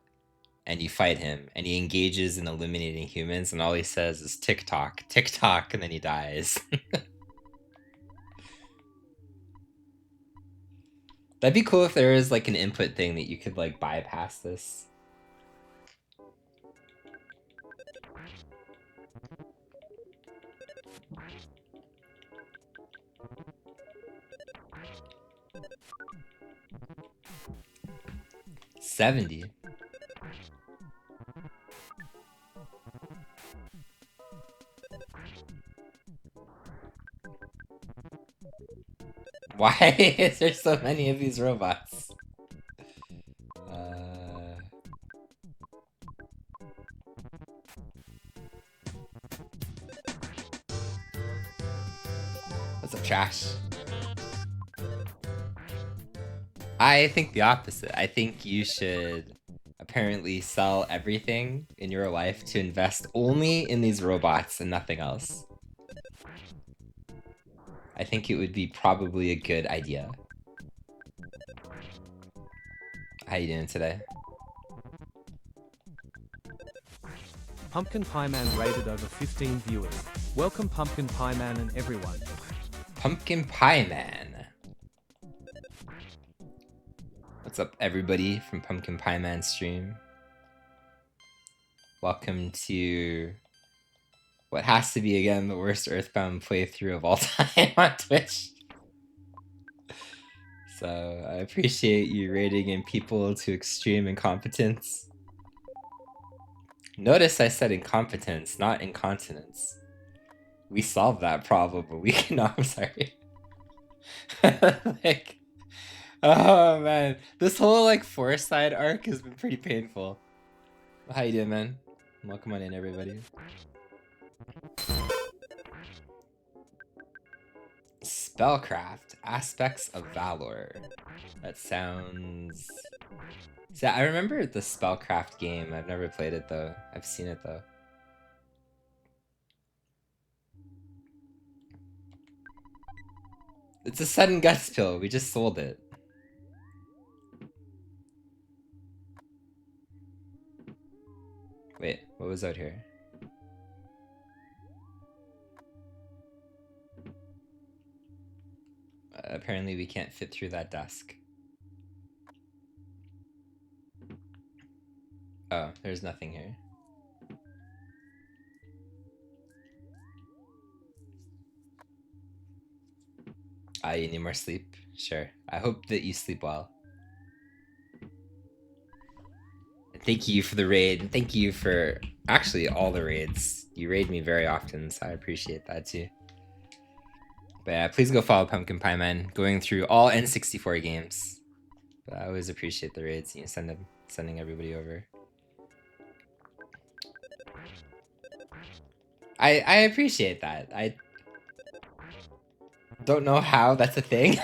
and you fight him, and he engages in eliminating humans, and all he says is TikTok, TikTok, and then he dies. That'd be cool if there was like an input thing that you could like bypass this. $70. Why is there so many of these robots? What's up, trash? I think the opposite. I think you should apparently sell everything in your life to invest only in these robots and nothing else. I think it would be probably a good idea. How you doing today? Pumpkin Pie Man rated over 15 viewers. Welcome Pumpkin Pie Man and everyone. Pumpkin Pie Man. What's up, everybody from Pumpkin Pie Man stream? Welcome to what has to be, again, the worst EarthBound playthrough of all time on Twitch. So I appreciate you rating in people to extreme incompetence. Notice I said incompetence, not incontinence. We solved that problem, but we can. No, I'm sorry. Like, oh man, this whole like forest side arc has been pretty painful. How you doing, man? Welcome on in, everybody. Spellcraft, aspects of valor. That sounds. See, I remember the Spellcraft game. I've never played it though. I've seen it though. It's a sudden guts pill. We just sold it. Wait, what was out here? Apparently we can't fit through that desk. Oh, there's nothing here. You need more sleep? Sure. I hope that you sleep well. Thank you for the raid, and thank you for actually all the raids. You raid me very often, so I appreciate that too. But yeah, please go follow Pumpkin Pie Man, going through all N64 games. But I always appreciate the raids, you know, sending everybody over. I appreciate that. I don't know how that's a thing.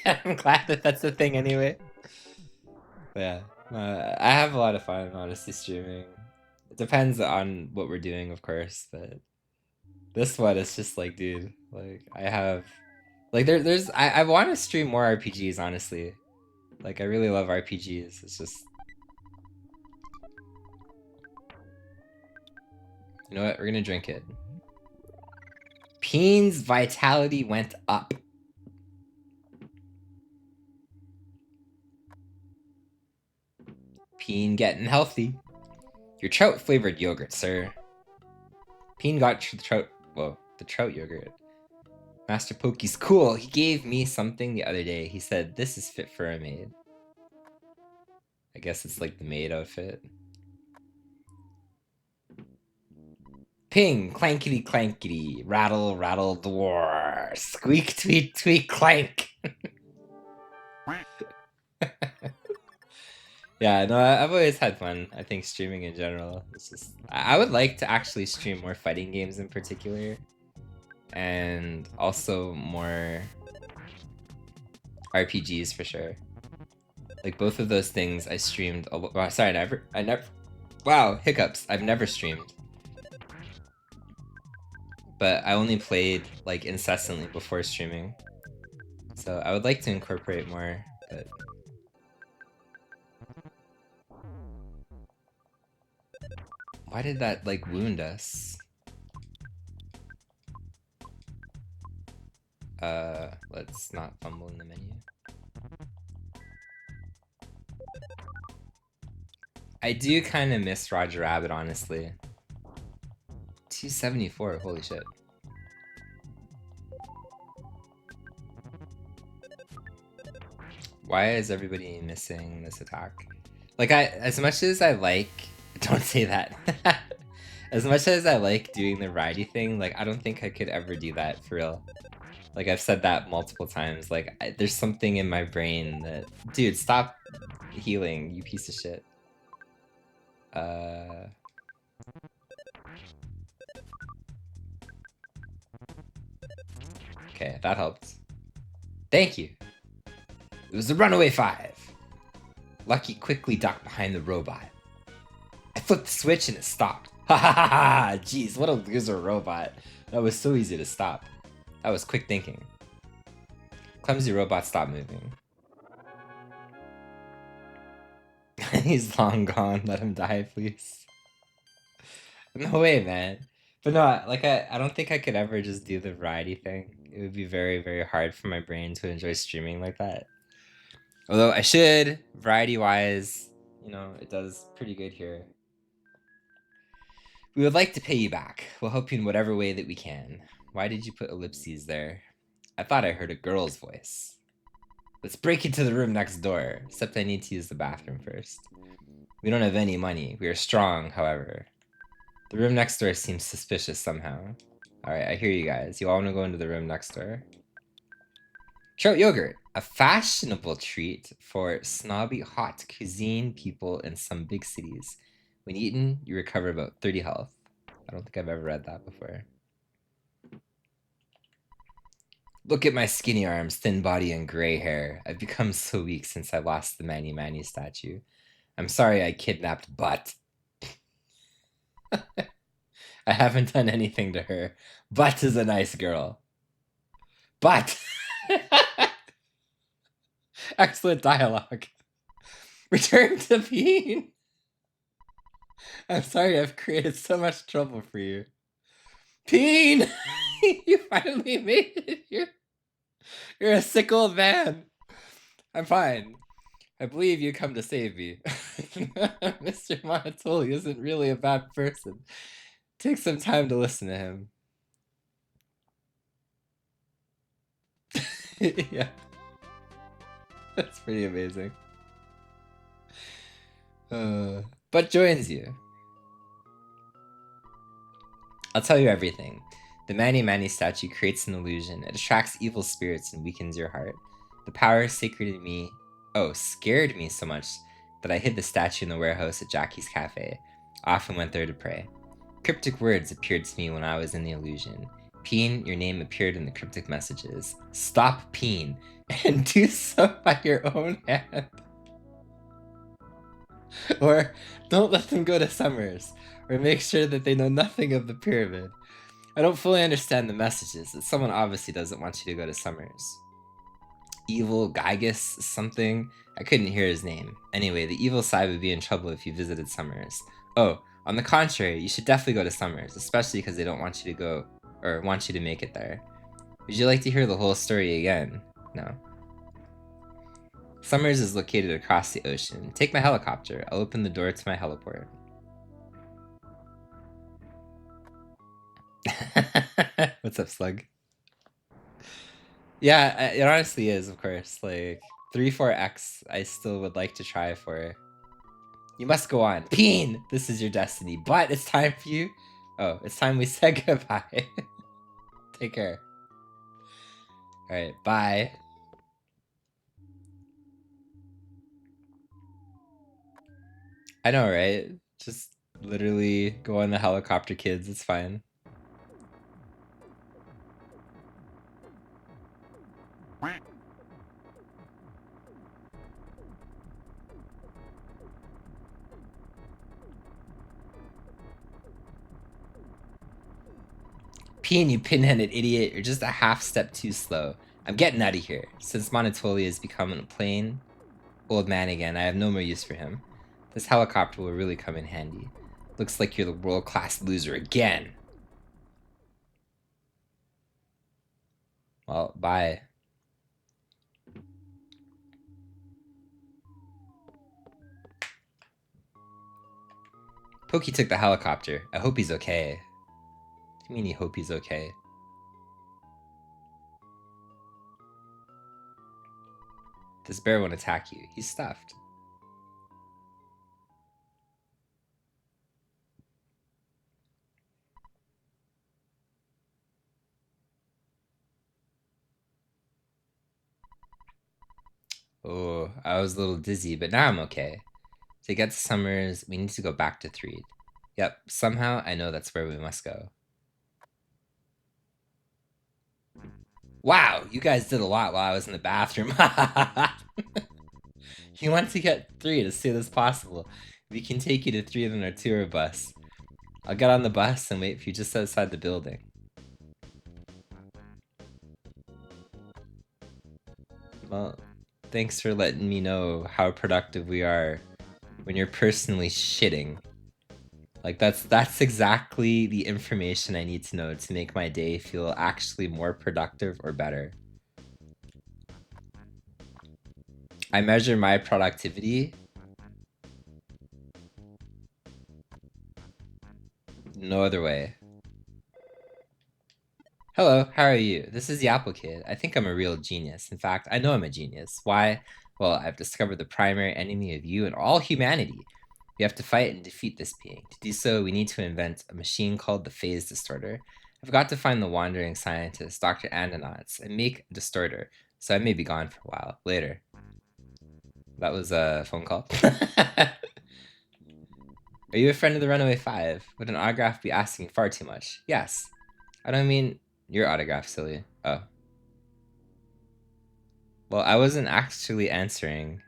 I'm glad that that's a thing anyway. But yeah, I have a lot of fun, honestly, streaming. It depends on what we're doing, of course, but this one is just like, dude, like, I have, like, I want to stream more RPGs, honestly. Like, I really love RPGs. It's just, you know what? We're gonna drink it. Peen's vitality went up. Peen getting healthy. Your trout flavored yogurt, sir. Peen got the trout yogurt. Master Pokey's cool. He gave me something the other day. He said, this is fit for a maid. I guess it's like the maid outfit. Ping, clankety clankety, rattle, rattle the war. Squeak, tweet, tweet, clank. Yeah, no, I've always had fun. I think streaming in general. It's just, I would like to actually stream more fighting games in particular. And also more RPGs for sure. Like both of those things I streamed. Sorry, I never. Wow, hiccups. I've never streamed. But I only played like incessantly before streaming. So I would like to incorporate more, but. Why did that like wound us? Let's not fumble in the menu. I do kind of miss Roger Rabbit, honestly. 274, holy shit. Why is everybody missing this attack? Like, as much as I like, don't say that. As much as I like doing the variety thing, like, I don't think I could ever do that for real. Like, I've said that multiple times. Like, there's something in my brain that... Dude, stop healing, you piece of shit. Okay, that helped. Thank you. It was the Runaway 5. Lucky quickly ducked behind the robot. I flipped the switch and it stopped. Ha ha ha ha! Jeez, what a loser robot. That was so easy to stop. That was quick thinking. Clumsy robot, stop moving. He's long gone. Let him die, please. No way, man. But no, like, I don't think I could ever just do the variety thing. It would be very, very hard for my brain to enjoy streaming like that. Although I should, variety-wise, you know, it does pretty good here. We would like to pay you back. We'll help you in whatever way that we can. Why did you put ellipses there? I thought I heard a girl's voice. Let's break into the room next door, except I need to use the bathroom first. We don't have any money. We are strong, however. The room next door seems suspicious somehow. Alright, I hear you guys. You all want to go into the room next door? Trout yogurt, a fashionable treat for snobby hot cuisine people in some big cities. When eaten, you recover about 30 health. I don't think I've ever read that before. Look at my skinny arms, thin body, and gray hair. I've become so weak since I lost the Manny Manny statue. I'm sorry I kidnapped Butt. I haven't done anything to her. Butt is a nice girl. Butt! Excellent dialogue. Return to Bean! I'm sorry I've created so much trouble for you. Peen! You finally made it. You're a sick old man. I'm fine. I believe you come to save me. Mr. Monotoli isn't really a bad person. Take some time to listen to him. Yeah. That's pretty amazing. But joins you. I'll tell you everything. The Manny Manny statue creates an illusion. It attracts evil spirits and weakens your heart. The power sacred in me, scared me so much that I hid the statue in the warehouse at Jackie's Cafe. I often went there to pray. Cryptic words appeared to me when I was in the illusion. Peen, your name appeared in the cryptic messages. Stop Peen, and do so by your own hand. Or don't let them go to Summers, or make sure that they know nothing of the pyramid. I don't fully understand the messages, that someone obviously doesn't want you to go to Summers. Evil Gygus something? I couldn't hear his name. Anyway, the evil side would be in trouble if you visited Summers. Oh, on the contrary, you should definitely go to Summers, especially because they don't want you to go, or want you to make it there. Would you like to hear the whole story again? No. Summers is located across the ocean. Take my helicopter. I'll open the door to my heliport. What's up, Slug? Yeah, it honestly is, of course. Like, 3-4X, I still would like to try for. You must go on. Peen! This is your destiny. But it's time for you. Oh, it's time we said goodbye. Take care. Alright, bye. I know, right? Just literally go on the helicopter, kids. It's fine. Peen, you pinheaded idiot. You're just a half step too slow. I'm getting out of here. Since Monotoli has become a plain old man again, I have no more use for him. This helicopter will really come in handy. Looks like you're the world-class loser again. Well, bye. Pokey took the helicopter. I hope he's okay. What do you mean you hope he's okay? This bear won't attack you. He's stuffed. Oh, I was a little dizzy, but now I'm okay. To get to Summers, we need to go back to Threed. Yep, somehow I know that's where we must go. Wow, you guys did a lot while I was in the bathroom. You want to get Threed as soon as possible. We can take you to Threed on our tour bus. I'll get on the bus and wait for you just outside the building. Well, thanks for letting me know how productive we are when you're personally shitting. Like, that's exactly the information I need to know to make my day feel actually more productive or better. I measure my productivity no other way. Hello, how are you? This is the Apple Kid. I think I'm a real genius. In fact, I know I'm a genius. Why? Well, I've discovered the primary enemy of you and all humanity. We have to fight and defeat this being. To do so, we need to invent a machine called the Phase Distorter. I've got to find the wandering scientist, Dr. Andonauts, and make a distorter, so I may be gone for a while. Later. That was a phone call. Are you a friend of the Runaway Five? Would an autograph be asking far too much? Yes. I don't mean your autograph, silly. Oh. Well, I wasn't actually answering.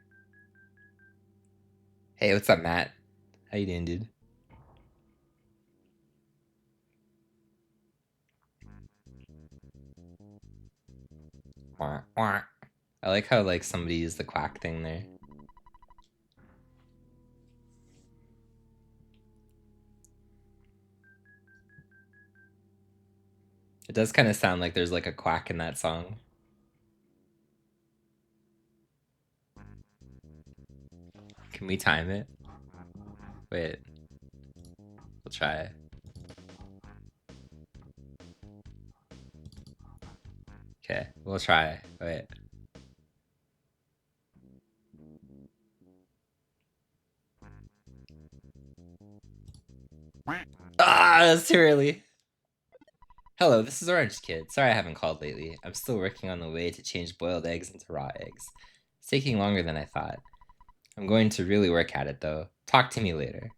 Hey, what's up, Matt? How you doing, dude? Wah, wah. I like how like somebody used the quack thing there. It does kind of sound like there's like a quack in that song. Can we time it? Wait. We'll try. Okay, we'll try. Wait. Ah, that's too early. Hello, this is Orange Kid. Sorry I haven't called lately. I'm still working on the way to change boiled eggs into raw eggs. It's taking longer than I thought. I'm going to really work at it, though. Talk to me later.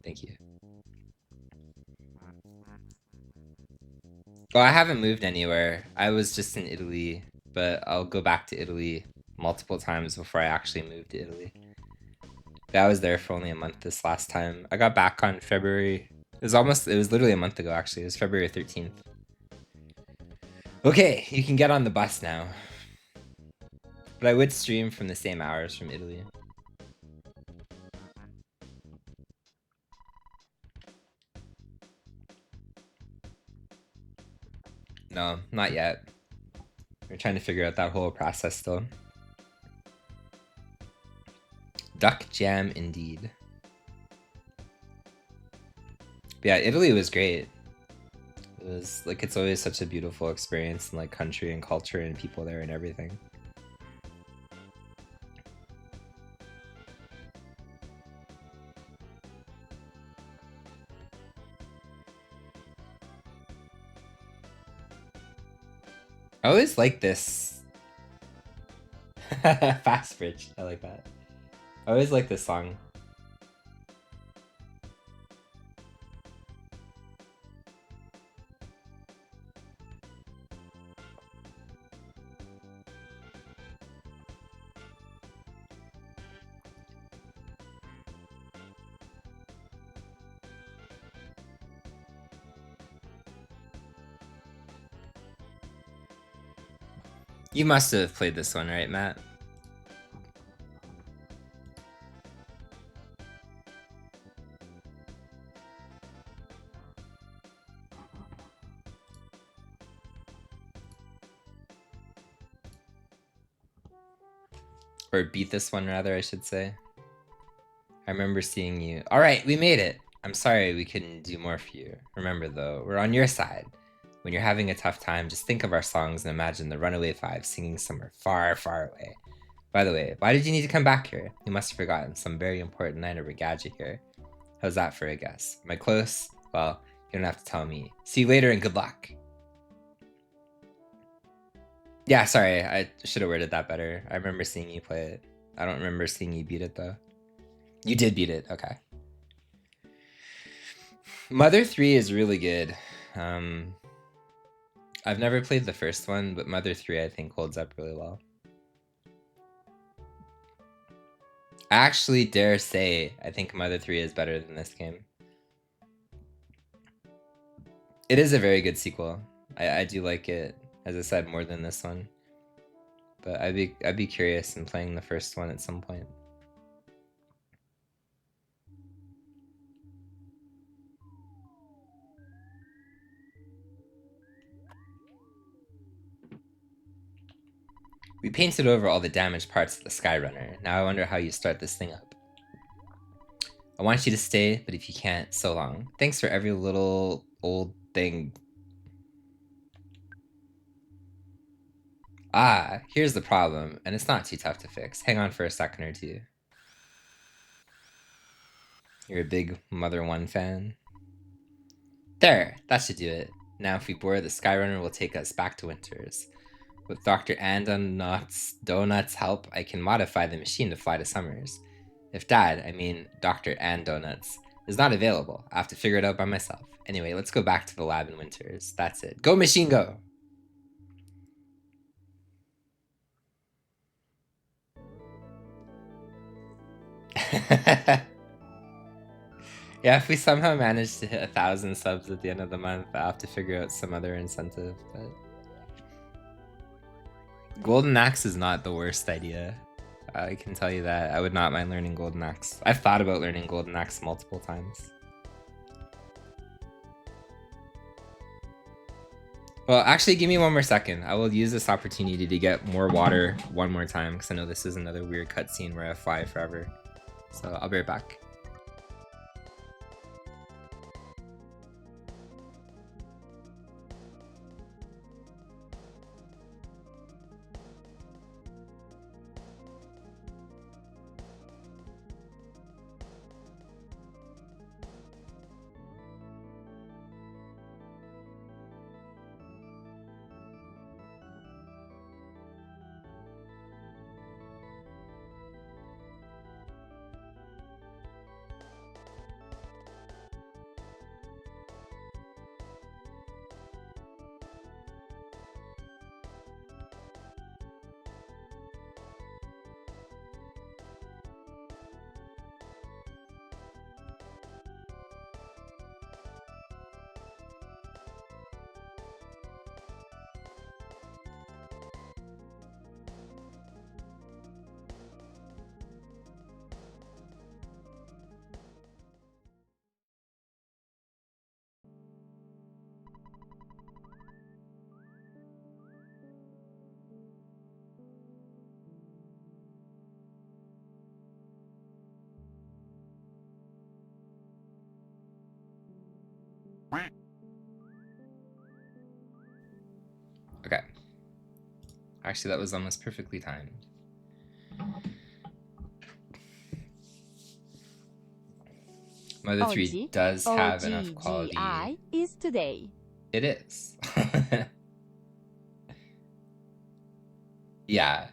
Thank you. Well, I haven't moved anywhere. I was just in Italy, but I'll go back to Italy multiple times before I actually move to Italy. Yeah, I was there for only a month this last time. I got back on February. It was literally a month ago, actually. It was February 13th. Okay, you can get on the bus now. But I would stream from the same hours from Italy. No, not yet. We're trying to figure out that whole process still. Duck jam indeed. But yeah, Italy was great. It was like, it's always such a beautiful experience, and like country and culture and people there and everything. I always like this. Fast Bridge, I like that. I always like this song. You must have played this one, right, Matt? Or beat this one, rather, I should say. I remember seeing you. Alright, we made it! I'm sorry we couldn't do more for you. Remember, though, we're on your side. When you're having a tough time, just think of our songs and imagine the Runaway Five singing somewhere far, far away. By the way, why did you need to come back here? You must have forgotten some very important night of regalia here. How's that for a guess? Am I close? Well, you don't have to tell me. See you later and good luck. Yeah, sorry, I should have worded that better. I remember seeing you play it. I don't remember seeing you beat it, though. You did beat it, okay. Mother 3 is really good. I've never played the first one, but Mother 3 I think holds up really well. I actually dare say I think Mother 3 is better than this game. It is a very good sequel. I do like it, as I said, more than this one. But I'd be curious in playing the first one at some point. We painted over all the damaged parts of the Skyrunner. Now I wonder how you start this thing up. I want you to stay, but if you can't, so long. Thanks for every little old thing. Ah, here's the problem, and it's not too tough to fix. Hang on for a second or two. You're a big Mother 1 fan? There, that should do it. Now if we board, the Skyrunner will take us back to Winters. With Dr. Donut's help, I can modify the machine to fly to Summers. If Dad, I mean Dr. Donuts, is not available, I have to figure it out by myself. Anyway, let's go back to the lab in Winters. That's it. Go machine, go! Yeah, if we somehow manage to hit 1,000 subs at the end of the month, I'll have to figure out some other incentive, but... Golden Axe is not the worst idea. I can tell you that. I would not mind learning Golden Axe. I've thought about learning Golden Axe multiple times. Well, actually, give me one more second. I will use this opportunity to get more water one more time, because I know this is another weird cutscene where I fly forever. So I'll be right back. Okay. Actually, that was almost perfectly timed. Mother 3 does have enough quality. is today. It is. Yeah.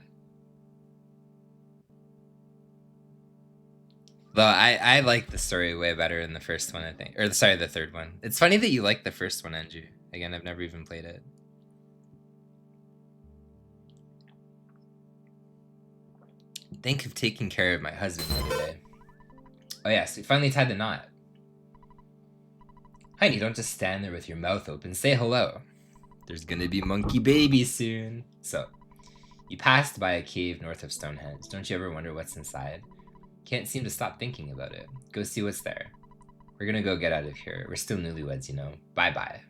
Though I like the story way better in the first one, I think. Or, sorry, the third one. It's funny that you like the first one, Andrew. Again, I've never even played it. Think of taking care of my husband the other day. Oh yes, we finally tied the knot. Honey, don't just stand there with your mouth open. Say hello. There's gonna be monkey babies soon. So, you passed by a cave north of Stonehenge. Don't you ever wonder what's inside? Can't seem to stop thinking about it. Go see what's there. We're gonna go get out of here. We're still newlyweds, you know. Bye-bye.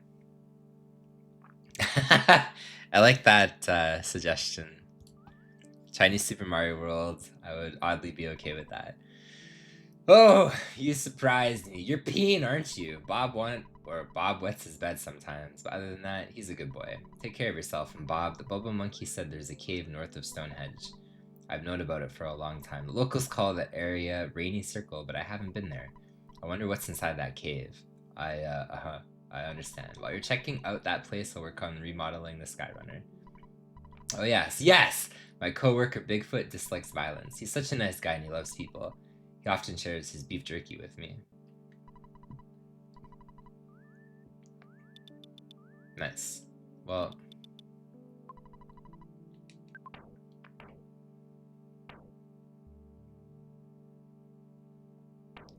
I like that suggestion. Chinese Super Mario World. I would oddly be okay with that. Oh, you surprised me. You're peeing, aren't you? Bob wets his bed sometimes, but other than that, he's a good boy. Take care of yourself. And Bob, the Bobo Monkey said there's a cave north of Stonehenge. I've known about it for a long time. The locals call that area Rainy Circle, but I haven't been there. I wonder what's inside that cave. I understand. While you're checking out that place, I'll work on remodeling the Skyrunner. Oh yes, yes! My coworker Bigfoot dislikes violence. He's such a nice guy and he loves people. He often shares his beef jerky with me. Nice. Well...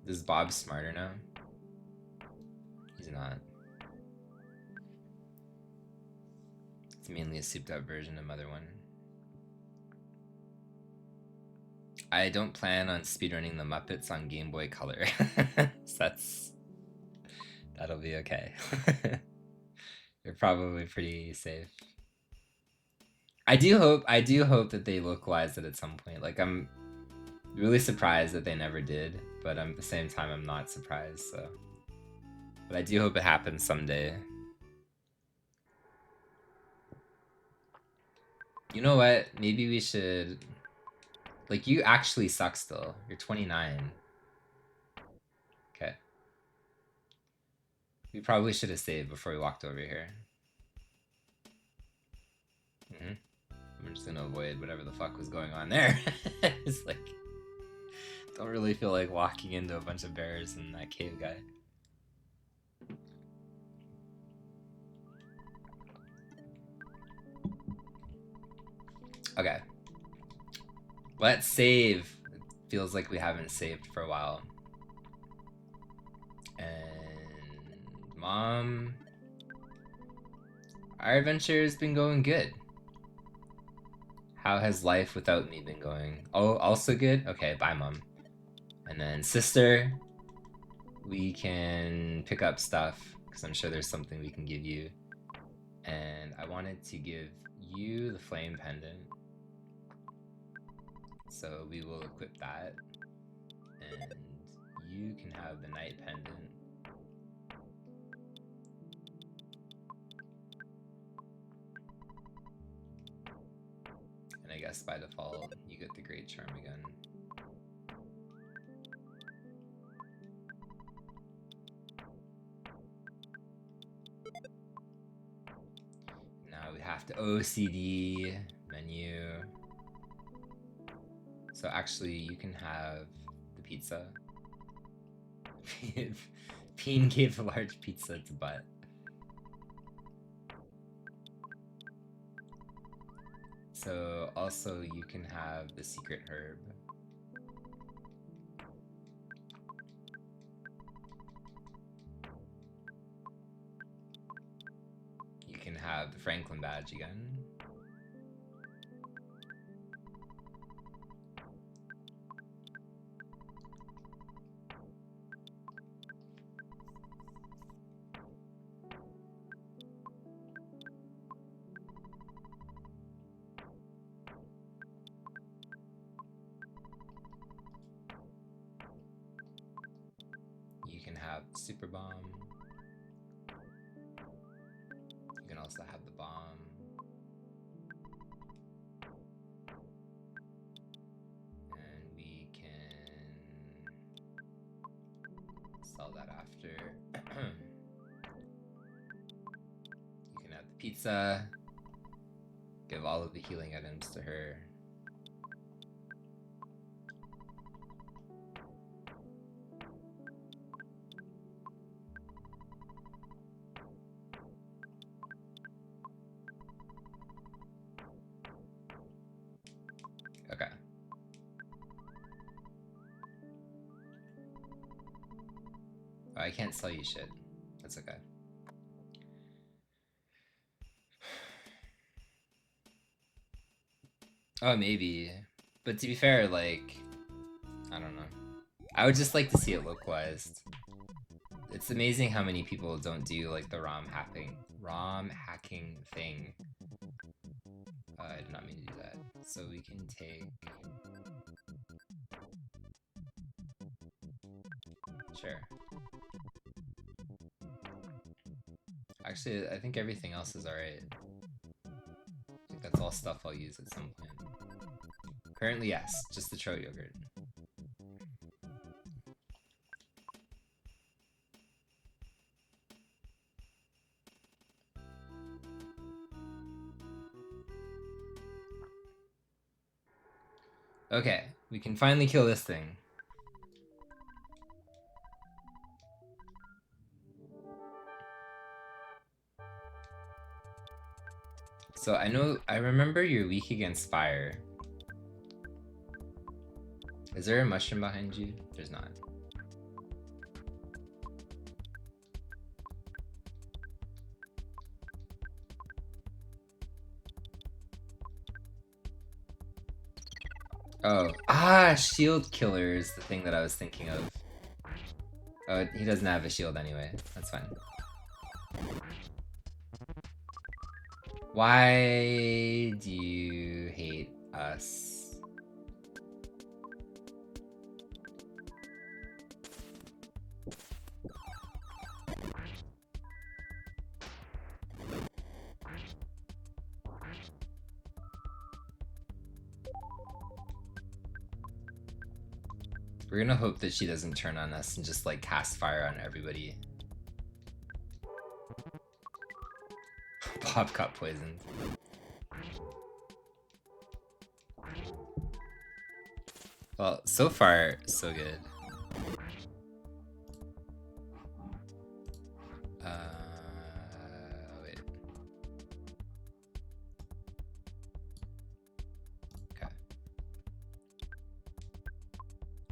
Is Bob smarter now? He's not. It's mainly a souped up version of Mother 1. I don't plan on speedrunning the Muppets on Game Boy Color. So that'll be okay. You're probably pretty safe. I do hope that they localize it at some point. Like, I'm really surprised that they never did, but at the same time, I'm not surprised. So, but I do hope it happens someday. You know what? Maybe we should. Like, you actually suck still. You're 29. Okay. We probably should have saved before we walked over here. I'm just gonna avoid whatever the fuck was going on there. It's like, don't really feel like walking into a bunch of bears and that cave guy. Okay. Let's save. It feels like we haven't saved for a while. And Mom, our adventure has been going good. How has life without me been going? Oh, also good? Okay, bye, Mom. And then Sister, we can pick up stuff, because I'm sure there's something we can give you. And I wanted to give you the flame pendant. So we will equip that. And you can have the night pendant. And I guess by default, you get the Great Charm again. Now we have to OCD menu. So actually, you can have the pizza. Peen gave a large pizza to Butt. So also you can have the secret herb. You can have the Franklin badge again. You can have the super bomb. You can also have the bomb. And we can sell that after. You can have the pizza. Give all of the healing items to her. Okay. Oh, I can't sell you shit. That's okay. Oh, maybe. But to be fair, like, I don't know. I would just like to see it localized. It's amazing how many people don't do, like, the ROM hacking thing. I did not mean to do that. So we can take... Sure. Actually, I think everything else is alright. I think that's all stuff I'll use at some point. Currently, yes. Just the Tro yogurt. Okay, we can finally kill this thing. So I remember you're weak against fire. Is there a mushroom behind you? There's not. Oh, shield killer is the thing that I was thinking of. Oh, he doesn't have a shield anyway. That's fine. Why do you hate us? We're gonna hope that she doesn't turn on us and just like cast fire on everybody. Bob got poisoned. Well, so far, so good. Wait. Okay.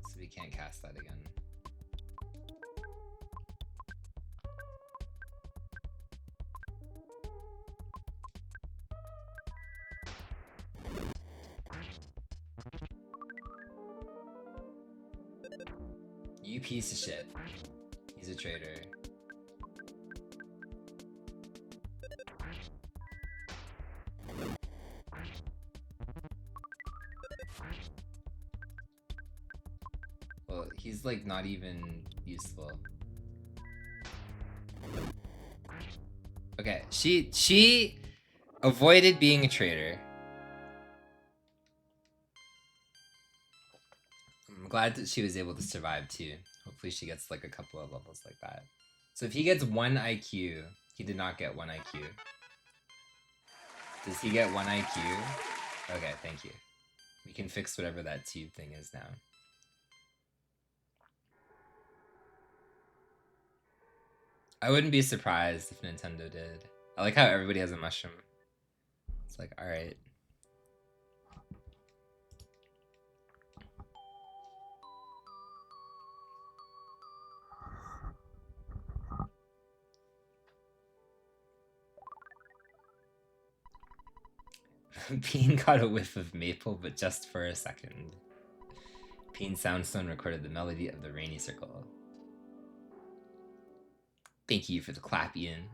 So we can't cast that again. You piece of shit. He's a traitor. Well, he's like not even useful. Okay, she avoided being a traitor. I'm glad that she was able to survive too. Hopefully she gets like a couple of levels like that. So if he gets 1 IQ, he did not get 1 IQ. Does he get 1 IQ? Okay, thank you. We can fix whatever that tube thing is now. I wouldn't be surprised if Nintendo did. I like how everybody has a mushroom. It's like, alright. Bean got a whiff of maple, but just for a second. Bean Soundstone recorded the melody of the rainy circle. Thank you for the clap, Ian.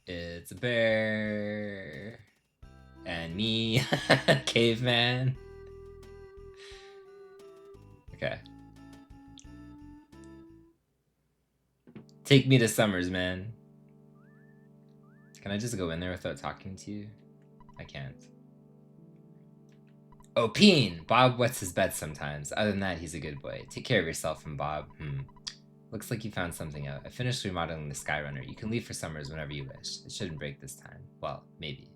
It's a bear. And me, caveman. Okay. Take me to Summers, man. Can I just go in there without talking to you? I can't. Oh, Peen! Bob wets his bed sometimes. Other than that, he's a good boy. Take care of yourself and Bob. Looks like you found something out. I finished remodeling the Skyrunner. You can leave for Summers whenever you wish. It shouldn't break this time. Well, maybe.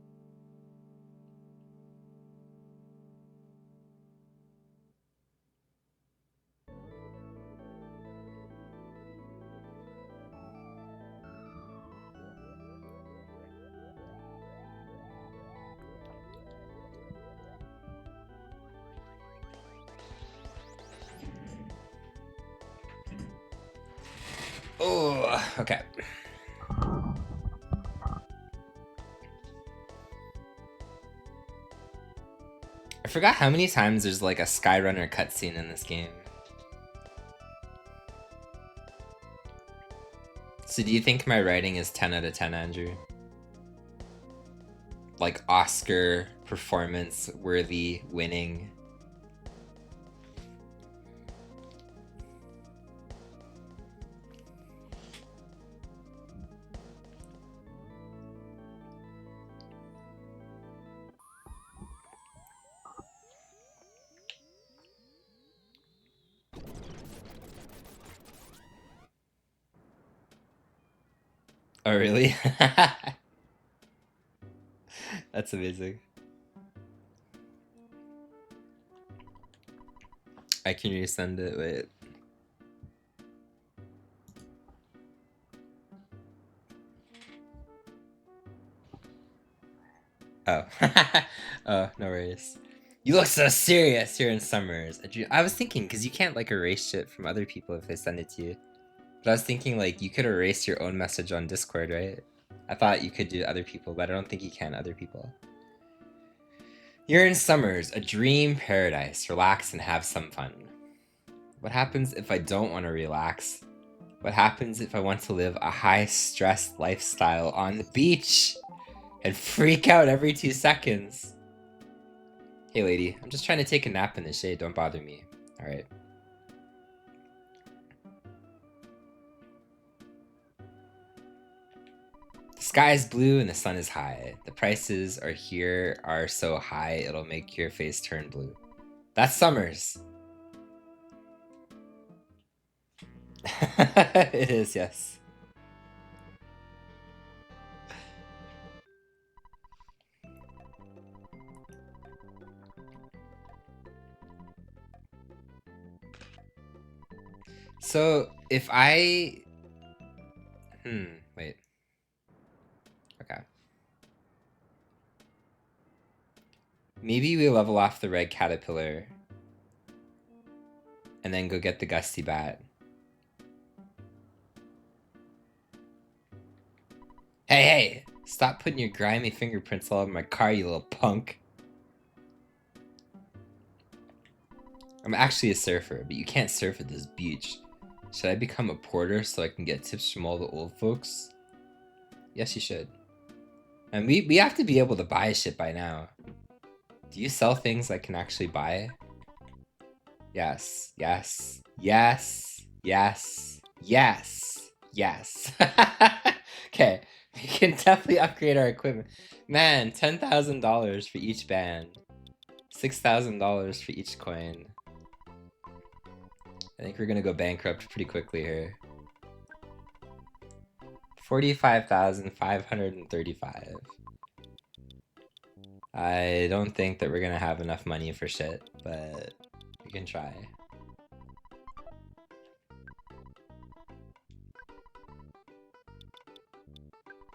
Oh, okay. I forgot how many times there's like a Skyrunner cutscene in this game. So do you think my writing is 10 out of 10, Andrew? Like Oscar performance worthy winning? Oh, really? That's amazing. I can resend it, wait. Oh. Oh, no worries. You look so serious here in Summers. I was thinking, because you can't like erase shit from other people if they send it to you. But I was thinking, like, you could erase your own message on Discord, right? I thought you could do other people, but I don't think you can other people. You're in Summers, a dream paradise. Relax and have some fun. What happens if I don't want to relax? What happens if I want to live a high-stress lifestyle on the beach and freak out every 2 seconds? Hey, lady, I'm just trying to take a nap in the shade. Don't bother me. All right. Sky is blue and the sun is high. The prices are here are so high it'll make your face turn blue. That's Summers. It is, yes. So if I wait. Okay. Maybe we level off the red caterpillar and then go get the gusty bat. Hey, hey! Stop putting your grimy fingerprints all over my car, you little punk. I'm actually a surfer, but you can't surf at this beach. Should I become a porter so I can get tips from all the old folks? Yes, you should. And we have to be able to buy shit by now. Do you sell things I can actually buy? Yes, yes, yes, yes, yes, yes. Okay, we can definitely upgrade our equipment. Man, $10,000 for each band. $6,000 for each coin. I think we're gonna go bankrupt pretty quickly here. 45,535. I don't think that we're gonna have enough money for shit, but we can try.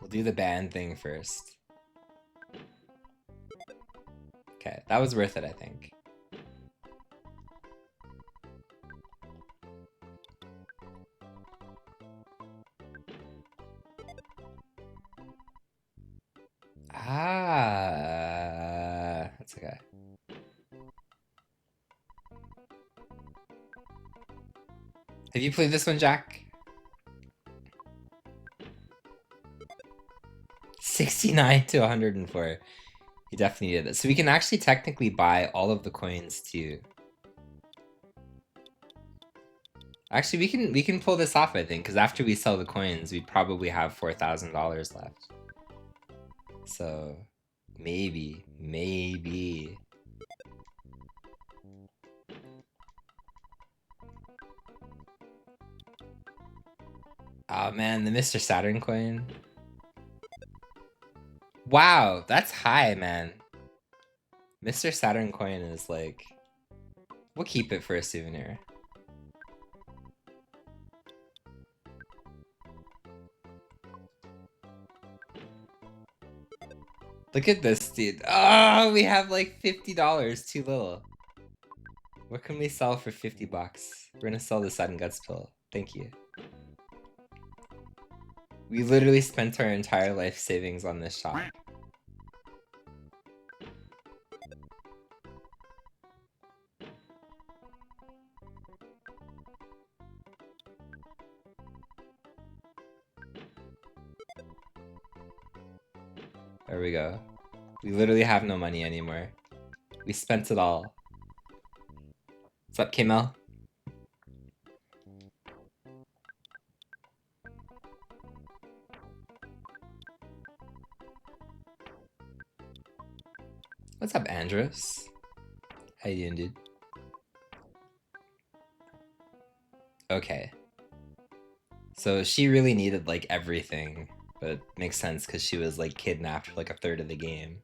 We'll do the band thing first. Okay, that was worth it, I think. That's okay. Have you played this one, Jack? 69 to 104. You definitely did it. So we can actually technically buy all of the coins too. Actually, we can pull this off, I think, because after we sell the coins, we probably have $4,000 left. So maybe. Oh man, the Mr. Saturn coin. Wow, that's high, man. Mr. Saturn coin is like... We'll keep it for a souvenir. Look at this, dude. Oh, we have like $50, too little. What can we sell for 50 bucks? We're gonna sell the Sudden Guts pill. Thank you. We literally spent our entire life savings on this shop. There we go. We literally have no money anymore. We spent it all. What's up, K-Mel? What's up, Andros? How you doing, dude? Okay. So she really needed like everything, but it makes sense because she was like kidnapped for like a third of the game.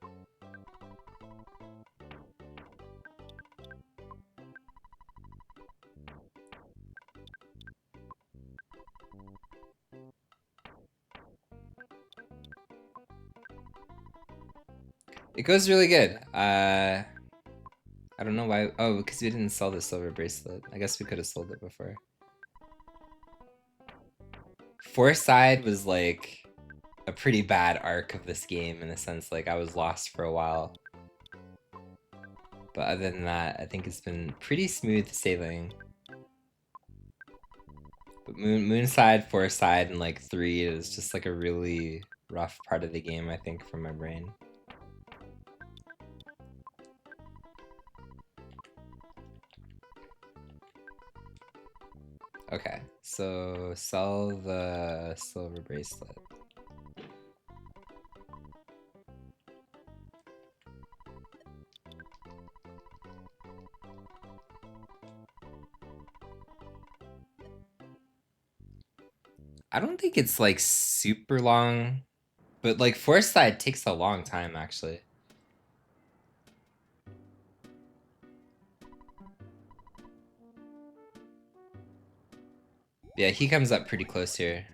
It goes really good. I don't know why. Oh, because we didn't sell the silver bracelet. I guess we could have sold it before. Foreside was like a pretty bad arc of this game in the sense like I was lost for a while. But other than that, I think it's been pretty smooth sailing. But Moonside, Foreside, and like 3 is just like a really rough part of the game, I think, for my brain. Okay, so sell the silver bracelet. I don't think it's like super long, but like force side takes a long time actually. Yeah, he comes up pretty close here.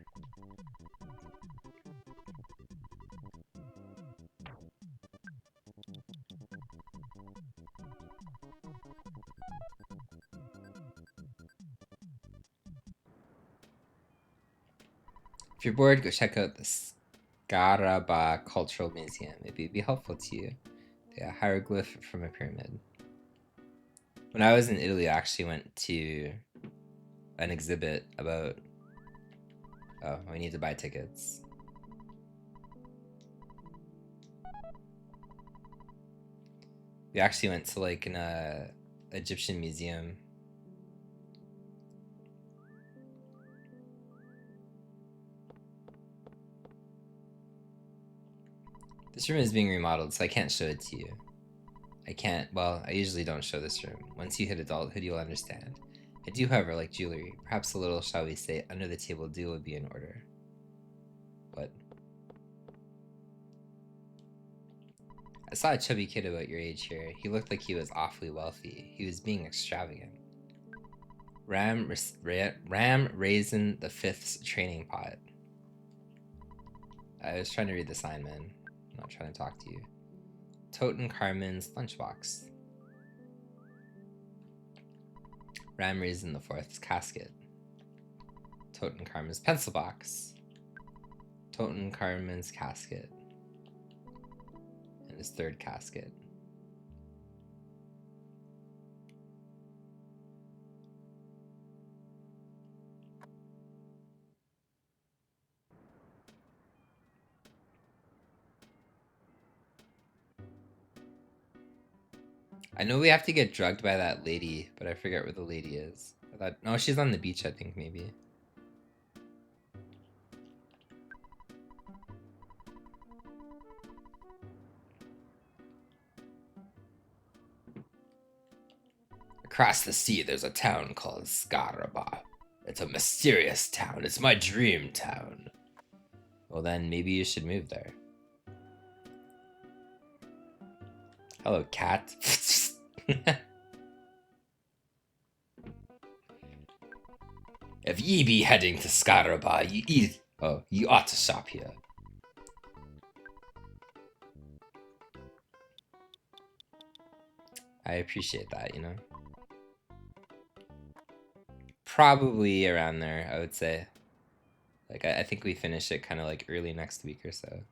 If you're bored, go check out the Scaraba Cultural Museum. Maybe it'd be helpful to you. Yeah, hieroglyph from a pyramid. When I was in Italy, I actually went to an exhibit about... Oh, we need to buy tickets. We actually went to like an Egyptian museum. This room is being remodeled, so I can't show it to you. I can't, well, I usually don't show this room. Once you hit adulthood, you'll understand. I do, however, like jewelry. Perhaps a little, shall we say, under the table deal would be in order. What? I saw a chubby kid about your age here. He looked like he was awfully wealthy. He was being extravagant. Ram Raisin the Fifth's training pot. I was trying to read the sign, man. I'm not trying to talk to you. Toten Carmen's lunchbox. Ram Raisin the Fourth's casket. Toten Carmen's pencil box. Toten Carmen's casket. And his third casket. I know we have to get drugged by that lady, but I forget where the lady is. I thought, no, she's on the beach, I think, maybe. Across the sea, there's a town called Scaraba. It's a mysterious town. It's my dream town. Well, then maybe you should move there. Hello, cat. If ye be heading to Scaraba, you ought to shop here. I appreciate that, you know? Probably around there, I would say. Like, I think we finish it kind of like early next week or so.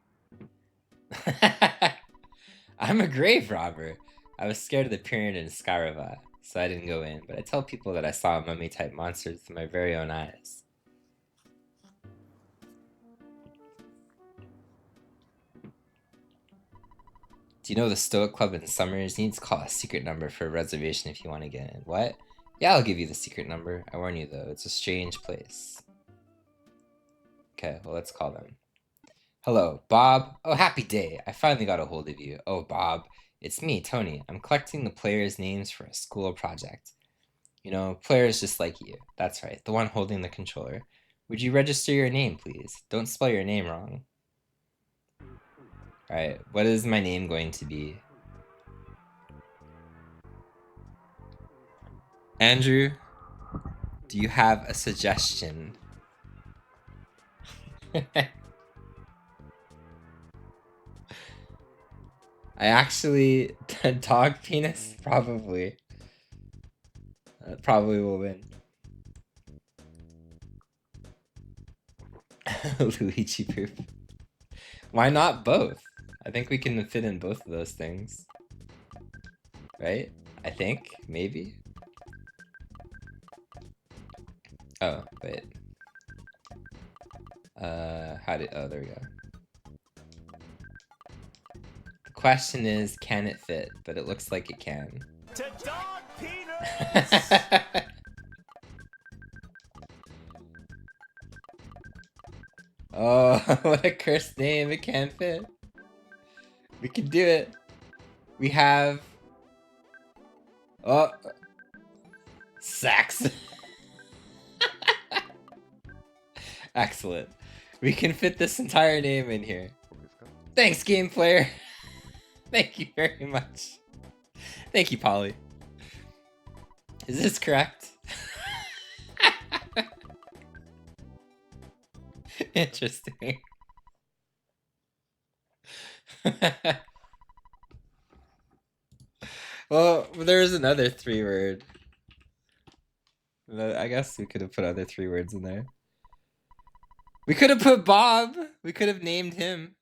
I'm a grave robber. I was scared of the pyramid in Scarava, so I didn't go in, but I tell people that I saw a mummy-type monster with my very own eyes. Do you know the Stoic Club in Summers? You need to call a secret number for a reservation if you want to get in. What? Yeah, I'll give you the secret number. I warn you, though, it's a strange place. Okay, well, let's call them. Hello, Bob. Oh, happy day. I finally got a hold of you. Oh, Bob. It's me, Tony. I'm collecting the players' names for a school project. You know, players just like you. That's right, the one holding the controller. Would you register your name, please? Don't spell your name wrong. Alright, what is my name going to be? Andrew, do you have a suggestion? I actually... dog penis? Probably. Probably will win. Luigi poop. Why not both? I think we can fit in both of those things. Right? I think? Maybe? Oh, wait. Oh, there we go. The question is, can it fit? But it looks like it can. To dog penis! Oh, what a cursed name. It can't fit. We can do it. We have... Oh. Sax. Excellent. We can fit this entire name in here. Thanks, game player. Thank you very much. Thank you, Polly. Is this correct? Interesting. Well, there's another 3-word. I guess we could have put other 3 words in there. We could have put Bob. We could have named him.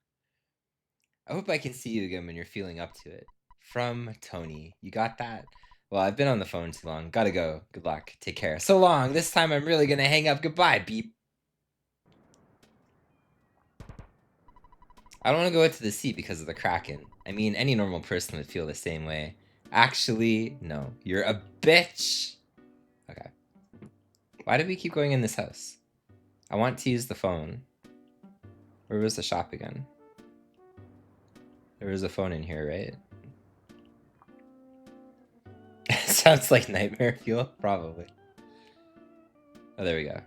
I hope I can see you again when you're feeling up to it. From Tony. You got that? Well, I've been on the phone too long. Gotta go. Good luck. Take care. So long. This time I'm really gonna hang up. Goodbye, beep. I don't want to go into the seat because of the Kraken. I mean, any normal person would feel the same way. Actually, no. You're a bitch. Okay. Why did we keep going in this house? I want to use the phone. Where was the shop again? There was a phone in here, right? Sounds like nightmare fuel? Probably. Oh, there we go.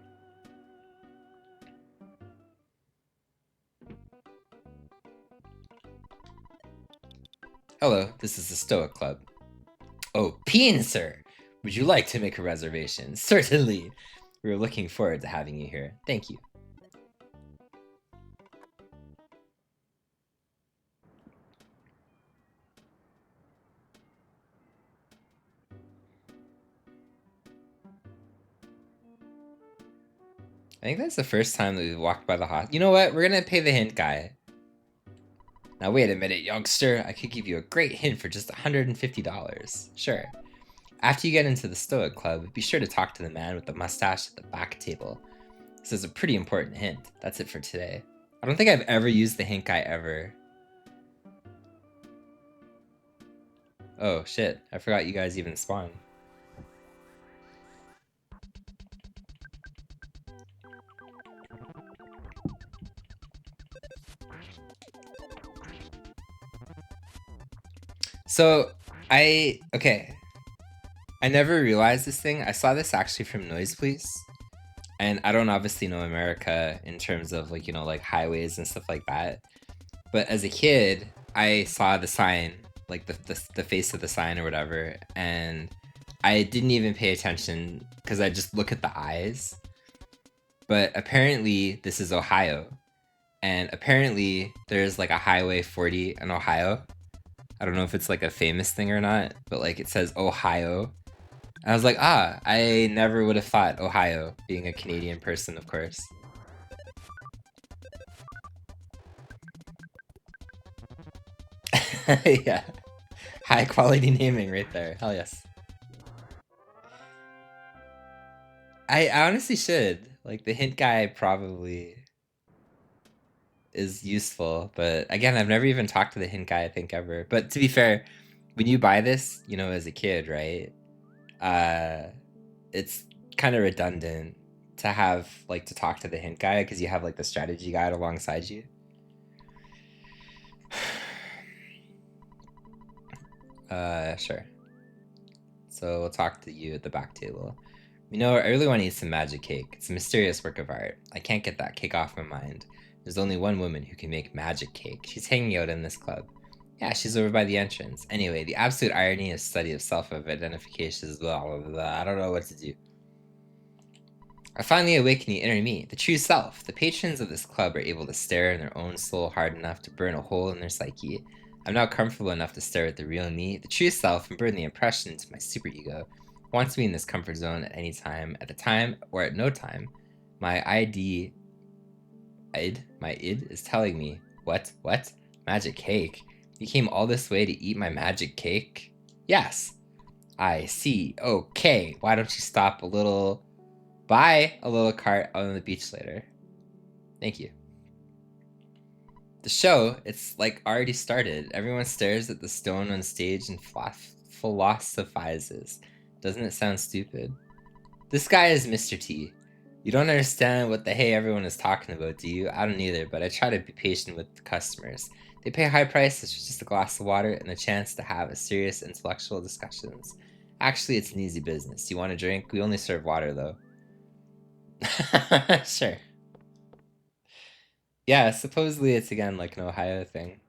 Hello, this is the Stoic Club. Oh, Peen, sir! Would you like to make a reservation? Certainly! We were looking forward to having you here. Thank you. I think that's the first time that we've walked by the hospital. You know what? We're gonna pay the hint guy. Now wait a minute, youngster. I could give you a great hint for just $150. Sure. After you get into the Stoic Club, be sure to talk to the man with the mustache at the back table. This is a pretty important hint. That's it for today. I don't think I've ever used the hint guy ever. Oh shit, I forgot you guys even spawned. So, okay. I never realized this thing. I saw this actually from Noise Police. And I don't obviously know America in terms of like, you know, like highways and stuff like that. But as a kid, I saw the sign, like the face of the sign or whatever. And I didn't even pay attention because I just look at the eyes. But apparently this is Ohio. And apparently there's like a Highway 40 in Ohio. I don't know if it's like a famous thing or not, but like it says Ohio. I was like, ah, I never would have thought Ohio, being a Canadian person, of course. Yeah. High quality naming right there. Hell yes. I honestly should. Like, the hint guy probably is useful, but again, I've never even talked to the hint guy, I think, ever. But to be fair, when you buy this, you know, as a kid, right? It's kind of redundant to have, like, to talk to the hint guy because you have, like, the strategy guide alongside you. Sure. So we'll talk to you at the back table. You know, I really want to eat some magic cake. It's a mysterious work of art. I can't get that cake off my mind. There's only one woman who can make magic cake. She's hanging out in this club. Yeah, she's over by the entrance. Anyway, the absolute irony is study of self-identification is blah, blah, blah. I don't know what to do. I finally awaken the inner me, the true self. The patrons of this club are able to stare in their own soul hard enough to burn a hole in their psyche. I'm now comfortable enough to stare at the real me, the true self, and burn the impression into my superego. Wants me in this comfort zone at any time, at a time, or at no time. My id is telling me, what? Magic cake? You came all this way to eat my magic cake? Yes. I see. Okay. Why don't you stop buy a little cart out on the beach later? Thank you. The show, it's like already started. Everyone stares at the stone on stage and philosophizes. Doesn't it sound stupid? This guy is Mr. T. You don't understand what the hey everyone is talking about, do you? I don't either, but I try to be patient with the customers. They pay high prices for just a glass of water and the chance to have a serious intellectual discussions. Actually, it's an easy business. You want a drink? We only serve water, though. Sure. Yeah, supposedly it's again like an Ohio thing.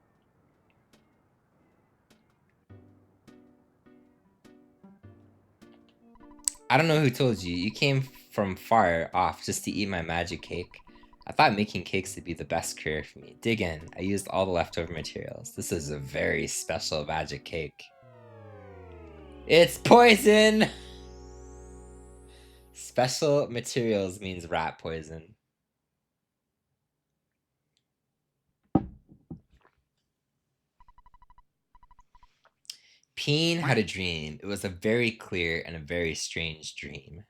I don't know who told you. You came from far off just to eat my magic cake. I thought making cakes would be the best career for me. Dig in. I used all the leftover materials. This is a very special magic cake. It's poison! Special materials means rat poison. Peen had a dream. It was a very clear and a very strange dream.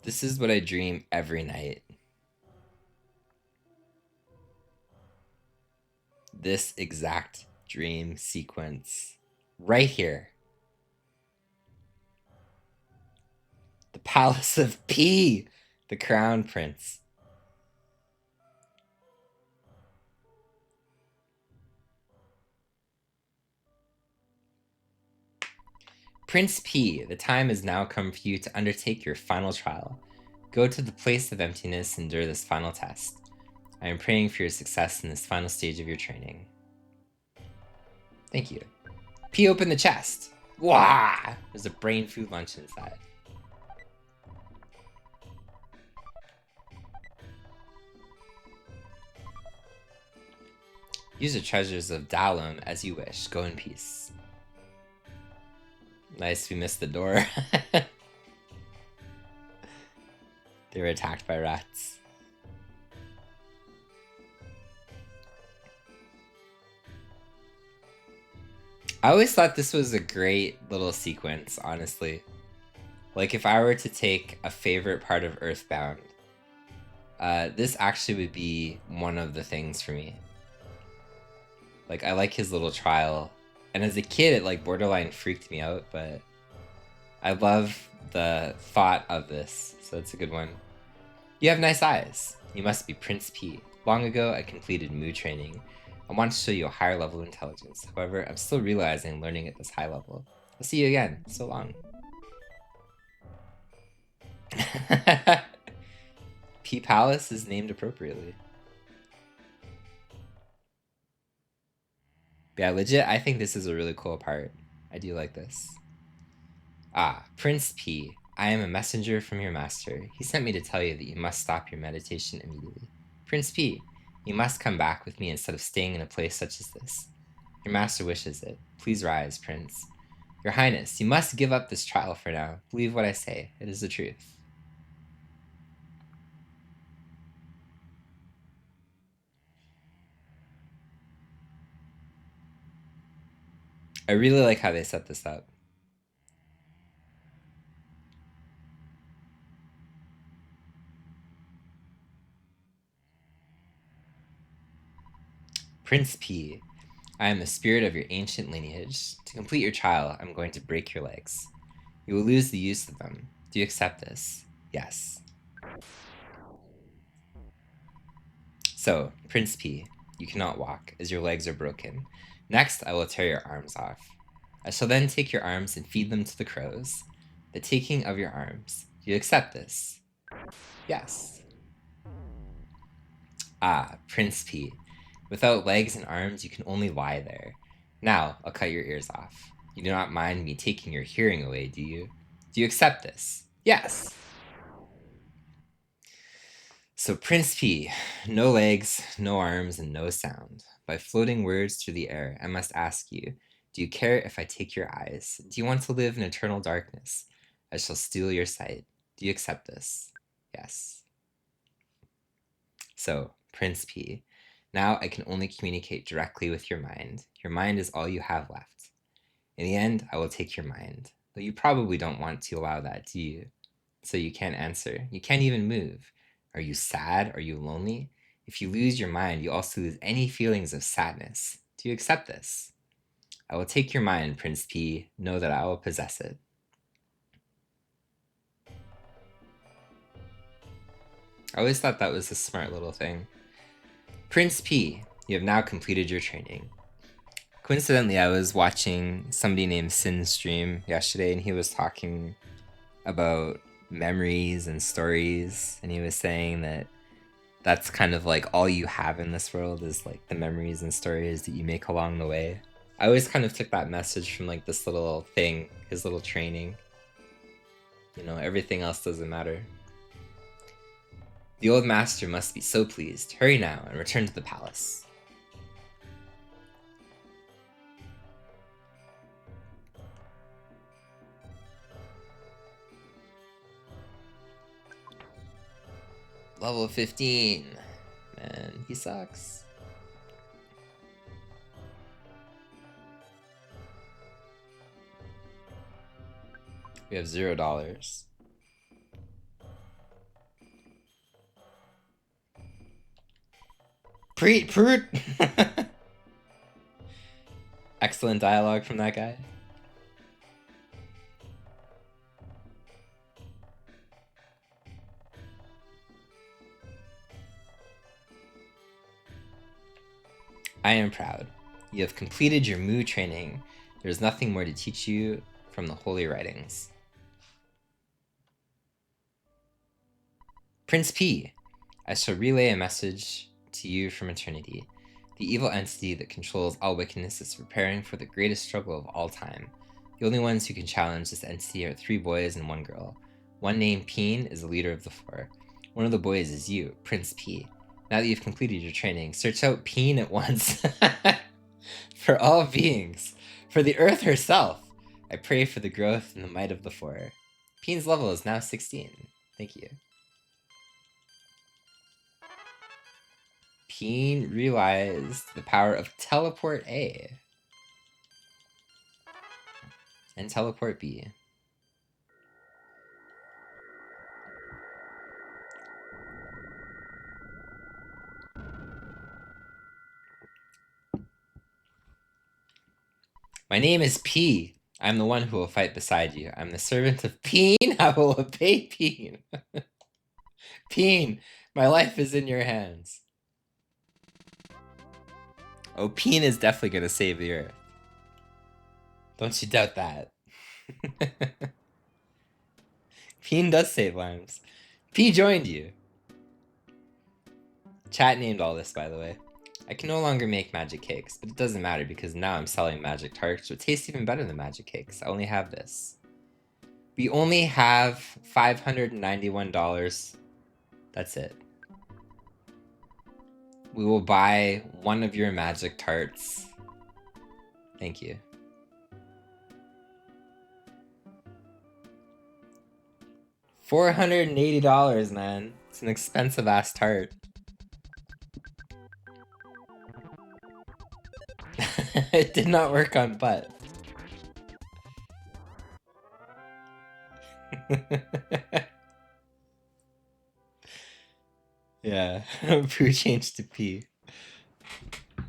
This is what I dream every night. This exact dream sequence. Right here. The Palace of P! The Crown Prince. Prince P, the time has now come for you to undertake your final trial. Go to the place of emptiness and endure this final test. I am praying for your success in this final stage of your training. Thank you. P, open the chest. Wah! There's a brain food lunch inside. Use the treasures of Dalum as you wish. Go in peace. Nice, we missed the door. They were attacked by rats. I always thought this was a great little sequence, honestly. Like, if I were to take a favorite part of EarthBound, this actually would be one of the things for me. Like, I like his little trial. And as a kid, it, like, borderline freaked me out, but I love the thought of this, so it's a good one. You have nice eyes. You must be Prince P. Long ago, I completed mood training. I want to show you a higher level of intelligence. However, I'm still realizing and learning at this high level. I'll see you again. So long. P Palace is named appropriately. Yeah, legit, I think this is a really cool part. I do like this. Ah, Prince P. I am a messenger from your master. He sent me to tell you that you must stop your meditation immediately. Prince P. You must come back with me instead of staying in a place such as this. Your master wishes it. Please rise, Prince. Your Highness, you must give up this trial for now. Believe what I say. It is the truth. I really like how they set this up. Prince P. I am the spirit of your ancient lineage. To complete your trial, I'm going to break your legs. You will lose the use of them. Do you accept this? Yes. So, Prince P, you cannot walk, as your legs are broken. Next, I will tear your arms off. I shall then take your arms and feed them to the crows. The taking of your arms. Do you accept this? Yes. Ah, Prince P. Without legs and arms, you can only lie there. Now, I'll cut your ears off. You do not mind me taking your hearing away, do you? Do you accept this? Yes. So, Prince P, no legs, no arms, and no sound. By floating words through the air, I must ask you, do you care if I take your eyes? Do you want to live in eternal darkness? I shall steal your sight. Do you accept this? Yes. So, Prince P, now I can only communicate directly with your mind. Your mind is all you have left. In the end, I will take your mind. Though you probably don't want to allow that, do you? So you can't answer. You can't even move. Are you sad? Are you lonely? If you lose your mind, you also lose any feelings of sadness. Do you accept this? I will take your mind, Prince P. Know that I will possess it. I always thought that was a smart little thing. Prince P, You have now completed your training. Coincidentally, I was watching somebody named Sin stream yesterday, and he was talking about memories and stories, and he was saying that that's kind of like all you have in this world is like the memories and stories that you make along the way. I always kind of took that message from like this little thing, his little training. You know, everything else doesn't matter. The old master must be so pleased. Hurry now and return to the palace. Level 15. Man, he sucks. We have $0. Preet! Excellent dialogue from that guy. I am proud. You have completed your Mu training. There is nothing more to teach you from the holy writings. Prince P, I shall relay a message to you from eternity. The evil entity that controls all wickedness is preparing for the greatest struggle of all time. The only ones who can challenge this entity are 3 boys and 1 girl. One named Peen is the leader of the 4. One of the boys is you, Prince P. Now that you've completed your training, search out Peen at once. For all beings, for the earth herself, I pray for the growth and the might of the 4. Peen's level is now 16. Thank you. Peen realized the power of Teleport A and Teleport B. My name is P. I'm the one who will fight beside you. I'm the servant of Peen. I will obey Peen. Peen, my life is in your hands. Oh, Peen is definitely gonna save the Earth. Don't you doubt that. Peen does save lives. P joined you. Chat named all this, by the way. I can no longer make magic cakes, but it doesn't matter because now I'm selling magic tarts, which taste even better than magic cakes. I only have this. We only have $591. That's it. We will buy one of your magic tarts. Thank you. $480, man. It's an expensive ass tart. It did not work on butt. Yeah, Pooh changed to P.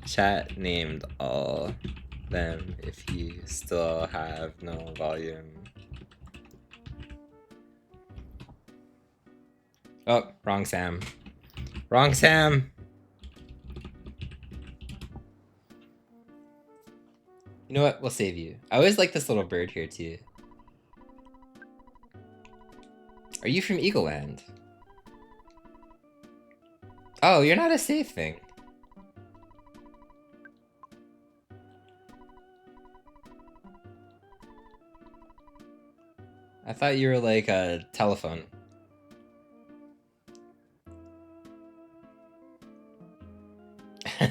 Chat named all them if you still have no volume. Oh, wrong Sam. Wrong Sam! You know what? We'll save you. I always like this little bird here too. Are you from Eagleland? Oh, you're not a safe thing. I thought you were like a telephone.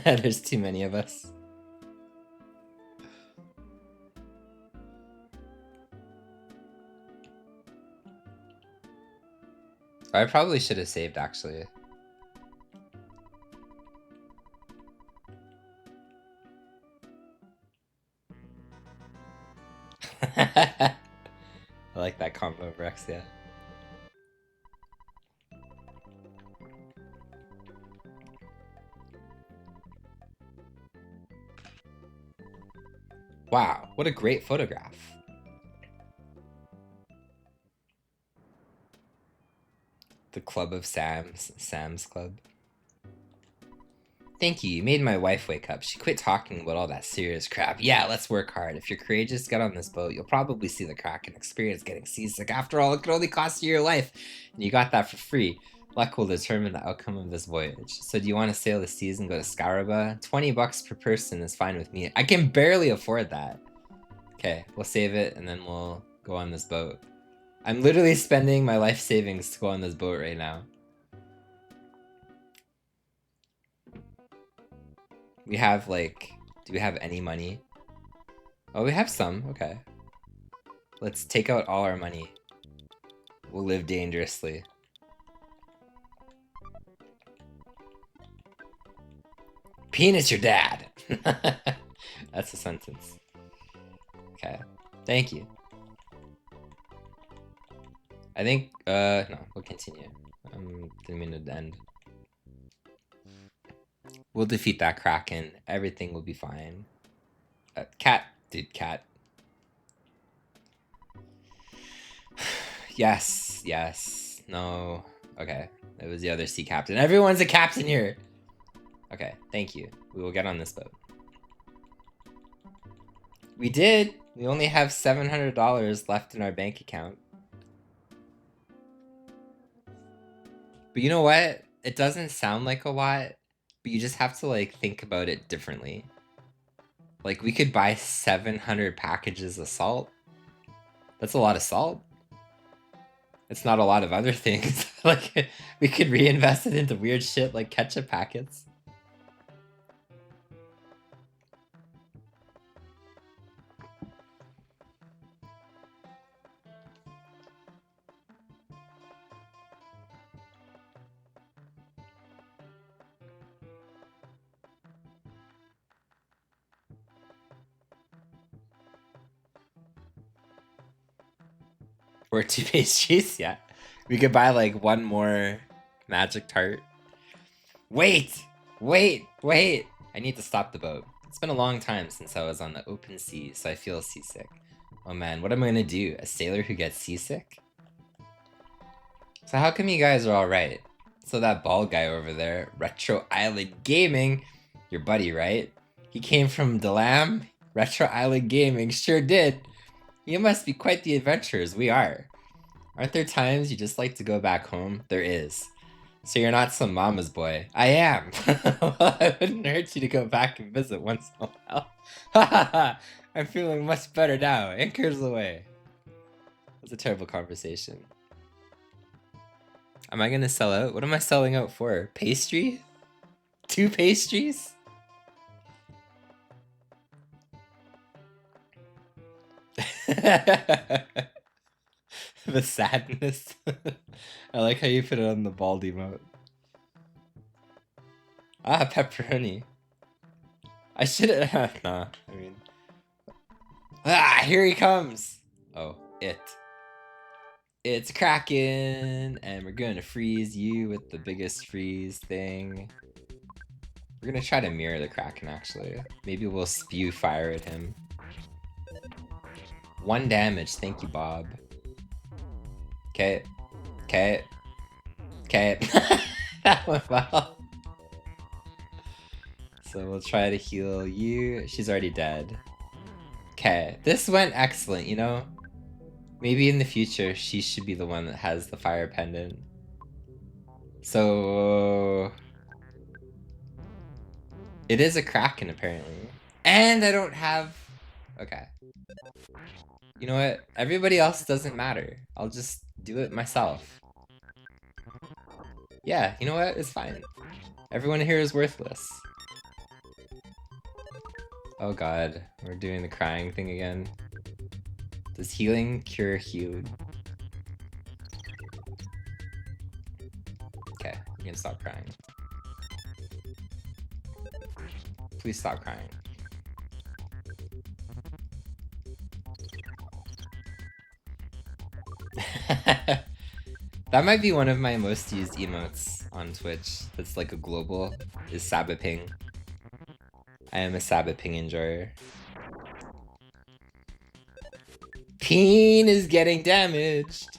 There's too many of us. I probably should have saved, actually. I like that combo, Rex, yeah. Wow, what a great photograph. The Club of Sam's Club. Thank you. You made my wife wake up. She quit talking about all that serious crap. Yeah, let's work hard. If you're courageous, get on this boat. You'll probably see the crack and experience getting seasick. After all, it could only cost you your life. And you got that for free. Luck will determine the outcome of this voyage. So do you want to sail the seas and go to Scaraba? 20 bucks per person is fine with me. I can barely afford that. Okay, we'll save it and then we'll go on this boat. I'm literally spending my life savings to go on this boat right now. We have like, do we have any money? Oh, we have some, okay. Let's take out all our money. We'll live dangerously. Penis your dad! That's a sentence. Okay, thank you. I think, no, we'll continue. Didn't mean it to end. We'll defeat that Kraken. Everything will be fine. Cat. Dude, cat. Yes, yes. No. Okay. It was the other sea captain. Everyone's a captain here! Okay, thank you. We will get on this boat. We did! We only have $700 left in our bank account. But you know what? It doesn't sound like a lot, but you just have to like think about it differently. Like we could buy 700 packages of salt. That's a lot of salt. It's not a lot of other things. Like we could reinvest it into weird shit like ketchup packets. Or 2 pastries, yeah. We could buy like one more magic tart. Wait! Wait! Wait! I need to stop the boat. It's been a long time since I was on the open sea, so I feel seasick. Oh man, what am I gonna do? A sailor who gets seasick? So how come you guys are alright? So that bald guy over there, Retro Island Gaming, your buddy, right? He came from Delam? Retro Island Gaming sure did. You must be quite the adventurers, we are. Aren't there times you just like to go back home? There is. So you're not some mama's boy. I am! Well, I wouldn't hurt you to go back and visit once in a while. Ha ha ha! I'm feeling much better now. Anchors away. That's a terrible conversation. Am I gonna sell out? What am I selling out for? Pastry? 2 pastries? The sadness. I like how you put it on the bald emote. Ah, pepperoni. I should have. Nah, I mean. Ah, here he comes! Oh, It's Kraken, and we're gonna freeze you with the biggest freeze thing. We're gonna try to mirror the Kraken, actually. Maybe we'll spew fire at him. 1 damage, thank you, Bob. Okay. Okay. Okay. That went well. So we'll try to heal you. She's already dead. Okay. This went excellent, you know? Maybe in the future, she should be the one that has the fire pendant. So... It is a Kraken, apparently. And I don't have... Okay. You know what? Everybody else doesn't matter. I'll just do it myself. Yeah, you know what? It's fine. Everyone here is worthless. Oh god, we're doing the crying thing again. Does healing cure healing? Okay, you can stop crying. Please stop crying. That might be one of my most used emotes on Twitch. That's like a global, is Sabaping. I am a Sabaping enjoyer. Peen is getting damaged.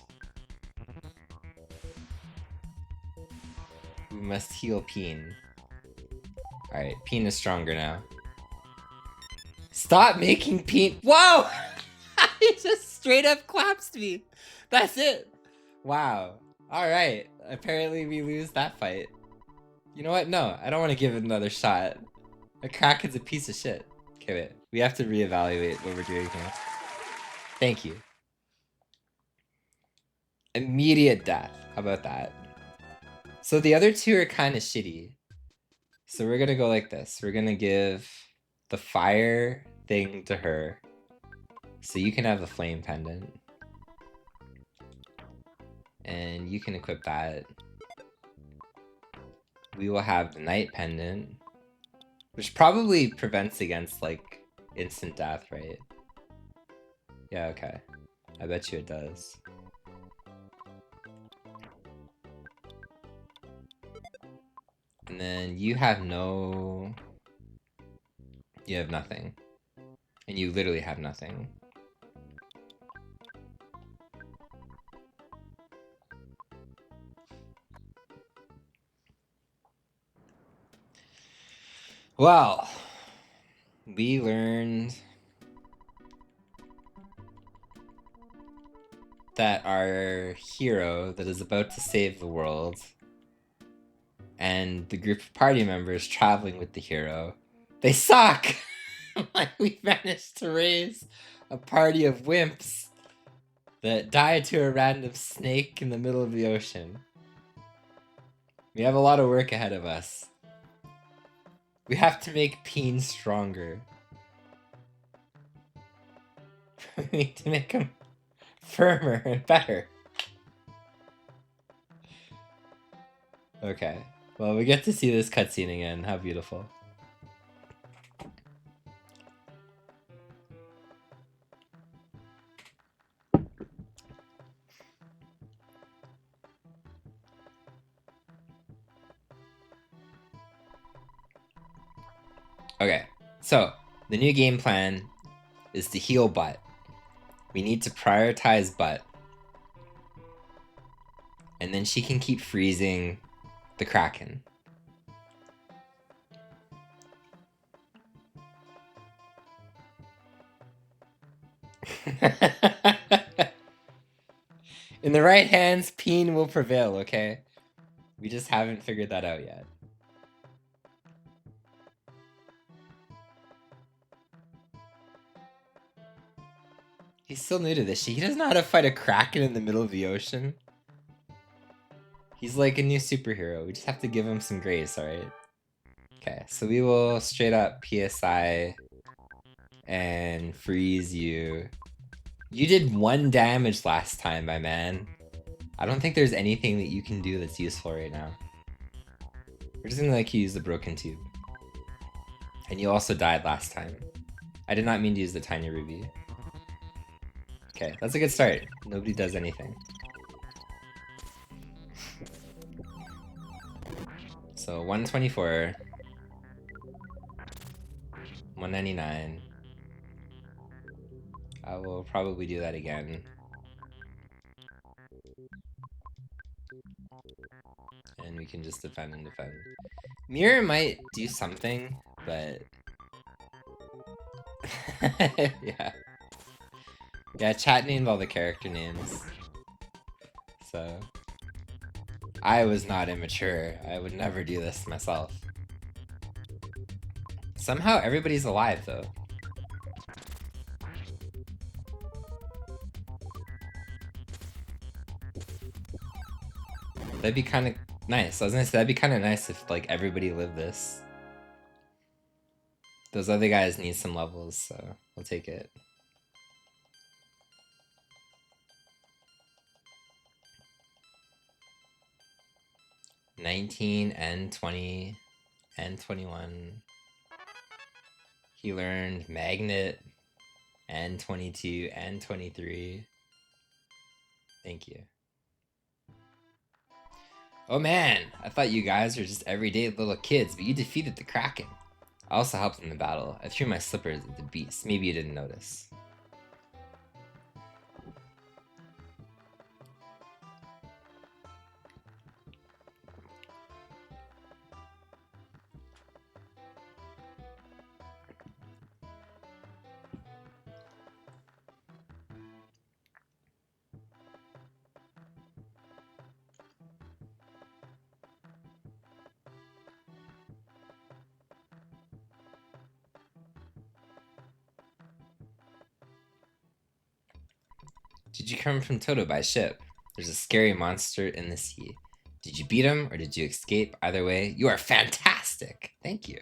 We must heal Peen. Alright, Peen is stronger now. Stop making Peen— Whoa! He just straight up collapsed me! That's it! Wow. Alright, apparently we lose that fight. You know what? No, I don't want to give it another shot. A Kraken's a piece of shit. Okay, wait. We have to reevaluate what we're doing here. Thank you. Immediate death. How about that? So the other two are kind of shitty. So we're gonna go like this. We're gonna give the fire thing to her. So you can have the flame pendant. And you can equip that. We will have the night pendant. Which probably prevents against, like, instant death, right? Yeah, okay. I bet you it does. And then you have no... You have nothing. And you literally have nothing. Well, we learned that our hero that is about to save the world and the group of party members traveling with the hero, they suck! Like, we managed to raise a party of wimps that died to a random snake in the middle of the ocean. We have a lot of work ahead of us. We have to make Peen stronger. We need to make him firmer and better. Okay. Well, we get to see this cutscene again. How beautiful. Okay, so the new game plan is to heal butt. We need to prioritize butt. And then she can keep freezing the Kraken. In the right hands, Peen will prevail, okay? We just haven't figured that out yet. He's still new to this shit. He doesn't know how to fight a Kraken in the middle of the ocean. He's like a new superhero. We just have to give him some grace, alright? Okay, so we will straight up PSI and freeze you. You did 1 damage last time, my man. I don't think there's anything that you can do that's useful right now. We're just gonna like use the broken tube. And you also died last time. I did not mean to use the tiny ruby. Okay, that's a good start. Nobody does anything. So 124, 199. I will probably do that again. And we can just defend and defend. Mirror might do something, but... yeah. Yeah, chat named all the character names. So... I was not immature. I would never do this myself. Somehow everybody's alive, though. That'd be kind of nice. I was gonna say, that'd be kind of nice if, like, everybody lived this. Those other guys need some levels, so we'll take it. "19 and 20 and 21. He learned Magnet and 22 and 23. Thank you. Oh man, I thought you guys were just everyday little kids, but you defeated the Kraken. I also helped in the battle. I threw my slippers at the beast. Maybe you didn't notice. Did you come from Toto by ship? There's a scary monster in the sea. Did you beat him or did you escape? Either way, you are fantastic. Thank you.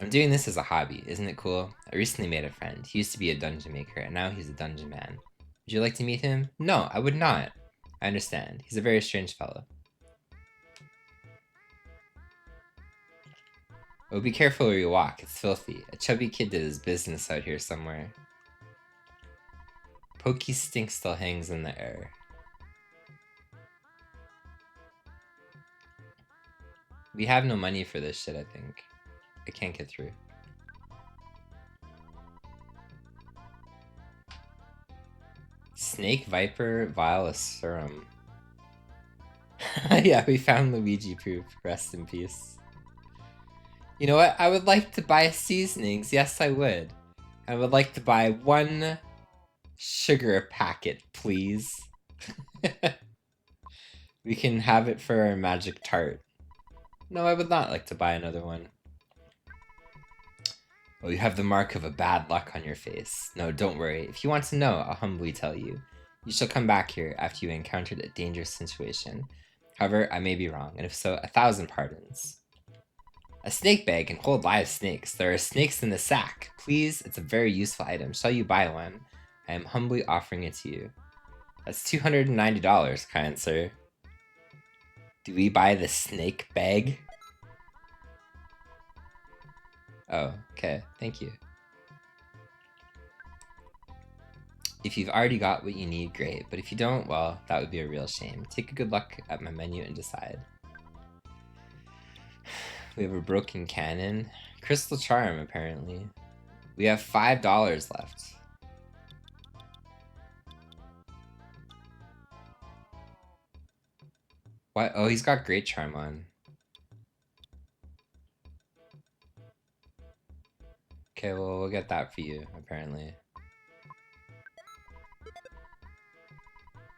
I'm doing this as a hobby. Isn't it cool? I recently made a friend. He used to be a dungeon maker and now he's a dungeon man. Would you like to meet him? No, I would not. I understand. He's a very strange fellow. Oh, be careful where you walk. It's filthy. A chubby kid did his business out here somewhere. Pokey stink still hangs in the air. We have no money for this shit, I think. I can't get through. Snake Viper Vile Serum. Yeah, we found Luigi poop. Rest in peace. You know what? I would like to buy seasonings. Yes, I would. I would like to buy 1 sugar packet, please. We can have it for our magic tart. No, I would not like to buy another one. Oh, you have the mark of a bad luck on your face. No, don't worry. If you want to know, I'll humbly tell you. You shall come back here after you encountered a dangerous situation. However, I may be wrong, and if so, 1,000 pardons. A snake bag can hold live snakes. There are snakes in the sack. Please, it's a very useful item. Shall you buy one? I am humbly offering it to you. That's $290, kind sir. Do we buy the snake bag? Oh, okay. Thank you. If you've already got what you need, great. But if you don't, well, that would be a real shame. Take a good look at my menu and decide. We have a broken cannon. Crystal charm, apparently. We have $5 left. What? Oh, he's got great charm on. Okay, well, we'll get that for you, apparently.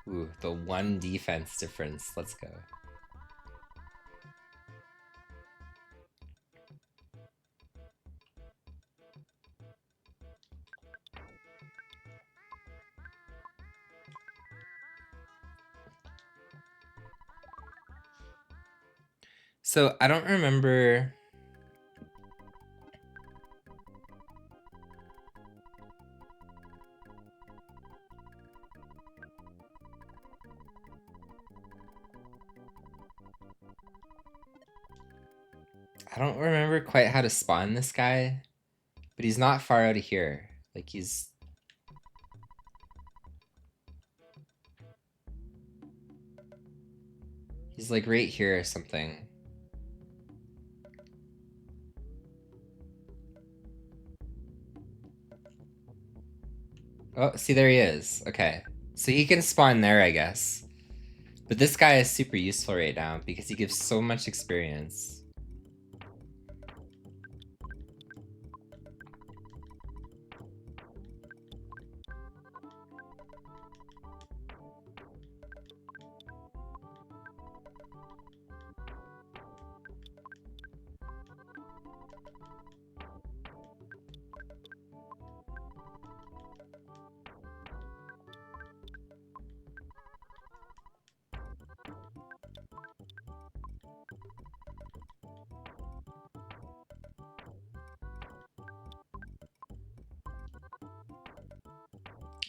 Ooh, the 1 defense difference. Let's go. So, I don't remember... I don't remember quite how to spawn this guy, but he's not far out of here. Like, he's like right here or something. Oh, see, there he is. Okay. So he can spawn there, I guess. But this guy is super useful right now because he gives so much experience.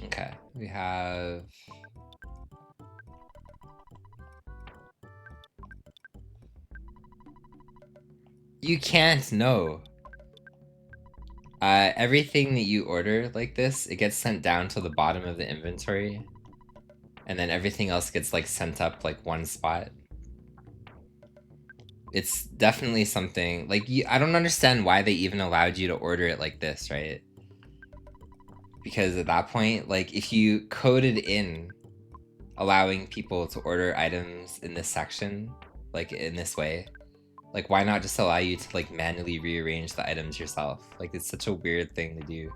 Okay, we have... You can't know. Everything that you order like this, it gets sent down to the bottom of the inventory. And then everything else gets like sent up like one spot. It's definitely something, like, I don't understand why they even allowed you to order it like this, right? Because at that point, like, if you coded in allowing people to order items in this section, like in this way, like, why not just allow you to like manually rearrange the items yourself? Like, it's such a weird thing to do.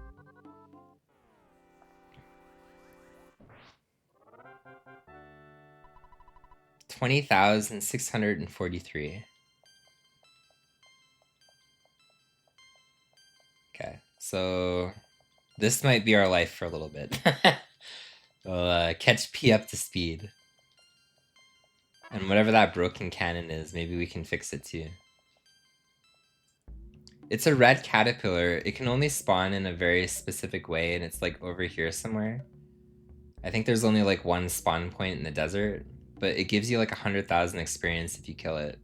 $20,643. Okay, So this might be our life for a little bit. We'll catch P up to speed. And whatever that broken cannon is, maybe we can fix it too. It's a red caterpillar. It can only spawn in a very specific way, and it's like over here somewhere. I think there's only like one spawn point in the desert, but it gives you like 100,000 experience if you kill it.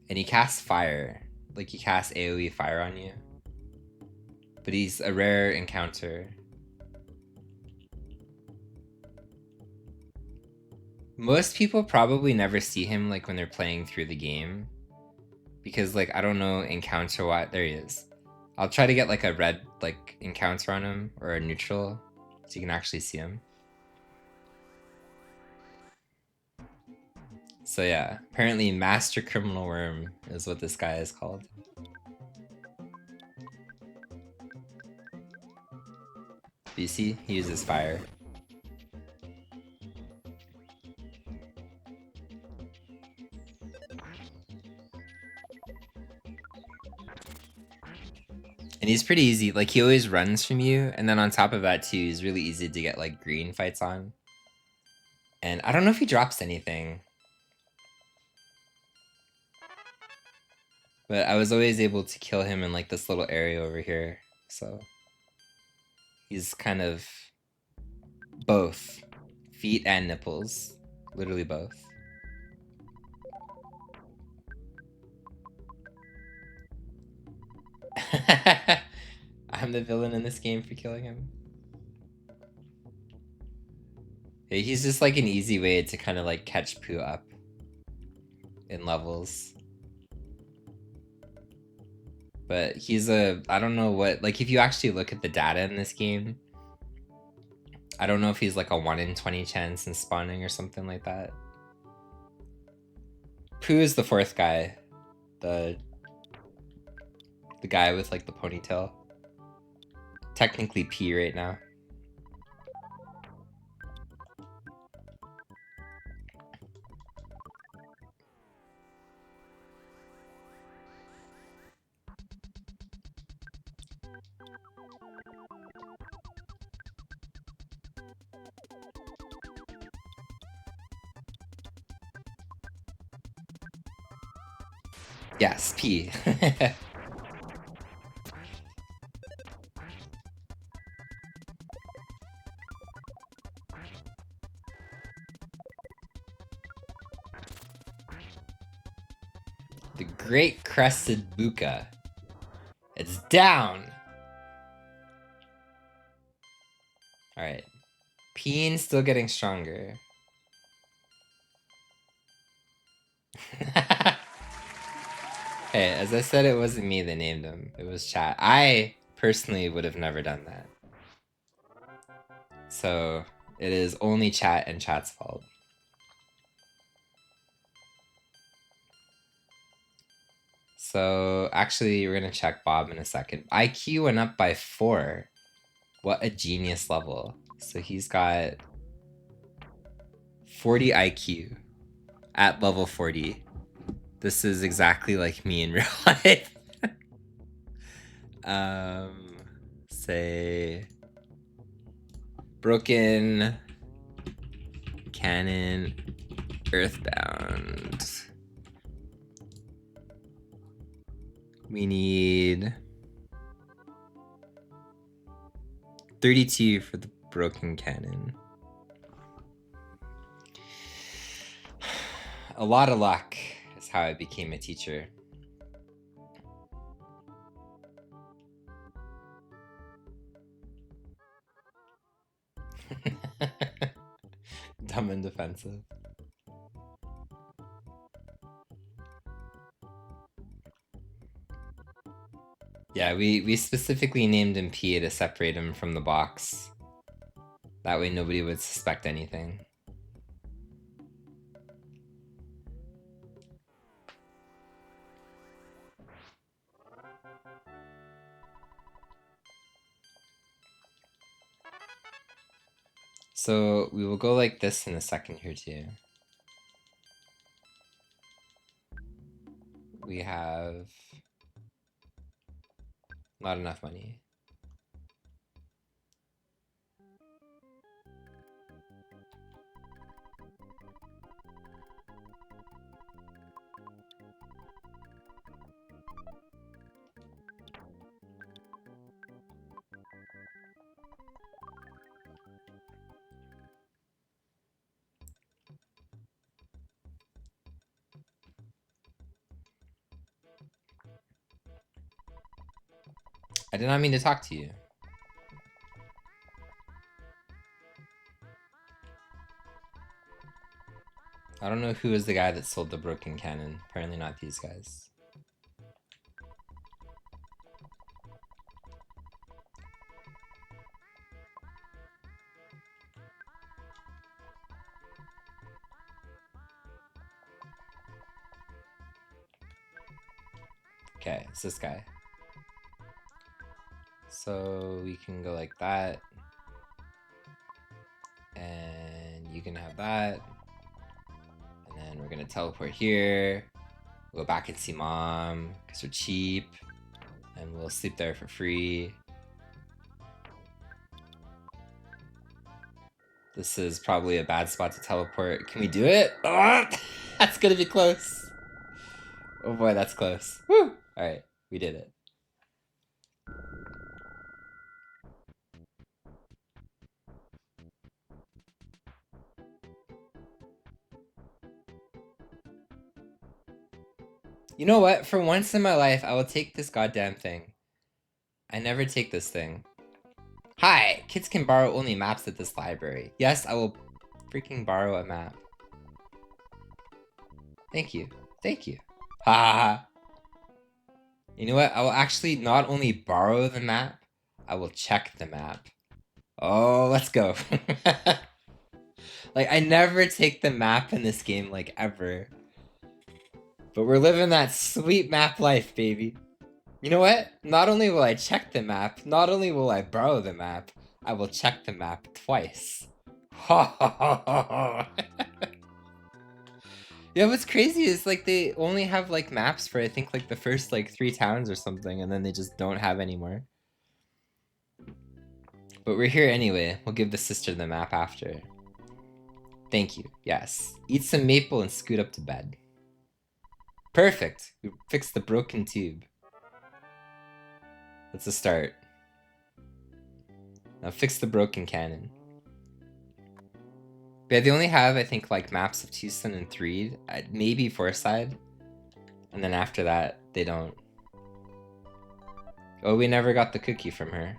And he casts fire. Like he casts AoE fire on you. But he's a rare encounter. Most people probably never see him like when they're playing through the game. Because like, I don't know encounter what, there he is. I'll try to get like a red like encounter on him or a neutral so you can actually see him. So yeah, apparently Master Criminal Worm is what this guy is called. Do you see? He uses fire. And he's pretty easy, like he always runs from you, and then on top of that too, he's really easy to get like green fights on. And I don't know if he drops anything. But I was always able to kill him in like this little area over here, so... He's kind of both. Feet and nipples. Literally both. I'm the villain in this game for killing him. Yeah, he's just like an easy way to kind of like catch Pooh up in levels. But he's a, I don't know what, like if you actually look at the data in this game, I don't know if he's like a 1 in 20 chance in spawning or something like that. Pooh is the fourth guy. The guy with like the ponytail. Technically P right now. Yes, P. The Great Crested Buka. It's down! Alright. Peen still getting stronger. Hey, as I said, it wasn't me that named him. It was chat. I personally would have never done that. So, it is only chat and chat's fault. So, actually, we're gonna check Bob in a second. IQ went up by 4. What a genius level. So he's got 40 IQ at level 40. This is exactly like me in real life. Say broken cannon EarthBound. We need 32 for the broken cannon. A lot of luck is how I became a teacher. Dumb and defensive. Yeah, we specifically named him P to separate him from the box. That way nobody would suspect anything. So we will go like this in a second here too. We have Not enough money. I did not mean to talk to you. I don't know who is the guy that sold the broken cannon. Apparently not these guys. Okay, it's this guy. So we can go like that. And you can have that. And then we're gonna teleport here. We'll go back and see mom, because we're cheap. And we'll sleep there for free. This is probably a bad spot to teleport. Can we do it? Oh, that's gonna be close. Oh boy, that's close. Woo! Alright, we did it. You know what? For once in my life, I will take this goddamn thing. I never take this thing. Hi! Kids can borrow only maps at this library. Yes, I will freaking borrow a map. Thank you. Thank you. Ha ha ha. You know what? I will actually not only borrow the map, I will check the map. Oh, let's go. Like, I never take the map in this game, like, ever. But we're living that sweet map life, baby. You know what? Not only will I check the map, not only will I borrow the map, I will check the map twice. Ha ha ha ha ha. Yeah, what's crazy is like they only have like maps for I think like the first like 3 towns or something, and then they just don't have anymore. But we're here anyway. We'll give the sister the map after. Thank you. Yes. Eat some maple and scoot up to bed. Perfect. We fixed the broken tube. That's a start. Now fix the broken cannon. Yeah, they only have, I think, like maps of Tucson and Threed, maybe Fourside, and then after that, they don't. Oh, we never got the cookie from her.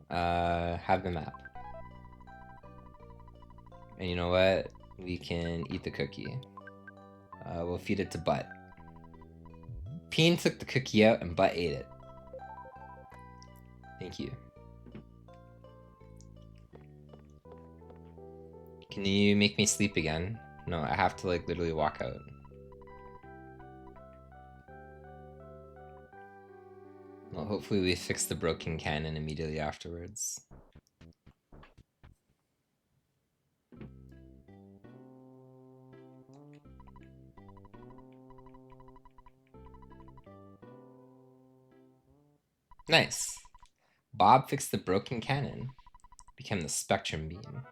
Have the map. And you know what? We can eat the cookie. We'll feed it to Butt. Peen took the cookie out and Butt ate it. Thank you. Can you make me sleep again? No, I have to like literally walk out. Well, hopefully we fix the broken cannon immediately afterwards. Nice. Bob fixed the broken cannon. Became the spectrum beam.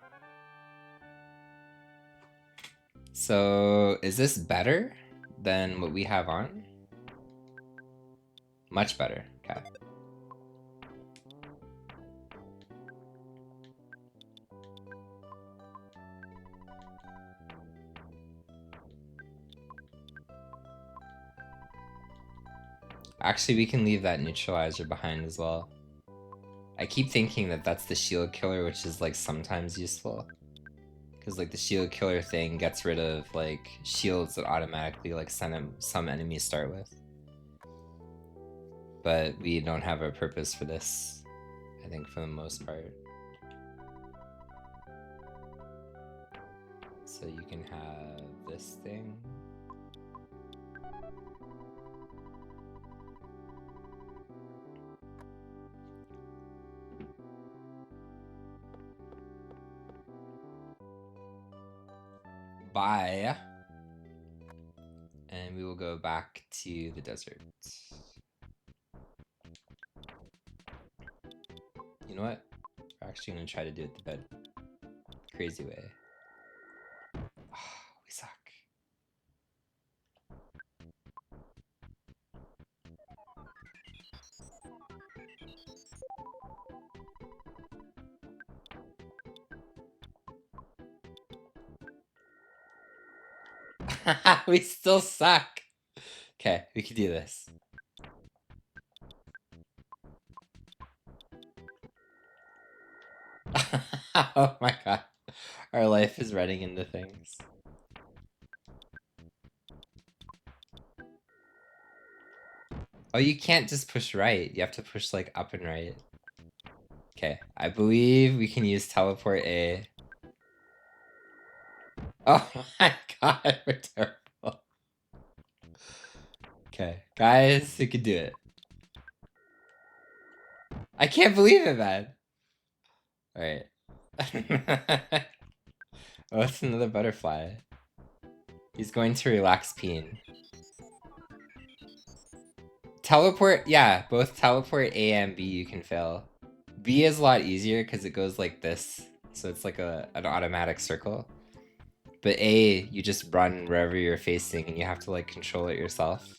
So, is this better than what we have on? Much better. Okay. Actually, we can leave that neutralizer behind as well. I keep thinking that that's the shield killer, which is like sometimes useful. Because like the shield killer thing gets rid of like shields that automatically like some enemies start with. But we don't have a purpose for this, I think, for the most part. So you can have this thing. Bye. And we will go back to the desert. You know what? We're actually gonna try to do it the bed crazy way. Oh, we suck. We still suck. Okay, we can do this. Oh my god. Our life is running into things. Oh, you can't just push right. You have to push like up and right. Okay, I believe we can use teleport A. Oh my god, we're terrible. Okay, guys, we can do it. I can't believe it, man. Alright. Oh, it's another butterfly. He's going to relax Peen. Teleport, yeah, both teleport A and B you can fail. B is a lot easier because it goes like this. So it's like an automatic circle. But A, you just run wherever you're facing and you have to like control it yourself.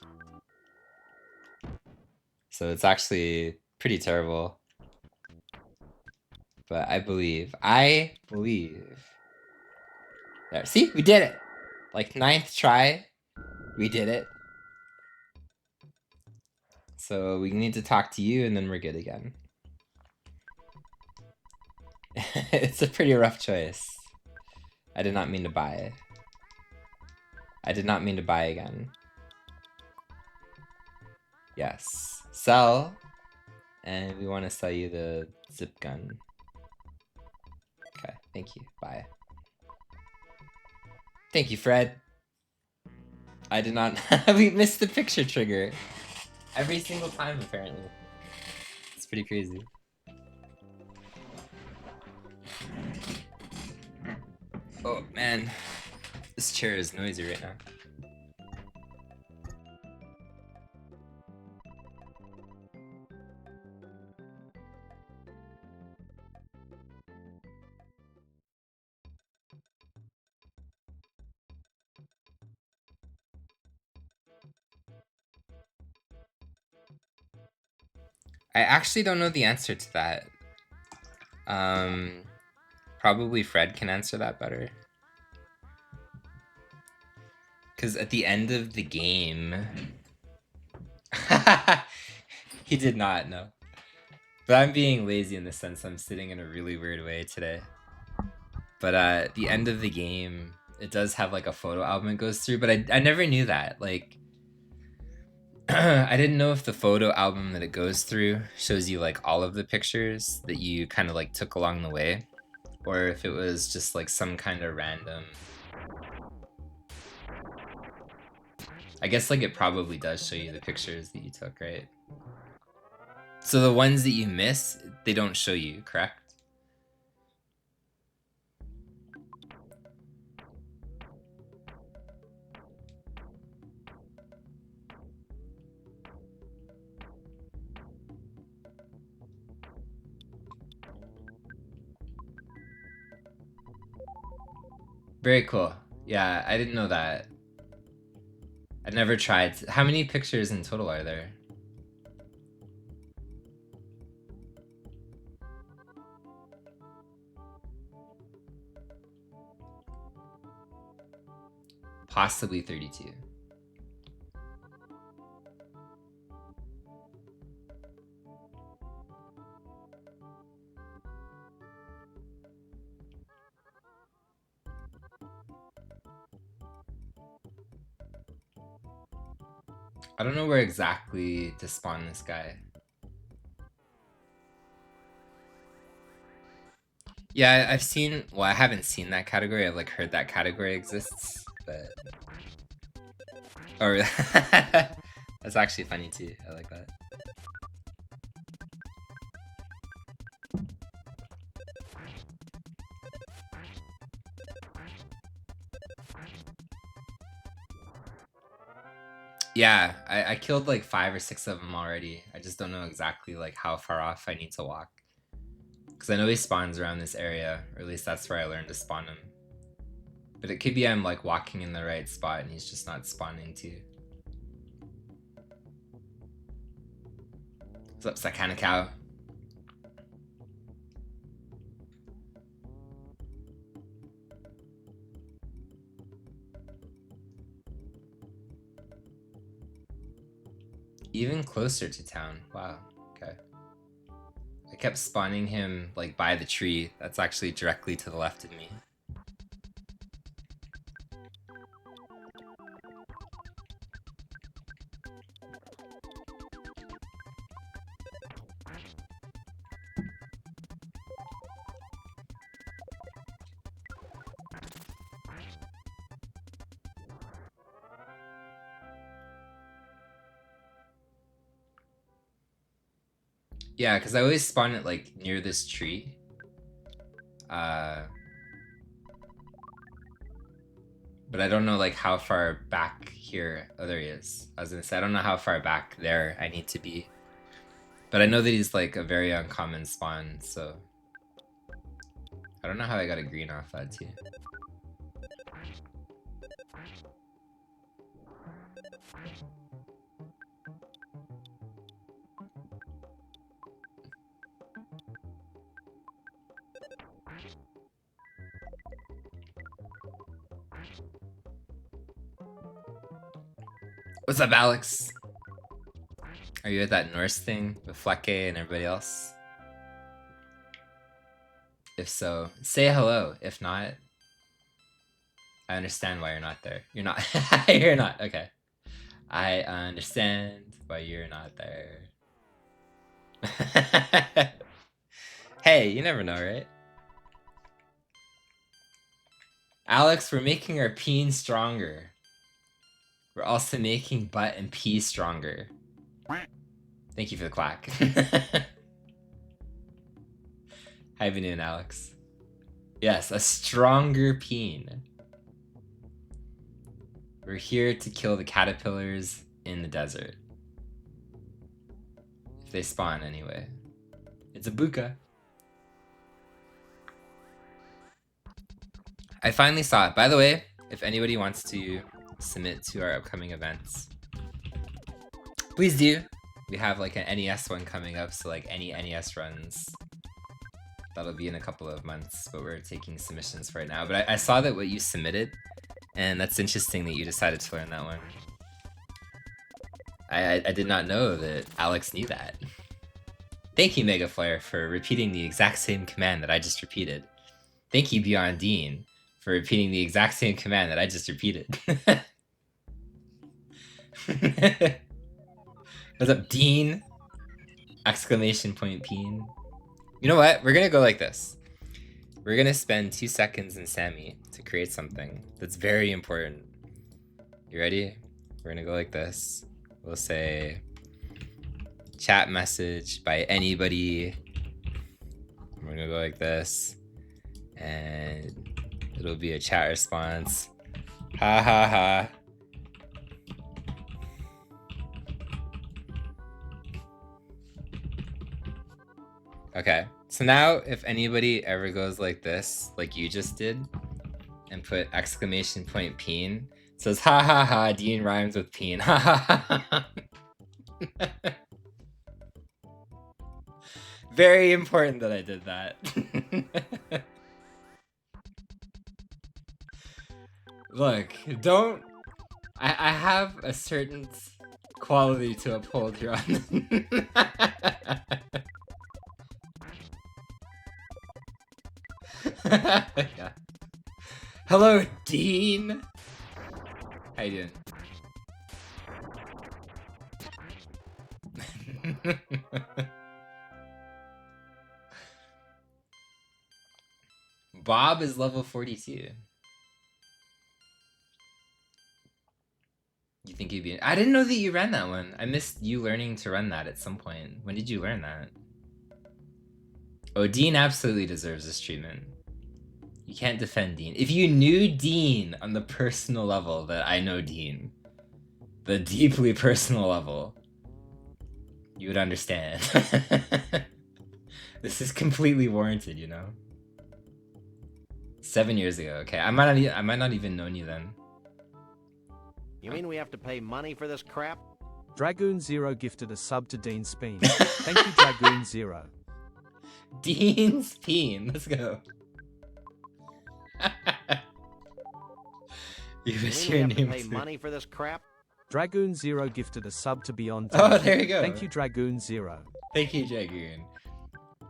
So it's actually pretty terrible. But I believe. There, see, we did it! Like 9th try, we did it. So we need to talk to you and then we're good again. It's a pretty rough choice. I did not mean to buy. I did not mean to buy again. Yes. Sell. And we want to sell you the zip gun. Okay, thank you. Bye. Thank you, Fred. I did not... We missed the picture trigger. Every single time, apparently. It's pretty crazy. Oh, man. This chair is noisy right now. I actually don't know the answer to that. Probably Fred can answer that better. Because at the end of the game... He did not, no. But I'm being lazy in the sense I'm sitting in a really weird way today. But at the end of the game, it does have like a photo album it goes through, but I never knew that. Like, I didn't know if the photo album that it goes through shows you like all of the pictures that you kind of like took along the way, or if it was just like some kind of random... I guess like it probably does show you the pictures that you took, right? So the ones that you miss, they don't show you, correct? Very cool. Yeah, I didn't know that. I never tried. How many pictures in total are there? Possibly 32. I don't know where exactly to spawn this guy. Yeah, I've seen... Well, I haven't seen that category. I've like heard that category exists, but... Or... That's actually funny too. I like that. Yeah, I killed like 5 or 6 of them already. I just don't know exactly like how far off I need to walk. Because I know he spawns around this area, or at least that's where I learned to spawn him. But it could be I'm like walking in the right spot and he's just not spawning too. What's up, Sakana Cow? Even closer to town. Wow. Okay. I kept spawning him like by the tree. That's actually directly to the left of me. Yeah, because I always spawn it like near this tree. But I don't know like how far back here. Oh, there he is. I was gonna say I don't know how far back there I need to be. But I know that he's like a very uncommon spawn, so I don't know how I got a green off that too. What's up, Alex? Are you at that Norse thing with Flecke and everybody else? If so, say hello. If not, I understand why you're not there. You're not. You're not. Okay. I understand why you're not there. Hey, you never know, right? Alex, we're making our peen stronger. We're also making butt and pee stronger. Thank you for the quack. How you been doing, Alex? Yes, a stronger peen. We're here to kill the caterpillars in the desert. If they spawn, anyway. It's a buka. I finally saw it. By the way, if anybody wants to submit to our upcoming events, please do. We have like an NES one coming up, so like any NES runs, that'll be in a couple of months, but we're taking submissions for it now. But I saw that what you submitted, and that's interesting that you decided to learn that one. I did not know that Alex knew that. Thank you, Mega Flare, for repeating the exact same command that I just repeated. Thank you, Beyond Dean, for repeating the exact same command that I just repeated. What's up, Dean? Exclamation point peen. You know what? We're gonna go like this. We're gonna spend 2 seconds in Sammy to create something that's very important. You ready? We're gonna go like this. We'll say chat message by anybody. We're gonna go like this. And it'll be a chat response. Ha ha ha. Okay, so now if anybody ever goes like this, like you just did, and put exclamation point peen, it says ha ha ha, Dean rhymes with peen. Ha ha ha. Very important that I did that. Look, don't... I have a certain quality to uphold here on yeah. Hello, Dean! How you doing? Bob is level 42. You think you'd be... I didn't know that you ran that one. I missed you learning to run that at some point. When did you learn that? Oh, Dean absolutely deserves this treatment. You can't defend Dean. If you knew Dean on the personal level that I know Dean, the deeply personal level, you would understand. This is completely warranted, you know? 7 years ago. Okay, I might not even known you then. You mean we have to pay money for this crap? Dragoon Zero gifted a sub to Dean Speen. Thank you, Dragoon Zero. Dean Speen, let's go. You You wish mean we your have to name pay too. money for this crap? Dragoon Zero gifted a sub to Beyond Oh, Time. there you go. Thank you, Dragoon Zero. Thank you, Dragoon,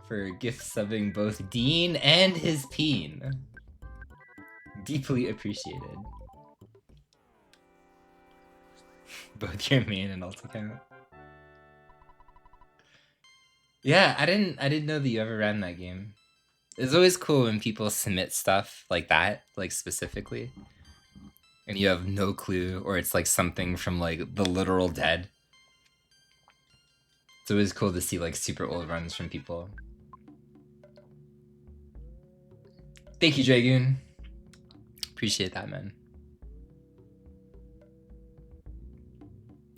for gift subbing both Dean and his peen. Deeply appreciated. Both your main and alt account. Yeah, I didn't know that you ever ran that game. It's always cool when people submit stuff like that, like specifically, and you have no clue, or it's like something from like the literal dead. It's always cool to see like super old runs from people. Thank you, Dragoon. Appreciate that, man.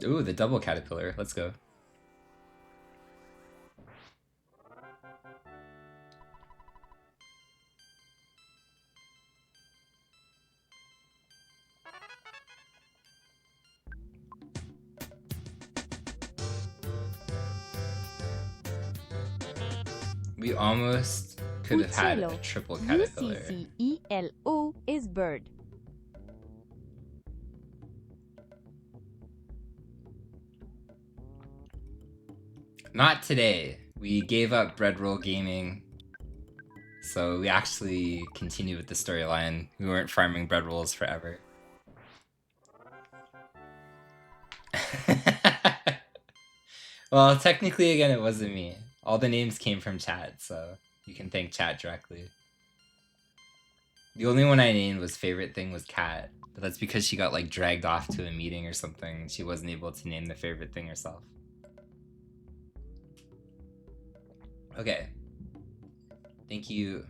Ooh, the double caterpillar. Let's go. We almost could have had a triple caterpillar. UCCELO is bird. Not today. We gave up bread roll gaming, so we actually continued with the storyline. We weren't farming bread rolls forever. Well, technically, again, it wasn't me. All the names came from chat, so you can thank chat directly. The only one I named was favorite thing was Cat, but that's because she got like dragged off to a meeting or something. She wasn't able to name the favorite thing herself. Okay. Thank you.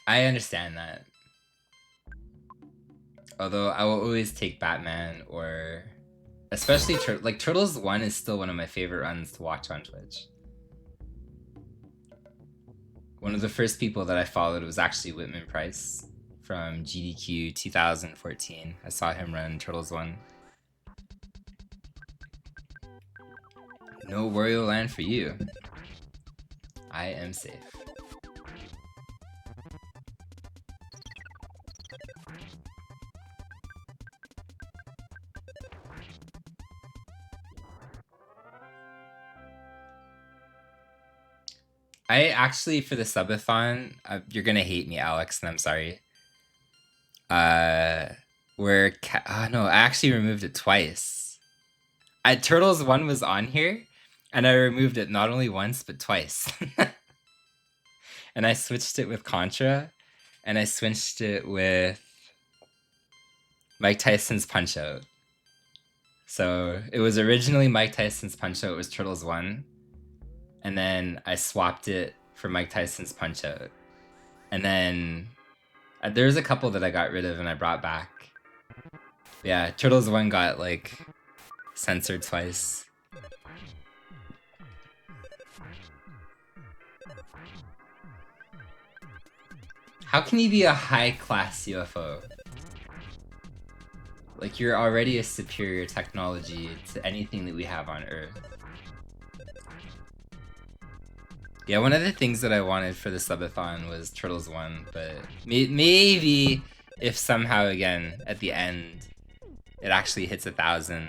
I understand that. Although I will always take Batman, or especially like Turtles 1 is still one of my favorite runs to watch on Twitch. One of the first people that I followed was actually Whitman Price from GDQ 2014. I saw him run Turtles 1. No Wario Land for you. I am safe. I actually, for the subathon, you're gonna hate me, Alex, and I'm sorry. Oh no, I actually removed it twice. Turtles 1 was on here, and I removed it not only once, but twice. And I switched it with Contra, and I switched it with Mike Tyson's Punch-Out. So it was originally Mike Tyson's Punch-Out was Turtles 1, and then I swapped it for Mike Tyson's Punch-Out. And then there's a couple that I got rid of and I brought back. Yeah, Turtles 1 got like censored twice. How can you be a high-class UFO? Like, you're already a superior technology to anything that we have on Earth. Yeah, one of the things that I wanted for the subathon was Turtles 1, but maybe if somehow, again, at the end, it actually hits 1,000,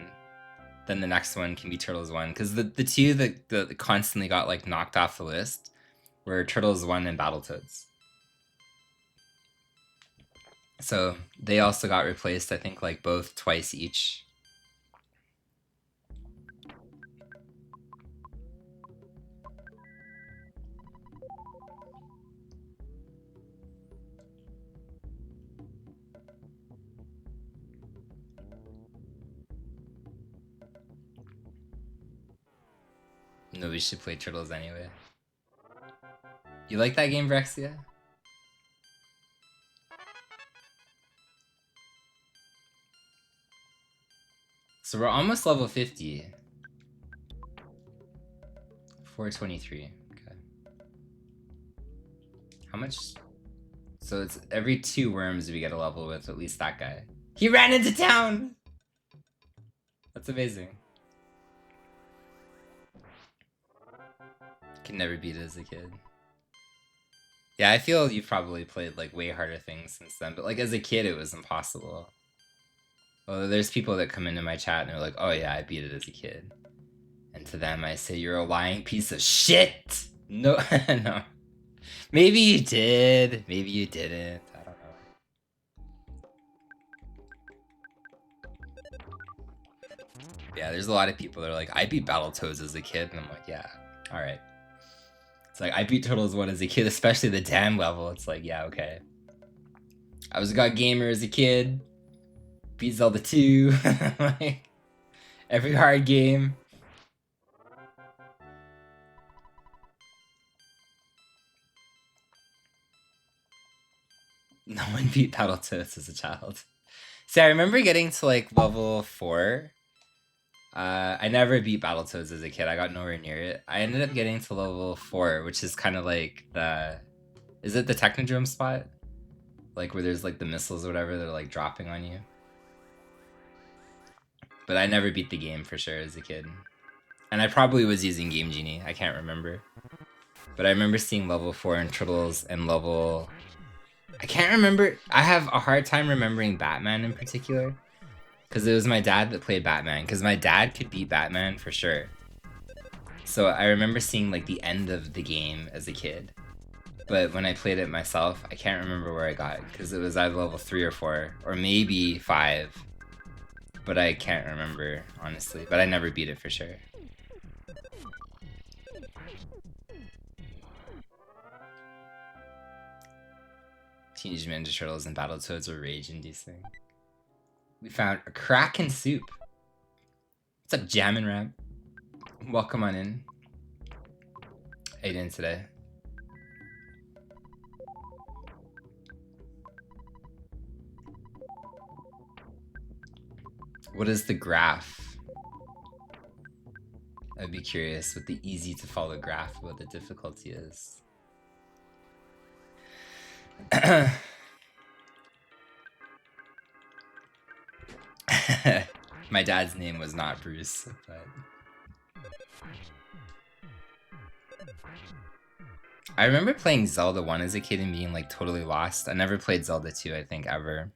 then the next one can be Turtles 1. Because the two that constantly got, like, knocked off the list were Turtles 1 and Battletoads. So they also got replaced, I think, like, both twice each. No, we should play Turtles anyway. You like that game, Brexia? So we're almost level 50. 423. Okay. How much? So it's every 2 worms we get a level with at least that guy. He ran into town! That's amazing. Can never beat it as a kid. Yeah, I feel you've probably played like way harder things since then, but like as a kid it was impossible. Well, there's people that come into my chat and they're like, oh yeah, I beat it as a kid. And to them I say, you're a lying piece of shit! No, no. Maybe you did, maybe you didn't, I don't know. Yeah, there's a lot of people that are like, I beat Battletoads as a kid, and I'm like, yeah, alright. It's like, I beat Turtles 1 as a kid, especially the dam level. It's like, yeah, okay. I was a god gamer as a kid. Beat Zelda 2. Like, every hard game. No one beat Battletoads as a child. See, I remember getting to like level 4. I never beat Battletoads as a kid. I got nowhere near it. I ended up getting to level 4, which is kind of like the... Is it the Technodrome spot? Like where there's like the missiles or whatever that are like dropping on you. But I never beat the game for sure as a kid. And I probably was using Game Genie. I can't remember. But I remember seeing level 4 in Turtles and level... I can't remember. I have a hard time remembering Batman in particular. Because it was my dad that played Batman. Because my dad could beat Batman for sure. So I remember seeing like the end of the game as a kid. But when I played it myself, I can't remember where I got. Because it was either level 3 or 4. Or maybe 5. But I can't remember, honestly. But I never beat it for sure. Teenage Mutant Ninja Turtles and Battletoads are rage-inducing. We found a Kraken soup. What's up, Jammin' Ram? Welcome on in. How you doing today? What is the graph? I'd be curious what the easy to follow graph, what the difficulty is. My dad's name was not Bruce, but... I remember playing Zelda 1 as a kid and being like totally lost. I never played Zelda 2, I think, ever.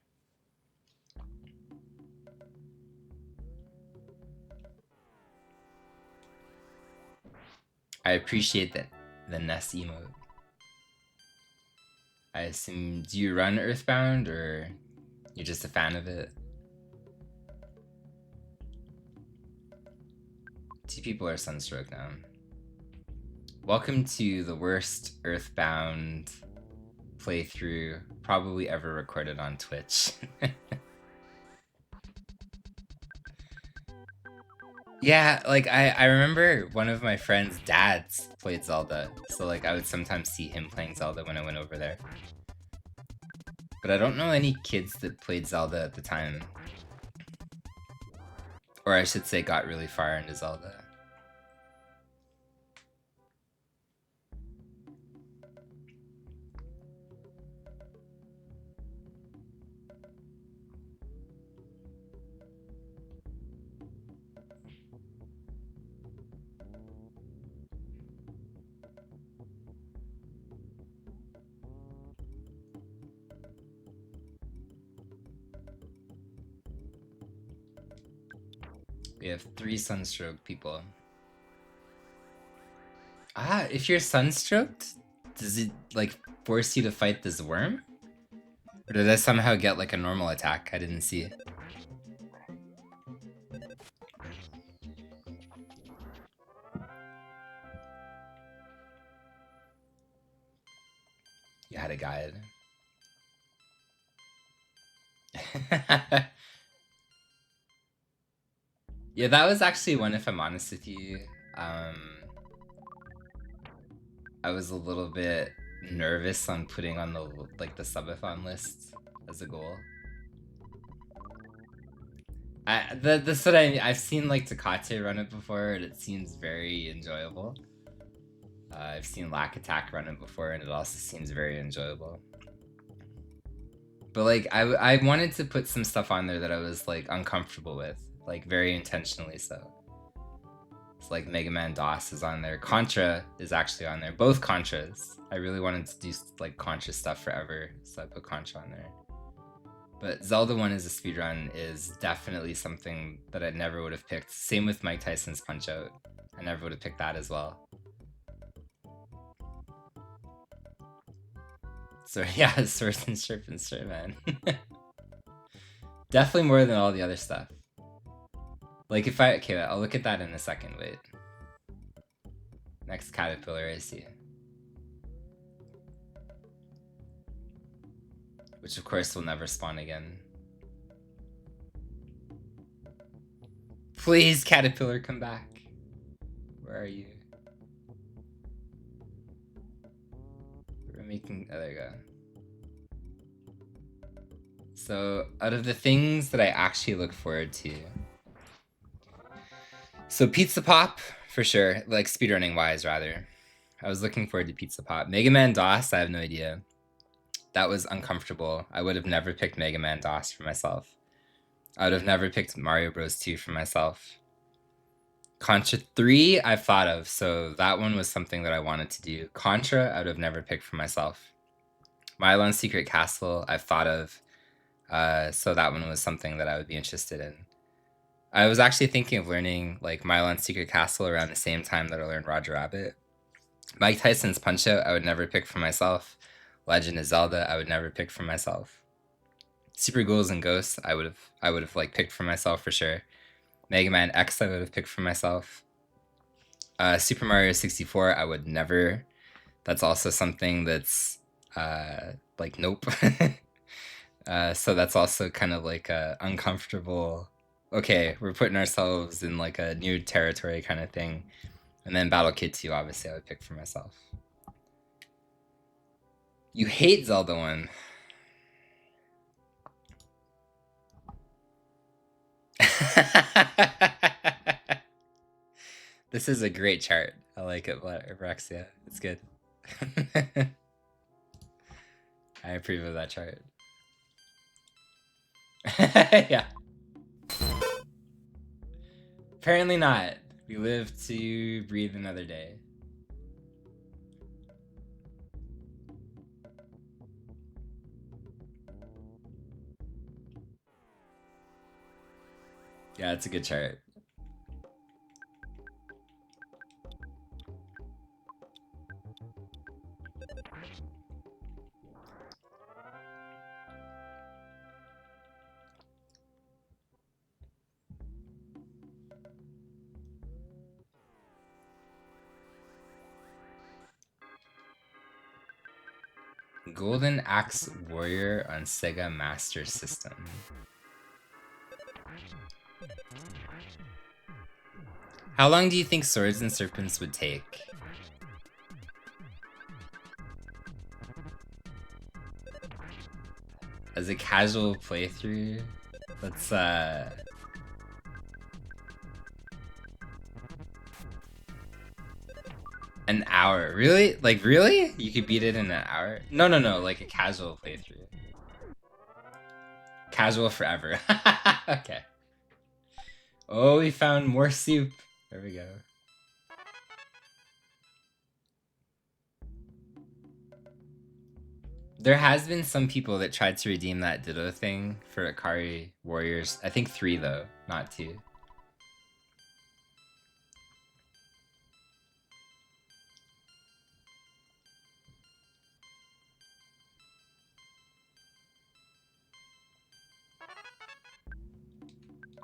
I appreciate that the Ness emote. I assume, do you run EarthBound or you're just a fan of it? 2 people are sunstroke now. Welcome to the worst EarthBound playthrough probably ever recorded on Twitch. Yeah, like I remember one of my friend's dads played Zelda, so like I would sometimes see him playing Zelda when I went over there. But I don't know any kids that played Zelda at the time. Or I should say got really far into Zelda. We have 3 sunstroke people. Ah, if you're sunstroked, does it like force you to fight this worm? Or did I somehow get like a normal attack? I didn't see. You had a guide. Yeah, that was actually one, if I'm honest with you. I was a little bit nervous on putting on the like the subathon list as a goal. That's what I've seen like Takate run it before, and it seems very enjoyable. I've seen Lack Attack run it before, and it also seems very enjoyable. But like, I wanted to put some stuff on there that I was like uncomfortable with, like very intentionally so. It's like Mega Man DOS is on there. Contra is actually on there. Both Contras. I really wanted to do like Contra stuff forever, so I put Contra on there. But Zelda 1 as a speedrun is definitely something that I never would have picked. Same with Mike Tyson's Punch-Out. I never would have picked that as well. So yeah, Swords and Serpents, sure, man. Definitely more than all the other stuff. Like if okay, I'll look at that in a second, wait. Next caterpillar I see. Which of course will never spawn again. Please, caterpillar, come back. Where are you? We're making, oh, there you go. So out of the things that I actually look forward to, so Pizza Pop, for sure, like speedrunning wise rather. I was looking forward to Pizza Pop. Mega Man DOS, I have no idea. That was uncomfortable. I would have never picked Mega Man DOS for myself. I would have never picked Mario Bros. 2 for myself. Contra 3, I've thought of, so that one was something that I wanted to do. Contra, I would have never picked for myself. Mylon's Secret Castle, I've thought of, so that one was something that I would be interested in. I was actually thinking of learning like Mylon's Secret Castle around the same time that I learned Roger Rabbit. Mike Tyson's Punch-Out, I would never pick for myself. Legend of Zelda, I would never pick for myself. Super Ghouls and Ghosts, I would have like picked for myself for sure. Mega Man X, I would have picked for myself. Super Mario 64, I would never. That's also something that's like nope. So that's also kind of like a uncomfortable. Okay, we're putting ourselves in like a new territory kind of thing. And then Battle Kid 2, obviously, I would pick for myself. You hate Zelda 1. This is a great chart. I like it, Brexia. It's good. I approve of that chart. Yeah. Apparently not. We live to breathe another day. Yeah, it's a good chart. Golden Axe Warrior on Sega Master System. How long do you think Swords and Serpents would take? As a casual playthrough, let's an hour. Really? Like really? You could beat it in an hour? No, like a casual playthrough. Casual forever. Okay. Oh, we found more soup. There we go. There has been some people that tried to redeem that Ditto thing for Akari Warriors. I think 3 though, not 2.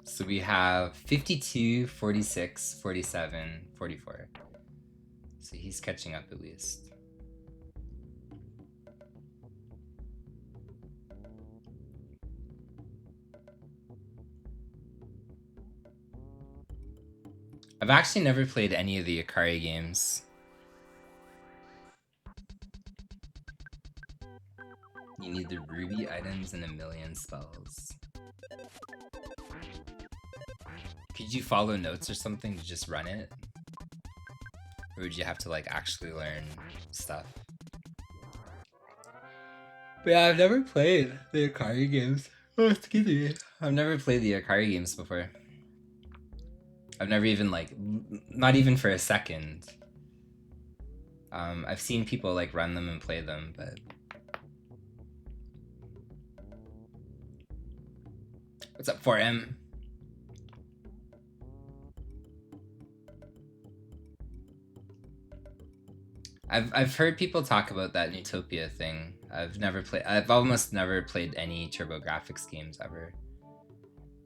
So we have 52, 46, 47, 44. So he's catching up at least. I've actually never played any of the Akari games. You need the ruby items and a million spells. Could you follow notes or something to just run it? Or would you have to like actually learn stuff? But yeah, I've never played the Akari games. Oh, excuse me. I've never played the Akari games before. I've never even like, not even for a second. I've seen people like run them and play them, but what's up, 4M? I've heard people talk about that Utopia thing. I've almost never played any TurboGrafx games ever.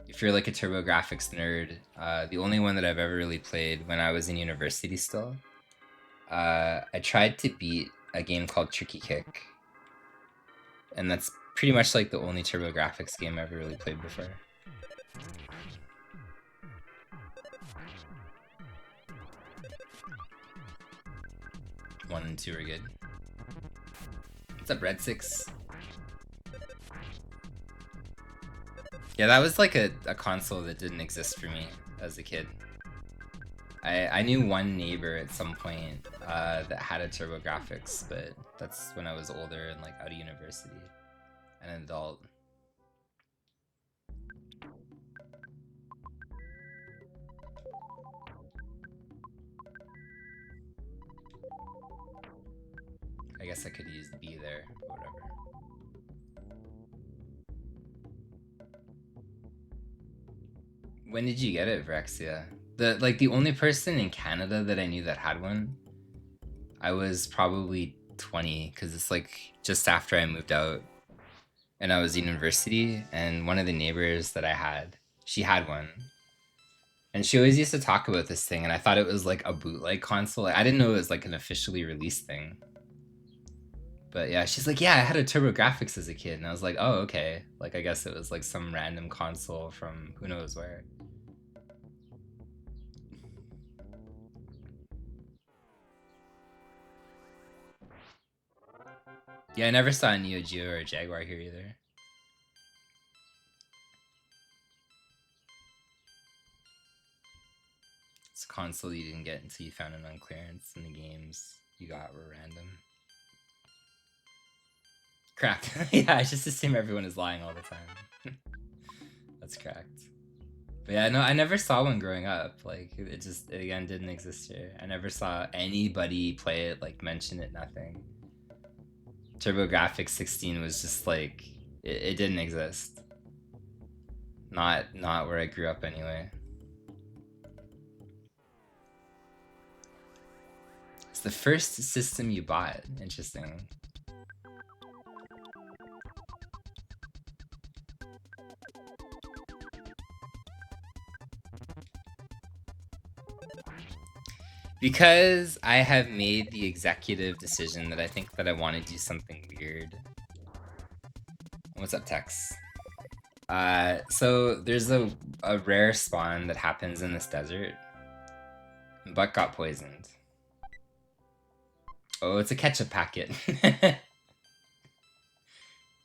If you're like a TurboGrafx nerd, the only one that I've ever really played when I was in university still, I tried to beat a game called Tricky Kick. And that's pretty much like the only TurboGrafx game I've ever really played before. One and two are good. What's up, Red Six? Yeah, that was like a console that didn't exist for me as a kid. I knew one neighbor at some point that had a TurboGrafx, but that's when I was older and like out of university and an adult. I guess I could use B there, or whatever. When did you get it, Vrexia? The only person in Canada that I knew that had one, I was probably 20, because it's like just after I moved out and I was in university, and one of the neighbors that I had, she had one. And she always used to talk about this thing, and I thought it was like a bootleg console. I didn't know it was like an officially released thing. But yeah, she's like, yeah, I had a TurboGrafx as a kid. And I was like, oh, okay. Like, I guess it was like some random console from who knows where. Yeah, I never saw a Neo Geo or a Jaguar here either. It's a console you didn't get until you found it on clearance, and the games you got were random. Cracked. Yeah, I just assume everyone is lying all the time. That's cracked. But yeah, no, I never saw one growing up. Like, it just, again, didn't exist here. I never saw anybody play it, like, mention it, nothing. TurboGrafx 16 was just like, it didn't exist. Not where I grew up anyway. It's the first system you bought. Interesting. Because I have made the executive decision that I think that I want to do something weird. What's up, Tex? So there's a rare spawn that happens in this desert. Buck got poisoned. Oh, it's a ketchup packet.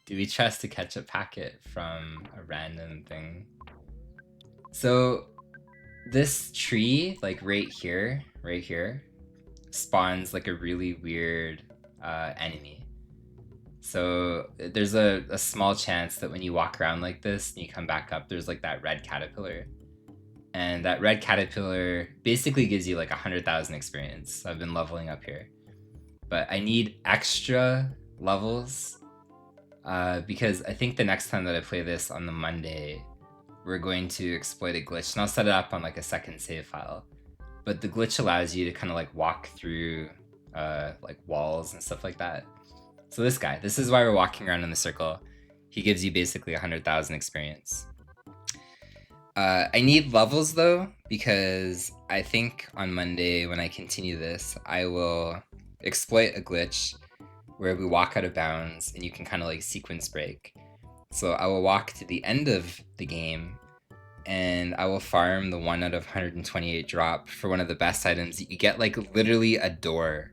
Do we trust a ketchup packet from a random thing? So this tree, like right here, spawns like a really weird enemy. So there's a small chance that when you walk around like this and you come back up, there's like that red caterpillar. And that red caterpillar basically gives you like 100,000 experience. I've been leveling up here. But I need extra levels because I think the next time that I play this on the Monday, we're going to exploit a glitch. And I'll set it up on like a second save file. But the glitch allows you to kind of like walk through like walls and stuff like that. So this is why we're walking around in the circle. He gives you basically 100,000 experience. I need levels though, because I think on Monday when I continue this, I will exploit a glitch where we walk out of bounds and you can kind of like sequence break. So I will walk to the end of the game and I will farm the 1 out of 128 drop for one of the best items. You get like literally a door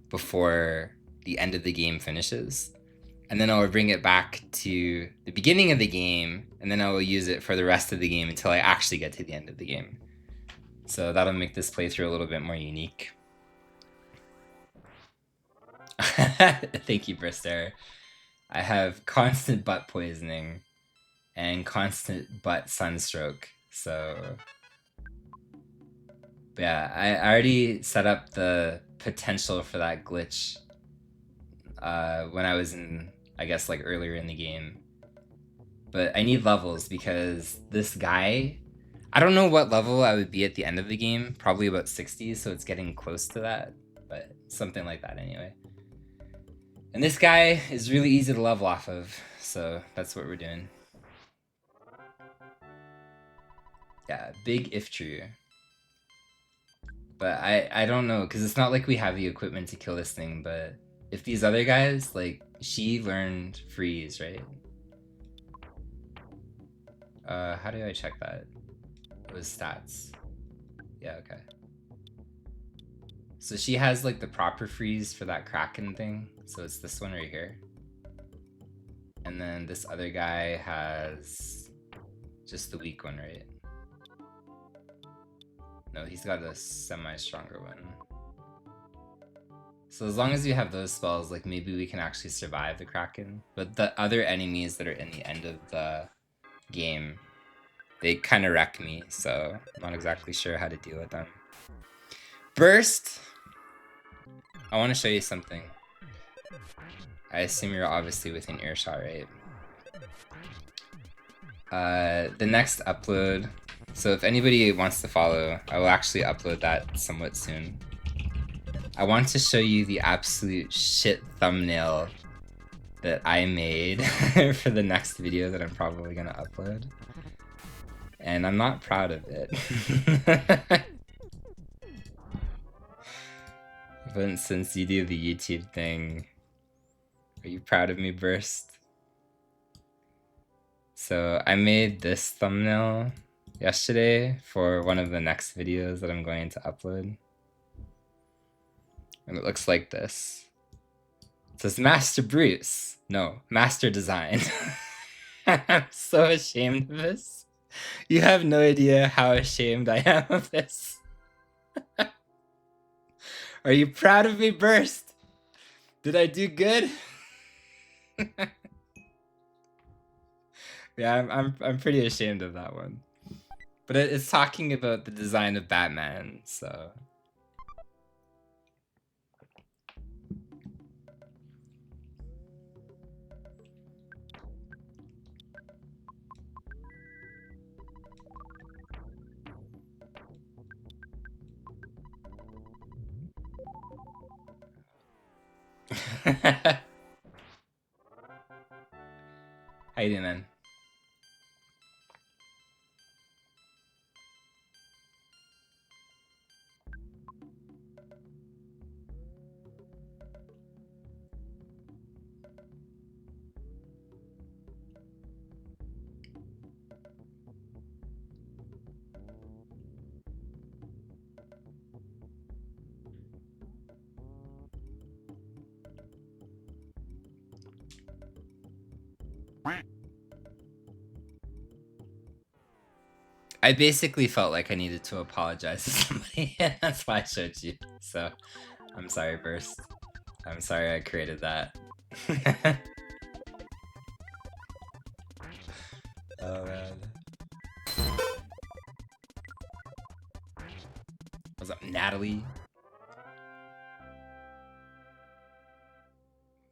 before the end of the game finishes. and then I will bring it back to the beginning of the game, and then I will use it for the rest of the game until I actually get to the end of the game. So that'll make this playthrough a little bit more unique. Thank you, Brister. I have constant butt poisoning and constant butt sunstroke, so... But yeah, I already set up the potential for that glitch when I was in, I guess, like earlier in the game. But I need levels because this guy, I don't know what level I would be at the end of the game, probably about 60, so it's getting close to that, but something like that anyway. And this guy is really easy to level off of, so that's what we're doing. Yeah, big if true. But I don't know, because it's not like we have the equipment to kill this thing, but if these other guys, like, she learned freeze, right? How do I check that? It was stats. Yeah, okay. So she has, like, the proper freeze for that Kraken thing, so it's this one right here. And then this other guy has just the weak one, right? No, he's got a semi-stronger one. So as long as you have those spells, like, maybe we can actually survive the Kraken. But the other enemies that are in the end of the game, they kind of wreck me, so I'm not exactly sure how to deal with them. Burst! I want to show you something. I assume you're obviously within earshot, right? The next upload... So if anybody wants to follow, I will actually upload that somewhat soon. I want to show you the absolute shit thumbnail that I made for the next video that I'm probably going to upload. And I'm not proud of it. But since you do the YouTube thing, are you proud of me, Burst? So I made this thumbnail yesterday for one of the next videos that I'm going to upload. And it looks like this. It says Master Bruce. No, Master Design. I'm so ashamed of this. You have no idea how ashamed I am of this. Are you proud of me, Burst? Did I do good? Yeah, I'm pretty ashamed of that one. But it's talking about the design of Batman, so... How you doing, man? I basically felt like I needed to apologize to somebody, and that's why I showed you. So, I'm sorry, Burst. I'm sorry I created that. Oh man. What's up, Natalie?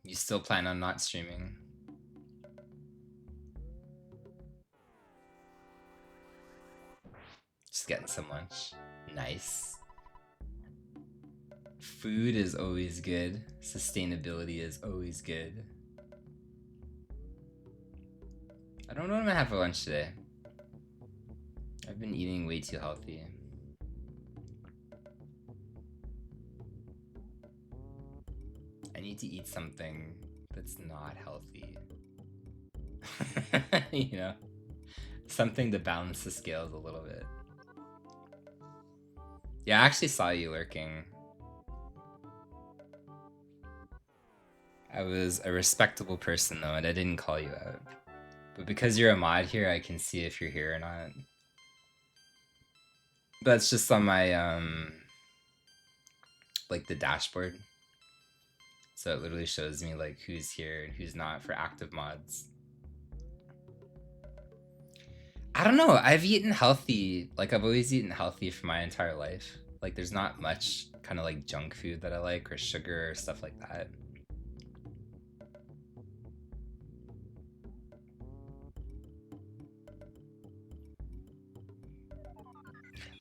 You still plan on not streaming? Just getting some lunch. Nice. Food is always good. Sustainability is always good. I don't know what I'm gonna have for lunch today. I've been eating way too healthy. I need to eat something that's not healthy. You know? Something to balance the scales a little bit. Yeah, I actually saw you lurking. I was a respectable person though, and I didn't call you out. But because you're a mod here, I can see if you're here or not. That's just on my like the dashboard. So it literally shows me like who's here and who's not for active mods. I don't know, I've eaten healthy, like I've always eaten healthy for my entire life. Like there's not much kind of like junk food that I like or sugar or stuff like that.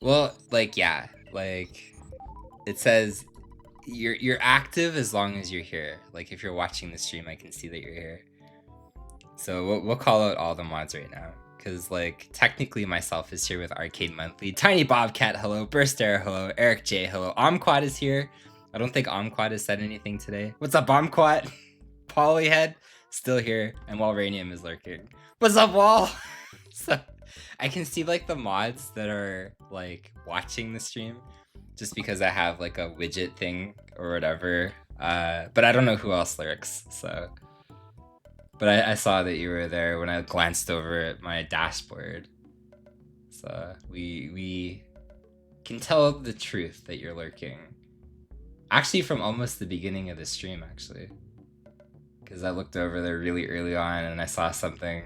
Well, like yeah, like it says you're active as long as you're here. Like if you're watching the stream, I can see that you're here. So we'll call out all the mods right now, because like technically myself is here with Arcade Monthly, Tiny Bobcat, hello, Burst Air, hello, Eric J, hello, Omquad is here. I don't think Omquad has said anything today. What's up, Omquad? Polyhead still here, and Walranium is lurking. What's up, Wall? So I can see like the mods that are like watching the stream, just because I have like a widget thing or whatever. But I don't know who else lurks, so. But I saw that you were there when I glanced over at my dashboard. So we can tell the truth that you're lurking. Actually from almost the beginning of the stream, actually. Because I looked over there really early on and I saw something.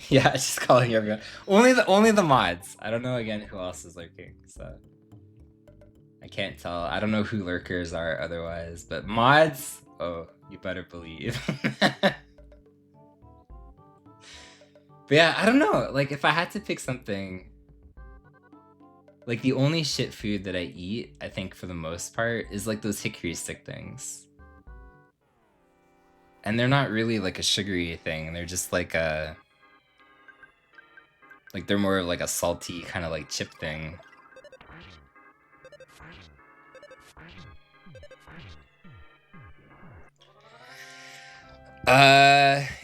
Yeah, just calling everyone. Only the mods. I don't know again who else is lurking, so I can't tell. I don't know who lurkers are otherwise, but mods, oh, you better believe. But yeah, I don't know. Like if I had to pick something, like the only shit food that I eat, I think for the most part, is like those hickory stick things. And they're not really like a sugary thing. They're just like a, like they're more like a salty kind of like chip thing.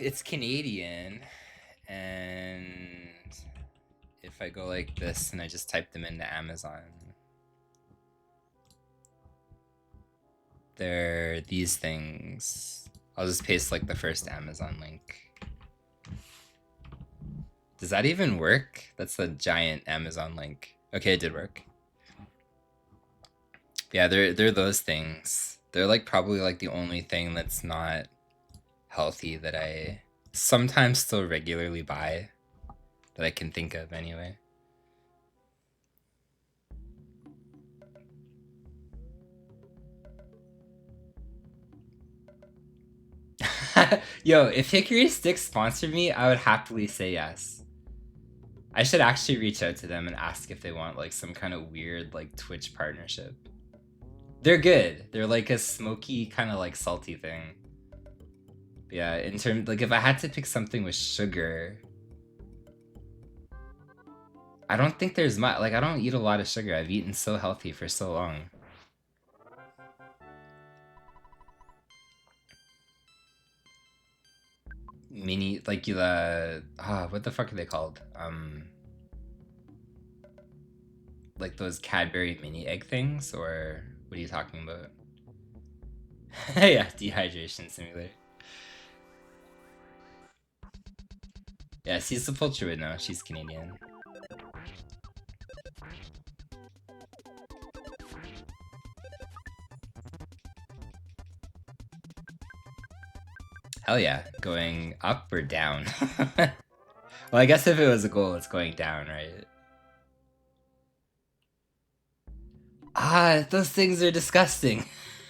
It's Canadian, and if I go like this and I just type them into Amazon, they're these things. I'll just paste like the first Amazon link. Does that even work? That's a giant Amazon link. Okay, it did work. Yeah, they're those things. They're like probably like the only thing that's not healthy that I sometimes still regularly buy, that I can think of anyway. Yo, if Hickory Sticks sponsored me, I would happily say yes. I should actually reach out to them and ask if they want like some kind of weird like Twitch partnership. They're good. They're like a smoky kind of like salty thing. Yeah, in terms, like if I had to pick something with sugar, I don't think there's much. Like I don't eat a lot of sugar. I've eaten so healthy for so long. Mini, like the what the fuck are they called? Like those Cadbury mini egg things, or what are you talking about? Yeah, dehydration simulator. Yeah, she's Sepultura would know. She's Canadian. Hell yeah. Going up or down? Well, I guess if it was a goal, it's going down, right? Ah, those things are disgusting.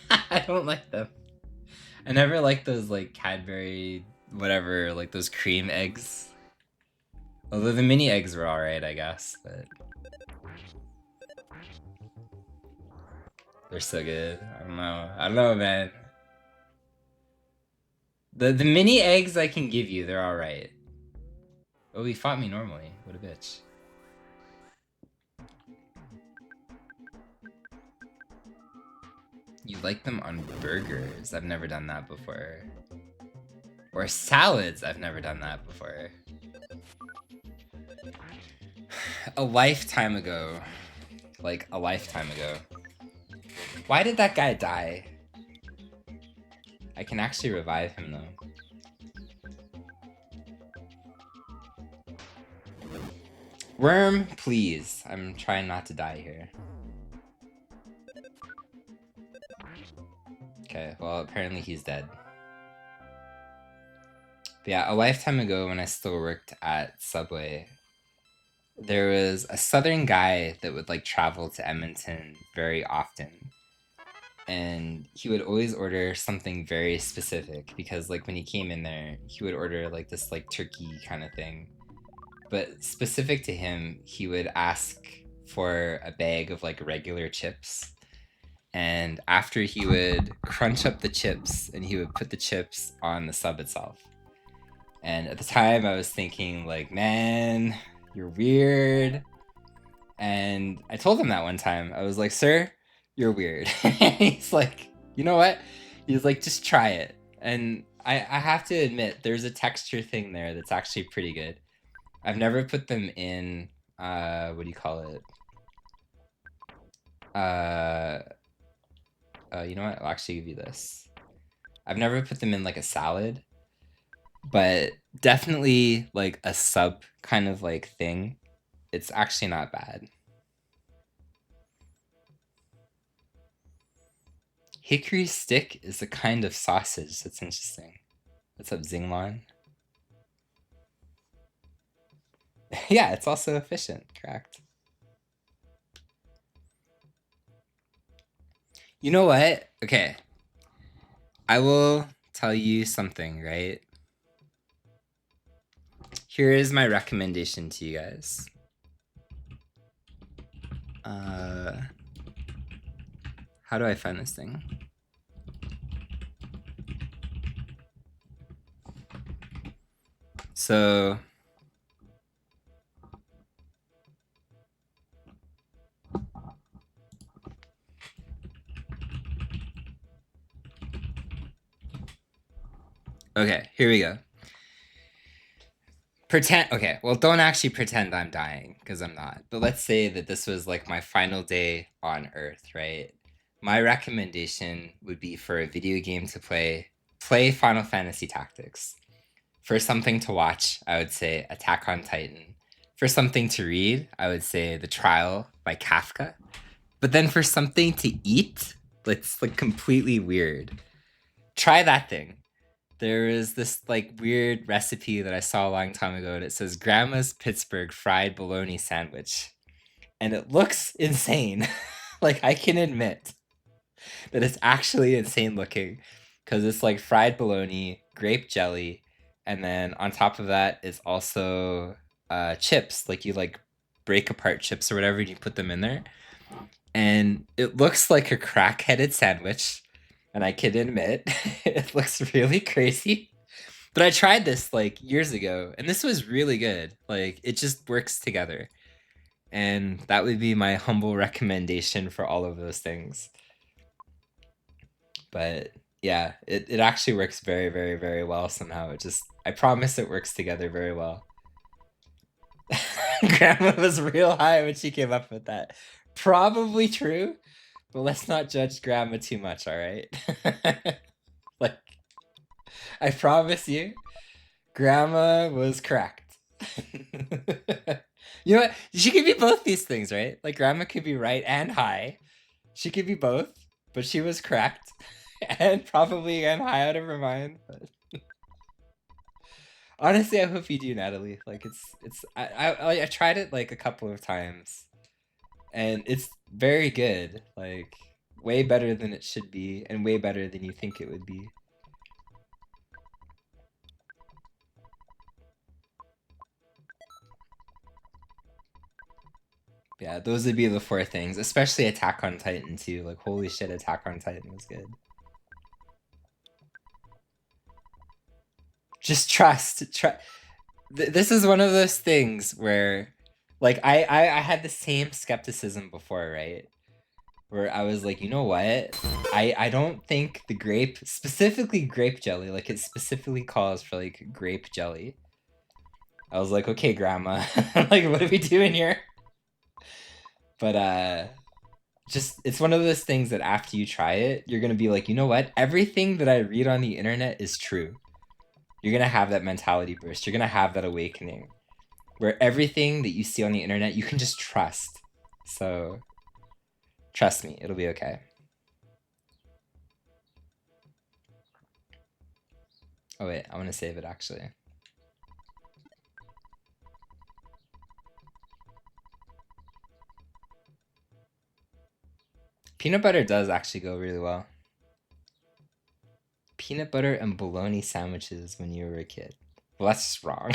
I don't like them. I never liked those like Cadbury, whatever, like those cream eggs. Although the mini eggs were alright, I guess, but they're so good. I don't know, man. The mini eggs I can give you, they're alright. Oh, he fought me normally. What a bitch. You like them on burgers? I've never done that before. Or salads? I've never done that before. A lifetime ago. Like, a lifetime ago. Why did that guy die? I can actually revive him though. Worm, please. I'm trying not to die here. Okay, well, apparently he's dead. But yeah, a lifetime ago when I still worked at Subway, there was a southern guy that would like travel to Edmonton very often. And he would always order something very specific because like when he came in there, he would order like this like turkey kind of thing. But specific to him, he would ask for a bag of like regular chips. And after he would crunch up the chips and he would put the chips on the sub itself. And at the time I was thinking like, man, you're weird. And I told him that one time. I was like, sir, you're weird. He's like, you know what? He's like, just try it. And I have to admit, there's a texture thing there that's actually pretty good. I've never put them in, what do you call it? You know what? I'll actually give you this. I've never put them in like a salad, but definitely like a sub kind of like thing. It's actually not bad. Hickory stick is a kind of sausage. That's interesting. What's up, Zinglon? Yeah, it's also efficient, correct. You know what? Okay. I will tell you something, right? Here is my recommendation to you guys. How do I find this thing? So okay, here we go. Okay, well, don't actually pretend I'm dying, because I'm not. But let's say that this was like my final day on Earth, right? My recommendation would be for a video game to play Final Fantasy Tactics. For something to watch, I would say Attack on Titan. For something to read, I would say The Trial by Kafka. But then for something to eat, it's like completely weird. Try that thing. There is this like weird recipe that I saw a long time ago, and it says Grandma's Pittsburgh fried bologna sandwich. And it looks insane. Like, I can admit that it's actually insane looking, because it's like fried bologna, grape jelly, and then on top of that is also chips. Like, you like break apart chips or whatever and you put them in there. And it looks like a crack-headed sandwich. And I can admit, it looks really crazy. But I tried this like years ago, and this was really good. Like, it just works together. And that would be my humble recommendation for all of those things. But yeah, it actually works very, very, very well somehow. I promise it works together very well. Grandma was real high when she came up with that. Probably true. But let's not judge Grandma too much, all right? Like, I promise you, Grandma was correct. You know what? She could be both these things, right? Like, Grandma could be right and high. She could be both, but she was correct. And probably again high out of her mind. But honestly, I hope you do, Natalie. Like, I tried it like a couple of times. And it's very good, like way better than it should be, and way better than you think it would be. Yeah, those would be the 4 things, especially Attack on Titan too. Like, holy shit, Attack on Titan was good. Just trust. This is one of those things where, like, I had the same skepticism before, right? Where I was like, you know what? I don't think the grape, specifically grape jelly, like it specifically calls for like grape jelly. I was like, okay, Grandma, like, what are we doing here? But just, it's one of those things that after you try it, you're gonna be like, you know what? Everything that I read on the internet is true. You're gonna have that mentality burst. You're gonna have that awakening where everything that you see on the internet, you can just trust. So trust me, it'll be okay. Oh wait, I want to save it actually. Peanut butter does actually go really well. Peanut butter and bologna sandwiches when you were a kid. Well, that's just wrong.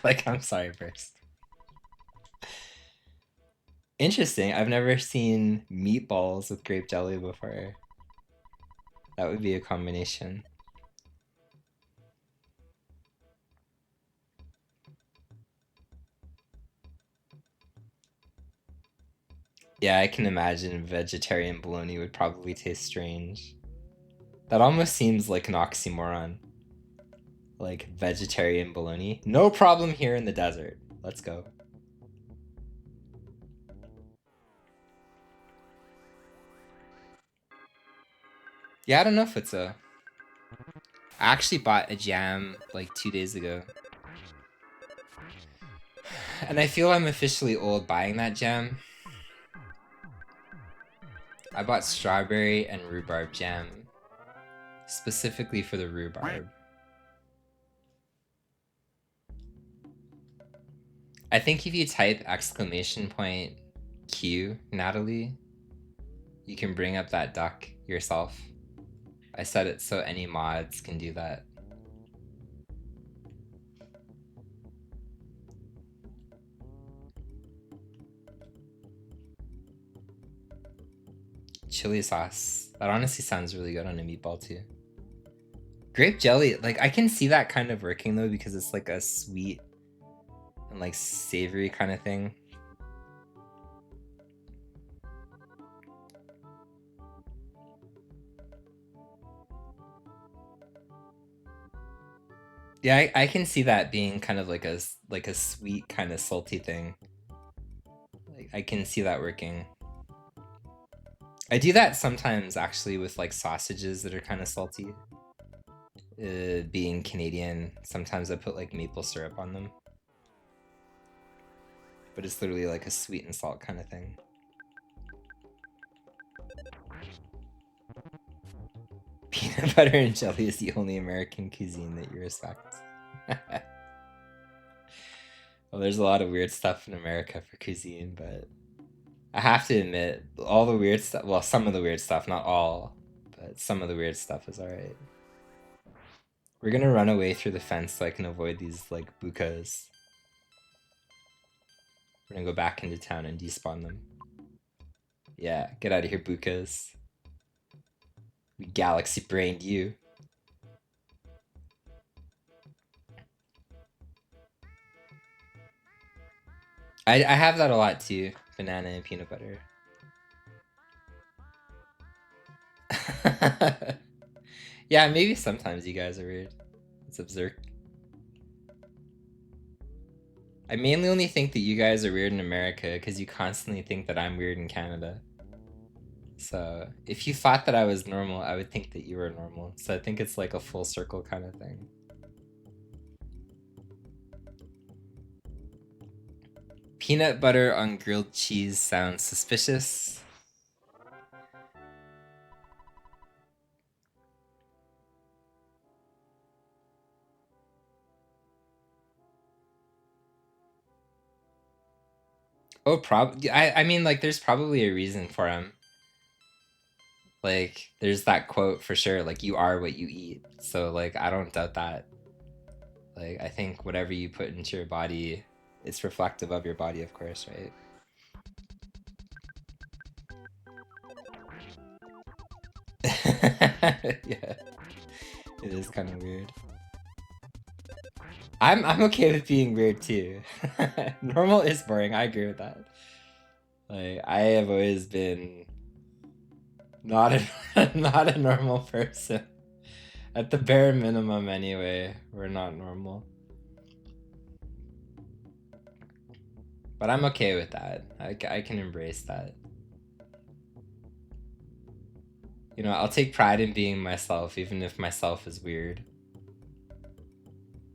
Like, I'm sorry first. Interesting. I've never seen meatballs with grape jelly before. That would be a combination. Yeah, I can imagine vegetarian bologna would probably taste strange. That almost seems like an oxymoron. Like, vegetarian bologna. No problem here in the desert. Let's go. Yeah, I don't know if it's a... I actually bought a jam like 2 days ago. And I feel I'm officially old buying that jam. I bought strawberry and rhubarb jam. Specifically for the rhubarb. I think if you type !Q Natalie, you can bring up that duck yourself. I set it so any mods can do that. Chili sauce. That honestly sounds really good on a meatball too. Grape jelly, like I can see that kind of working though because it's like a sweet and like savory kind of thing. Yeah, I can see that being kind of like a sweet kind of salty thing. Like I can see that working. I do that sometimes actually with like sausages that are kind of salty. Being Canadian, sometimes I put like maple syrup on them. But it's literally like a sweet and salt kind of thing. Peanut butter and jelly is the only American cuisine that you respect. Well, there's a lot of weird stuff in America for cuisine, but I have to admit, all the weird stuff, well, some of the weird stuff, not all, but some of the weird stuff is alright. We're gonna run away through the fence so I can avoid these, like, bukas. We're gonna go back into town and despawn them. Yeah, get out of here, bukas. We galaxy brained you. I have that a lot too. Banana and peanut butter. Yeah, maybe sometimes you guys are weird. It's absurd. I mainly only think that you guys are weird in America because you constantly think that I'm weird in Canada. So if you thought that I was normal, I would think that you were normal. So I think it's like a full circle kind of thing. Peanut butter on grilled cheese sounds suspicious. Oh, I mean, like, there's probably a reason for him. Like, there's that quote for sure, like, you are what you eat. So, like, I don't doubt that. Like, I think whatever you put into your body, it's reflective of your body, of course, right? Yeah. It is kind of weird. I'm okay with being weird too. Normal is boring, I agree with that. Like, I have always been not a not a normal person. At the bare minimum anyway, we're not normal. But I'm okay with that. I can embrace that. You know, I'll take pride in being myself, even if myself is weird.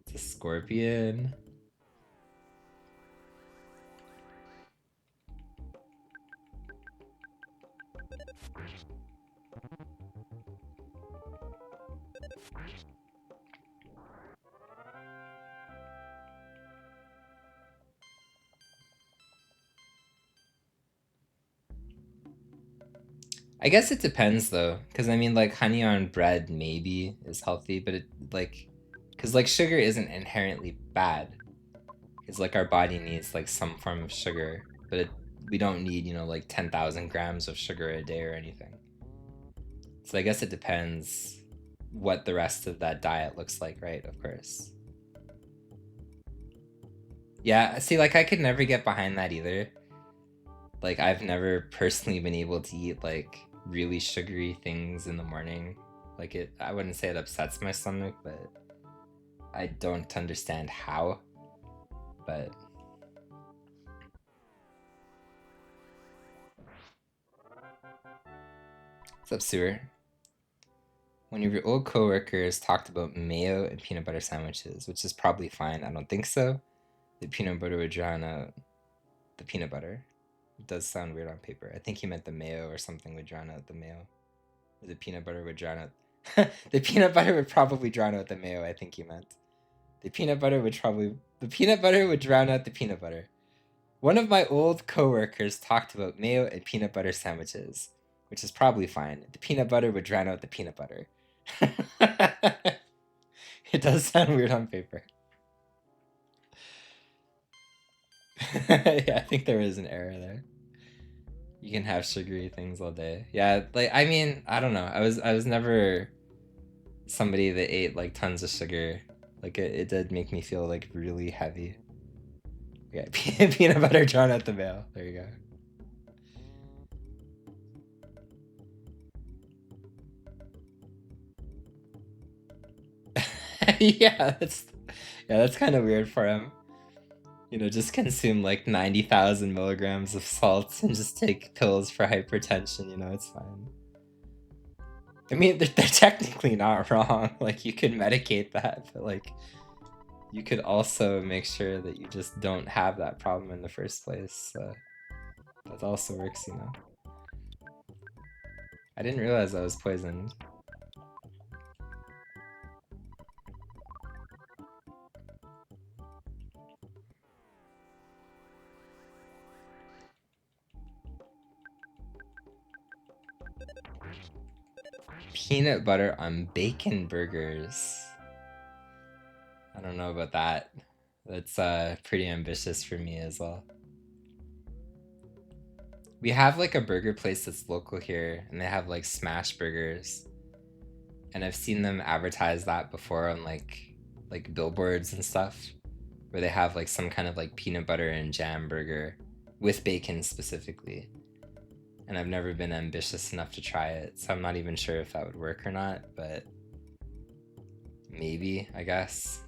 It's a scorpion. I guess it depends though, because I mean, like honey on bread maybe is healthy, but it like, because like sugar isn't inherently bad. Because like our body needs like some form of sugar, but we don't need, you know, like 10,000 grams of sugar a day or anything. So I guess it depends what the rest of that diet looks like, right? Of course. Yeah, see, like I could never get behind that either. Like I've never personally been able to eat like really sugary things in the morning. Like I wouldn't say it upsets my stomach, but I don't understand how. But what's up, Sewer? One of your old coworkers talked about mayo and peanut butter sandwiches, which is probably fine. I don't think so. The peanut butter would drown out the peanut butter. It does sound weird on paper. I think he meant the mayo or something would drown out the mayo. Or the peanut butter would drown out. The peanut butter would probably drown out the mayo, I think he meant. The peanut butter would drown out the peanut butter. One of my old coworkers talked about mayo and peanut butter sandwiches, which is probably fine. The peanut butter would drown out the peanut butter. It does sound weird on paper. Yeah, I think there is an error there. You can have sugary things all day. Yeah, like I mean, I don't know. I was never somebody that ate like tons of sugar. Like it did make me feel like really heavy. Yeah, peanut butter drawn out the mail. There you go. Yeah, that's kind of weird for him. You know, just consume like 90,000 milligrams of salt and just take pills for hypertension. You know, it's fine. I mean, they're technically not wrong. Like, you could medicate that, but like, you could also make sure that you just don't have that problem in the first place. So that also works, you know. I didn't realize I was poisoned. Peanut butter on bacon burgers. I don't know about that. That's pretty ambitious for me as well. We have like a burger place that's local here, and they have like smash burgers. And I've seen them advertise that before on like billboards and stuff, where they have like some kind of like peanut butter and jam burger with bacon specifically. And I've never been ambitious enough to try it, so I'm not even sure if that would work or not, but maybe, I guess.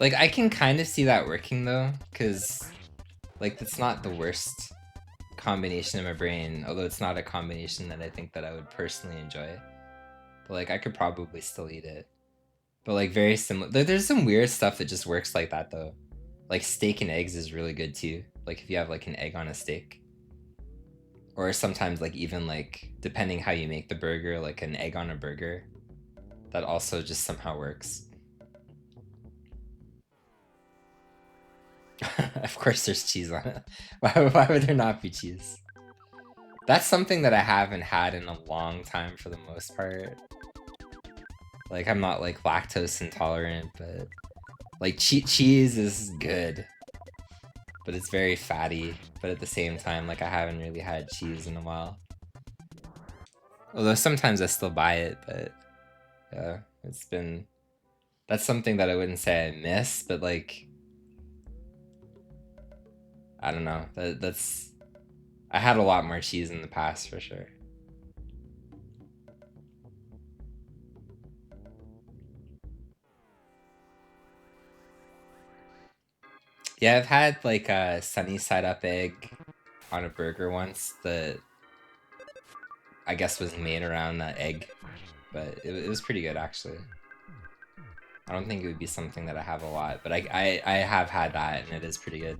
Like, I can kind of see that working though, because like that's not the worst combination in my brain, although it's not a combination that I think that I would personally enjoy. But like I could probably still eat it. But like very similar. There's some weird stuff that just works like that though. Like steak and eggs is really good too. Like if you have like an egg on a steak. Or sometimes like even like depending how you make the burger, like an egg on a burger. That also just somehow works. Of course there's cheese on it. Why would there not be cheese? That's something that I haven't had in a long time for the most part. Like I'm not like lactose intolerant, but like cheese is good. But it's very fatty, but at the same time like I haven't really had cheese in a while. Although sometimes I still buy it, but yeah, that's something that I wouldn't say I miss, but like I don't know. I had a lot more cheese in the past for sure. Yeah, I've had like a sunny side up egg on a burger once that I guess was made around that egg, but it was pretty good actually. I don't think it would be something that I have a lot, but I have had that and it is pretty good.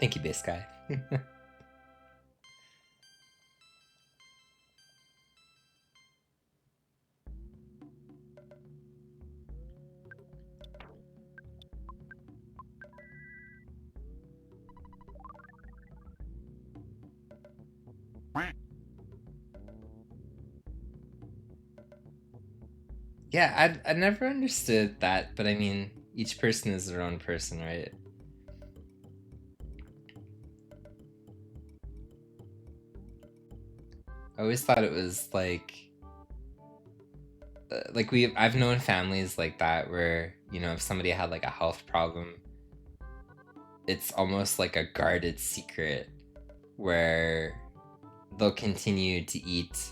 Thank you, base guy. Yeah, I never understood that, but I mean, each person is their own person, right? I always thought it was like I've known families like that where, you know, if somebody had like a health problem, it's almost like a guarded secret where they'll continue to eat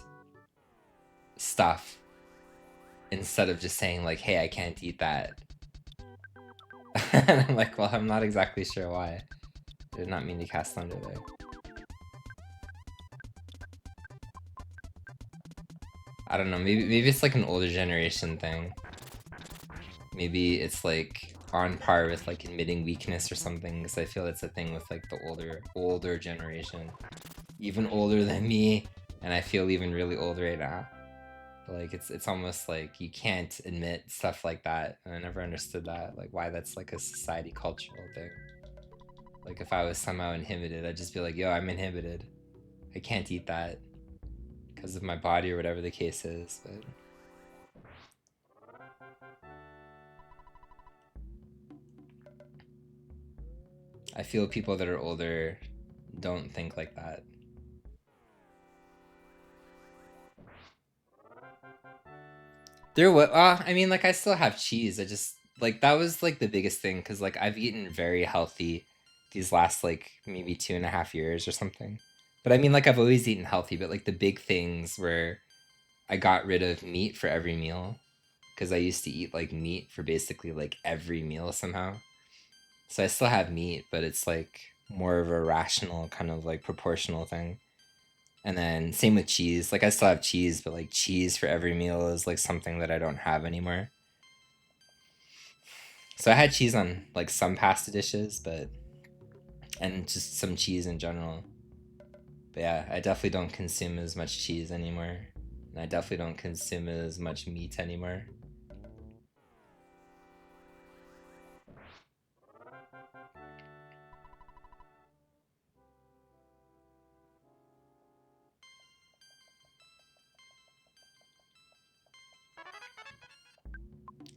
stuff instead of just saying like, hey, I can't eat that. And I'm like, well, I'm not exactly sure why. I did not mean to cast thunder there. I don't know, maybe it's like an older generation thing. Maybe it's like on par with like admitting weakness or something, because I feel it's a thing with like the older generation. Even older than me, and I feel even really old right now. But like it's almost like you can't admit stuff like that, and I never understood that, like why that's like a society cultural thing. Like if I was somehow inhibited, I'd just be like, yo, I'm inhibited. I can't eat that because of my body or whatever the case is, but I feel people that are older don't think like that. There what? I mean, like I still have cheese. I just like that was like the biggest thing because like I've eaten very healthy these last like maybe 2.5 years or something. But I mean, like I've always eaten healthy. But like the big things were I got rid of meat for every meal because I used to eat like meat for basically like every meal somehow. So I still have meat, but it's like more of a rational kind of like proportional thing. And then same with cheese. Like I still have cheese, but like cheese for every meal is like something that I don't have anymore. So I had cheese on like some pasta dishes, but and just some cheese in general. But yeah, I definitely don't consume as much cheese anymore. And I definitely don't consume as much meat anymore.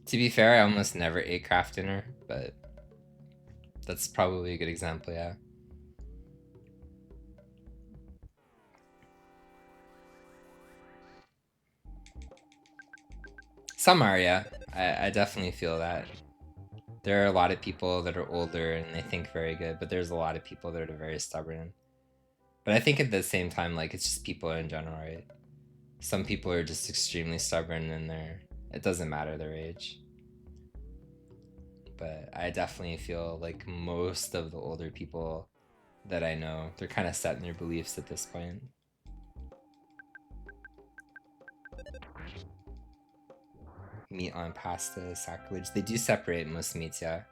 To be fair, I almost never ate craft dinner, but that's probably a good example, yeah. Some are, yeah. I definitely feel that. There are a lot of people that are older and they think very good, but there's a lot of people that are very stubborn. But I think at the same time, like, it's just people in general, right? Some people are just extremely stubborn and it doesn't matter their age. But I definitely feel like most of the older people that I know, they're kind of set in their beliefs at this point. Meat on pasta, sacrilege. They do separate most meats, yeah.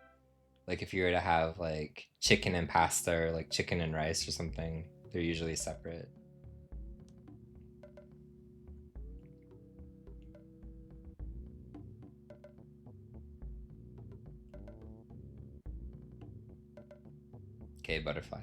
Like if you were to have like chicken and pasta or like chicken and rice or something, they're usually separate. Okay, butterfly.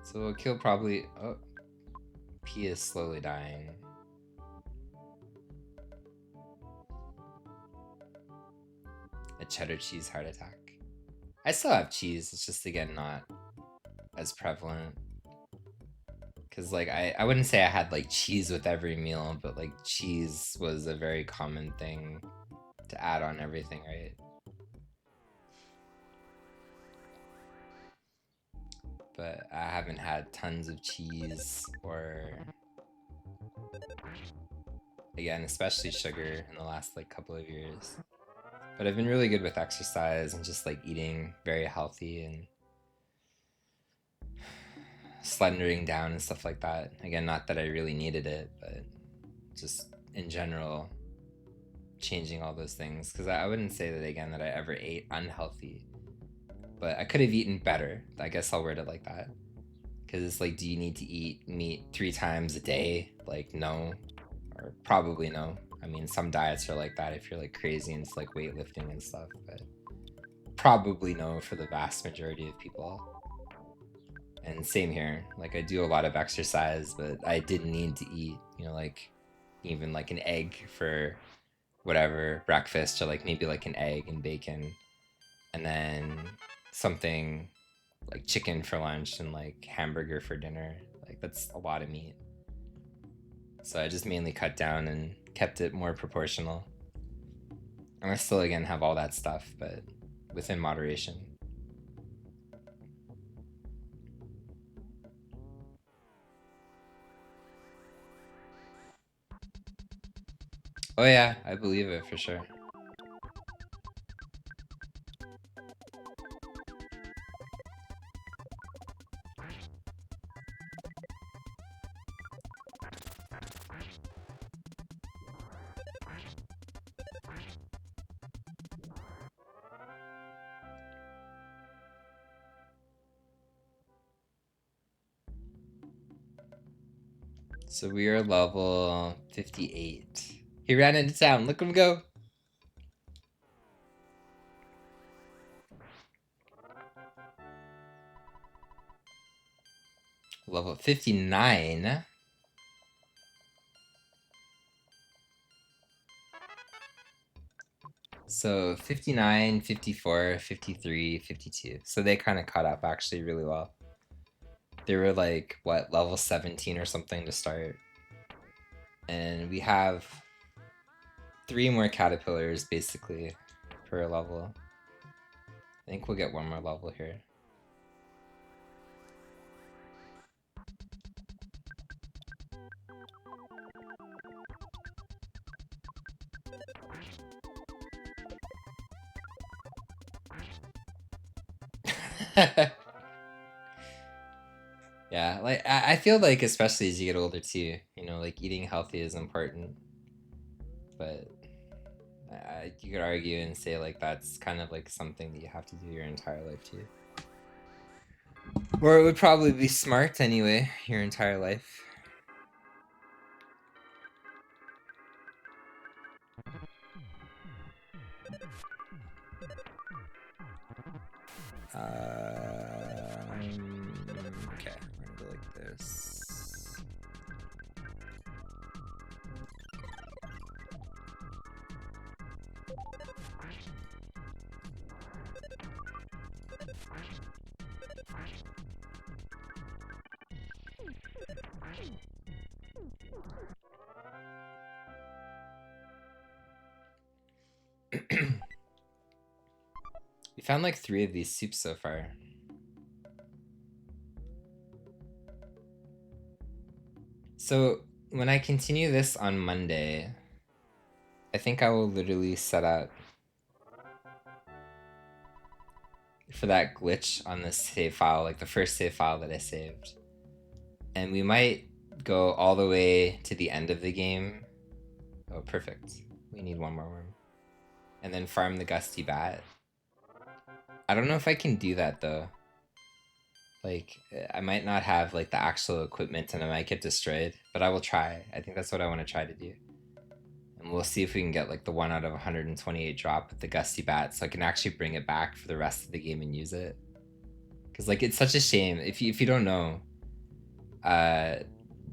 So we'll kill probably... Oh, P is slowly dying. A cheddar cheese heart attack. I still have cheese, it's just again not as prevalent. Because like I wouldn't say I had like cheese with every meal, but like cheese was a very common thing to add on everything, right? But I haven't had tons of cheese or, again, especially sugar in the last like couple of years. But I've been really good with exercise and just like eating very healthy and slendering down and stuff like that. Again, not that I really needed it, but just in general, changing all those things. Because I wouldn't say that, again, that I ever ate unhealthy, but I could have eaten better. I guess I'll word it like that. Because it's like, do you need to eat meat 3 times a day? Like, no, or probably no. I mean, some diets are like that if you're like crazy into like weightlifting and stuff, but probably no for the vast majority of people. And same here, like I do a lot of exercise, but I didn't need to eat, you know, like even like an egg for whatever breakfast, or like maybe like an egg and bacon, and then something like chicken for lunch and like hamburger for dinner. Like that's a lot of meat. So I just mainly cut down and kept it more proportional. And I still, again, have all that stuff, but within moderation. Oh yeah, I believe it for sure. So we are level 58. He ran into town. Look him go. Level 59. So 59, 54, 53, 52. So they kind of caught up actually really well. They were like, what, level 17 or something to start. And we have 3 more caterpillars basically per level. I think we'll get 1 more level here. Yeah, like I feel like especially as you get older too, you know, like eating healthy is important, but you could argue and say like that's kind of like something that you have to do your entire life too. Or it would probably be smart anyway, your entire life. Okay, we're gonna go like this. We found like 3 of these soups so far. So when I continue this on Monday, I think I will literally set up for that glitch on this save file, like the first save file that I saved. And we might go all the way to the end of the game. Oh, perfect. We need 1 more worm. And then farm the Gusty Bat. I don't know if I can do that though. Like, I might not have like the actual equipment and I might get destroyed, but I will try. I think that's what I want to try to do. And we'll see if we can get like the 1 out of 128 drop with the Gusty Bat so I can actually bring it back for the rest of the game and use it. Because like, it's such a shame. If you don't know, the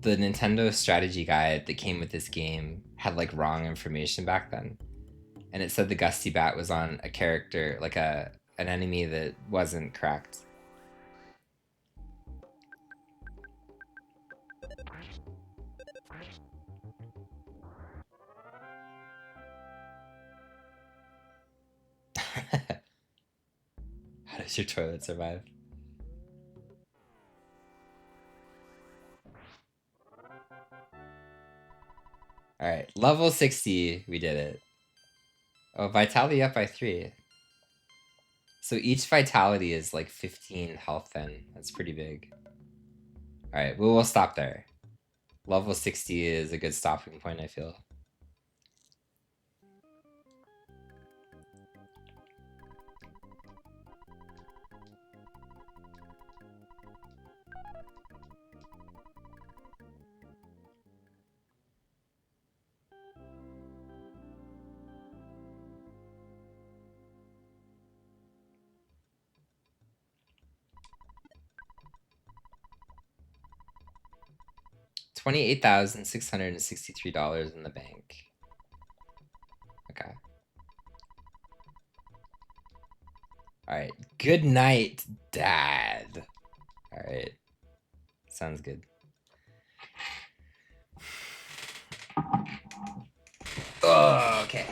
Nintendo strategy guide that came with this game had like wrong information back then. And it said the Gusty Bat was on a character, like an enemy that wasn't correct. Does your toilet survive? Alright, level 60, we did it. Oh, vitality up by 3. So each vitality is like 15 health then. That's pretty big. Alright, we'll stop there. Level 60 is a good stopping point, I feel. $28,663 in the bank. Okay. Alright. Good night, Dad. Alright. Sounds good. Oh, okay.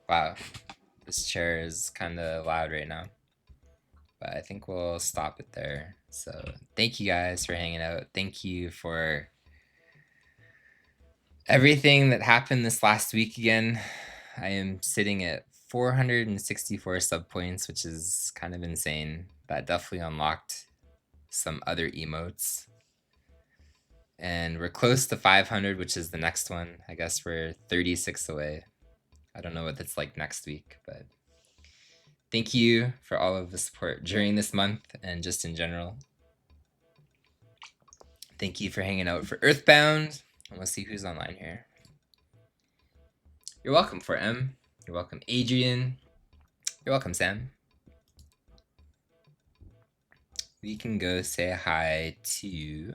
Wow. This chair is kind of loud right now. But I think we'll stop it there. So thank you guys for hanging out. Thank you for everything that happened this last week again. I am sitting at 464 sub points, which is kind of insane. That definitely unlocked some other emotes. And we're close to 500, which is the next one. I guess we're 36 away. I don't know what that's like next week, but thank you for all of the support during this month and just in general. Thank you for hanging out for EarthBound. And we'll see who's online here. You're welcome, 4M. You're welcome, Adrian. You're welcome, Sam. We can go say hi to...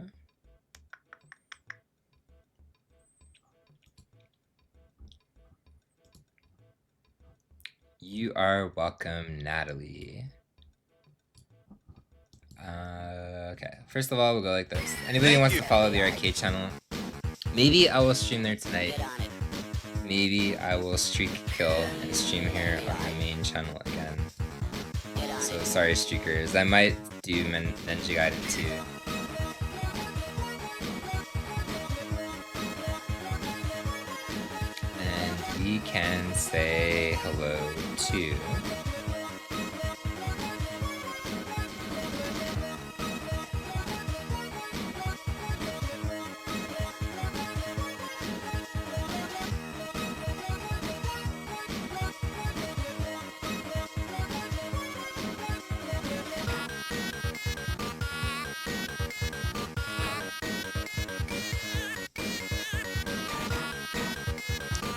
You are welcome, Natalie. Okay, first of all, we'll go like this. Anybody who wants to follow the arcade channel, maybe I will stream there tonight. Maybe I will streak kill and stream here on my main channel again. So sorry, streakers. I might do Ninja Gaiden 2. And we can say hello to...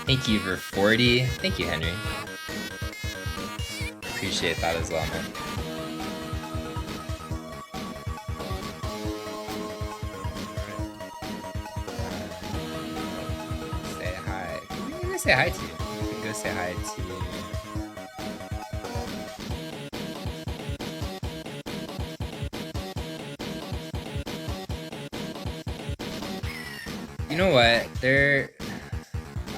Thank you for 40. Thank you, Henry. Appreciate that as well, man. Say hi. Who are you gonna say hi to? You can go say hi to... You know what?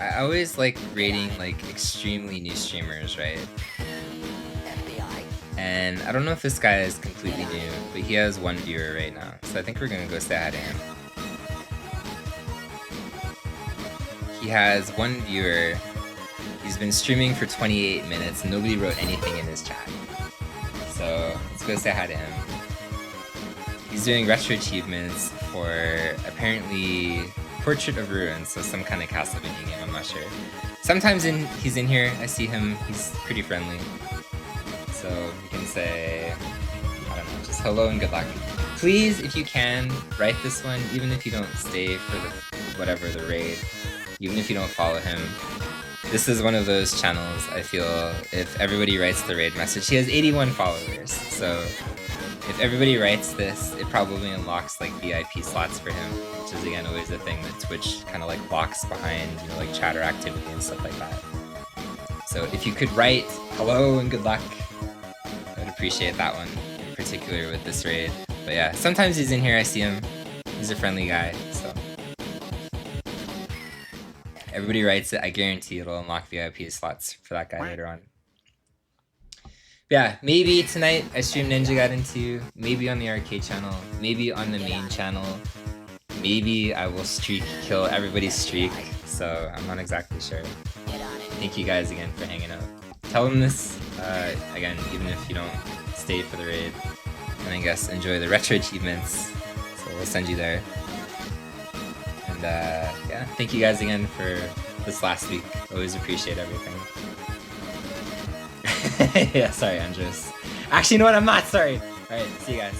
I always like rating like extremely new streamers, right? And I don't know if this guy is completely new, but he has 1 viewer right now. So I think we're gonna go say hi to him. He has 1 viewer. He's been streaming for 28 minutes. Nobody wrote anything in his chat. So let's go say hi to him. He's doing retro achievements for apparently Portrait of Ruin, so some kind of Castlevania game, I'm not sure. Sometimes he's in here, I see him, he's pretty friendly. So you can say, I don't know, just hello and good luck. Please, if you can, write this one, even if you don't stay for the raid, even if you don't follow him. This is one of those channels, I feel, if everybody writes the raid message. He has 81 followers, so if everybody writes this, it probably unlocks like VIP slots for him, which is again always a thing that Twitch kind of like blocks behind, you know, like chatter activity and stuff like that. So if you could write hello and good luck, I would appreciate that one in particular with this raid. But yeah, sometimes he's in here, I see him. He's a friendly guy, so. Everybody writes it, I guarantee it'll unlock VIP slots for that guy later on. Yeah, maybe tonight I stream Ninja Gaiden 2, maybe on the arcade channel, maybe on the main channel, maybe I will kill everybody's streak, so I'm not exactly sure. Thank you guys again for hanging out. Tell them this, again, even if you don't stay for the raid, and I guess enjoy the retro achievements, so we'll send you there. And yeah, thank you guys again for this last week, always appreciate everything. Yeah, sorry, Andres. Actually, you know what? I'm not sorry. Alright, see you guys.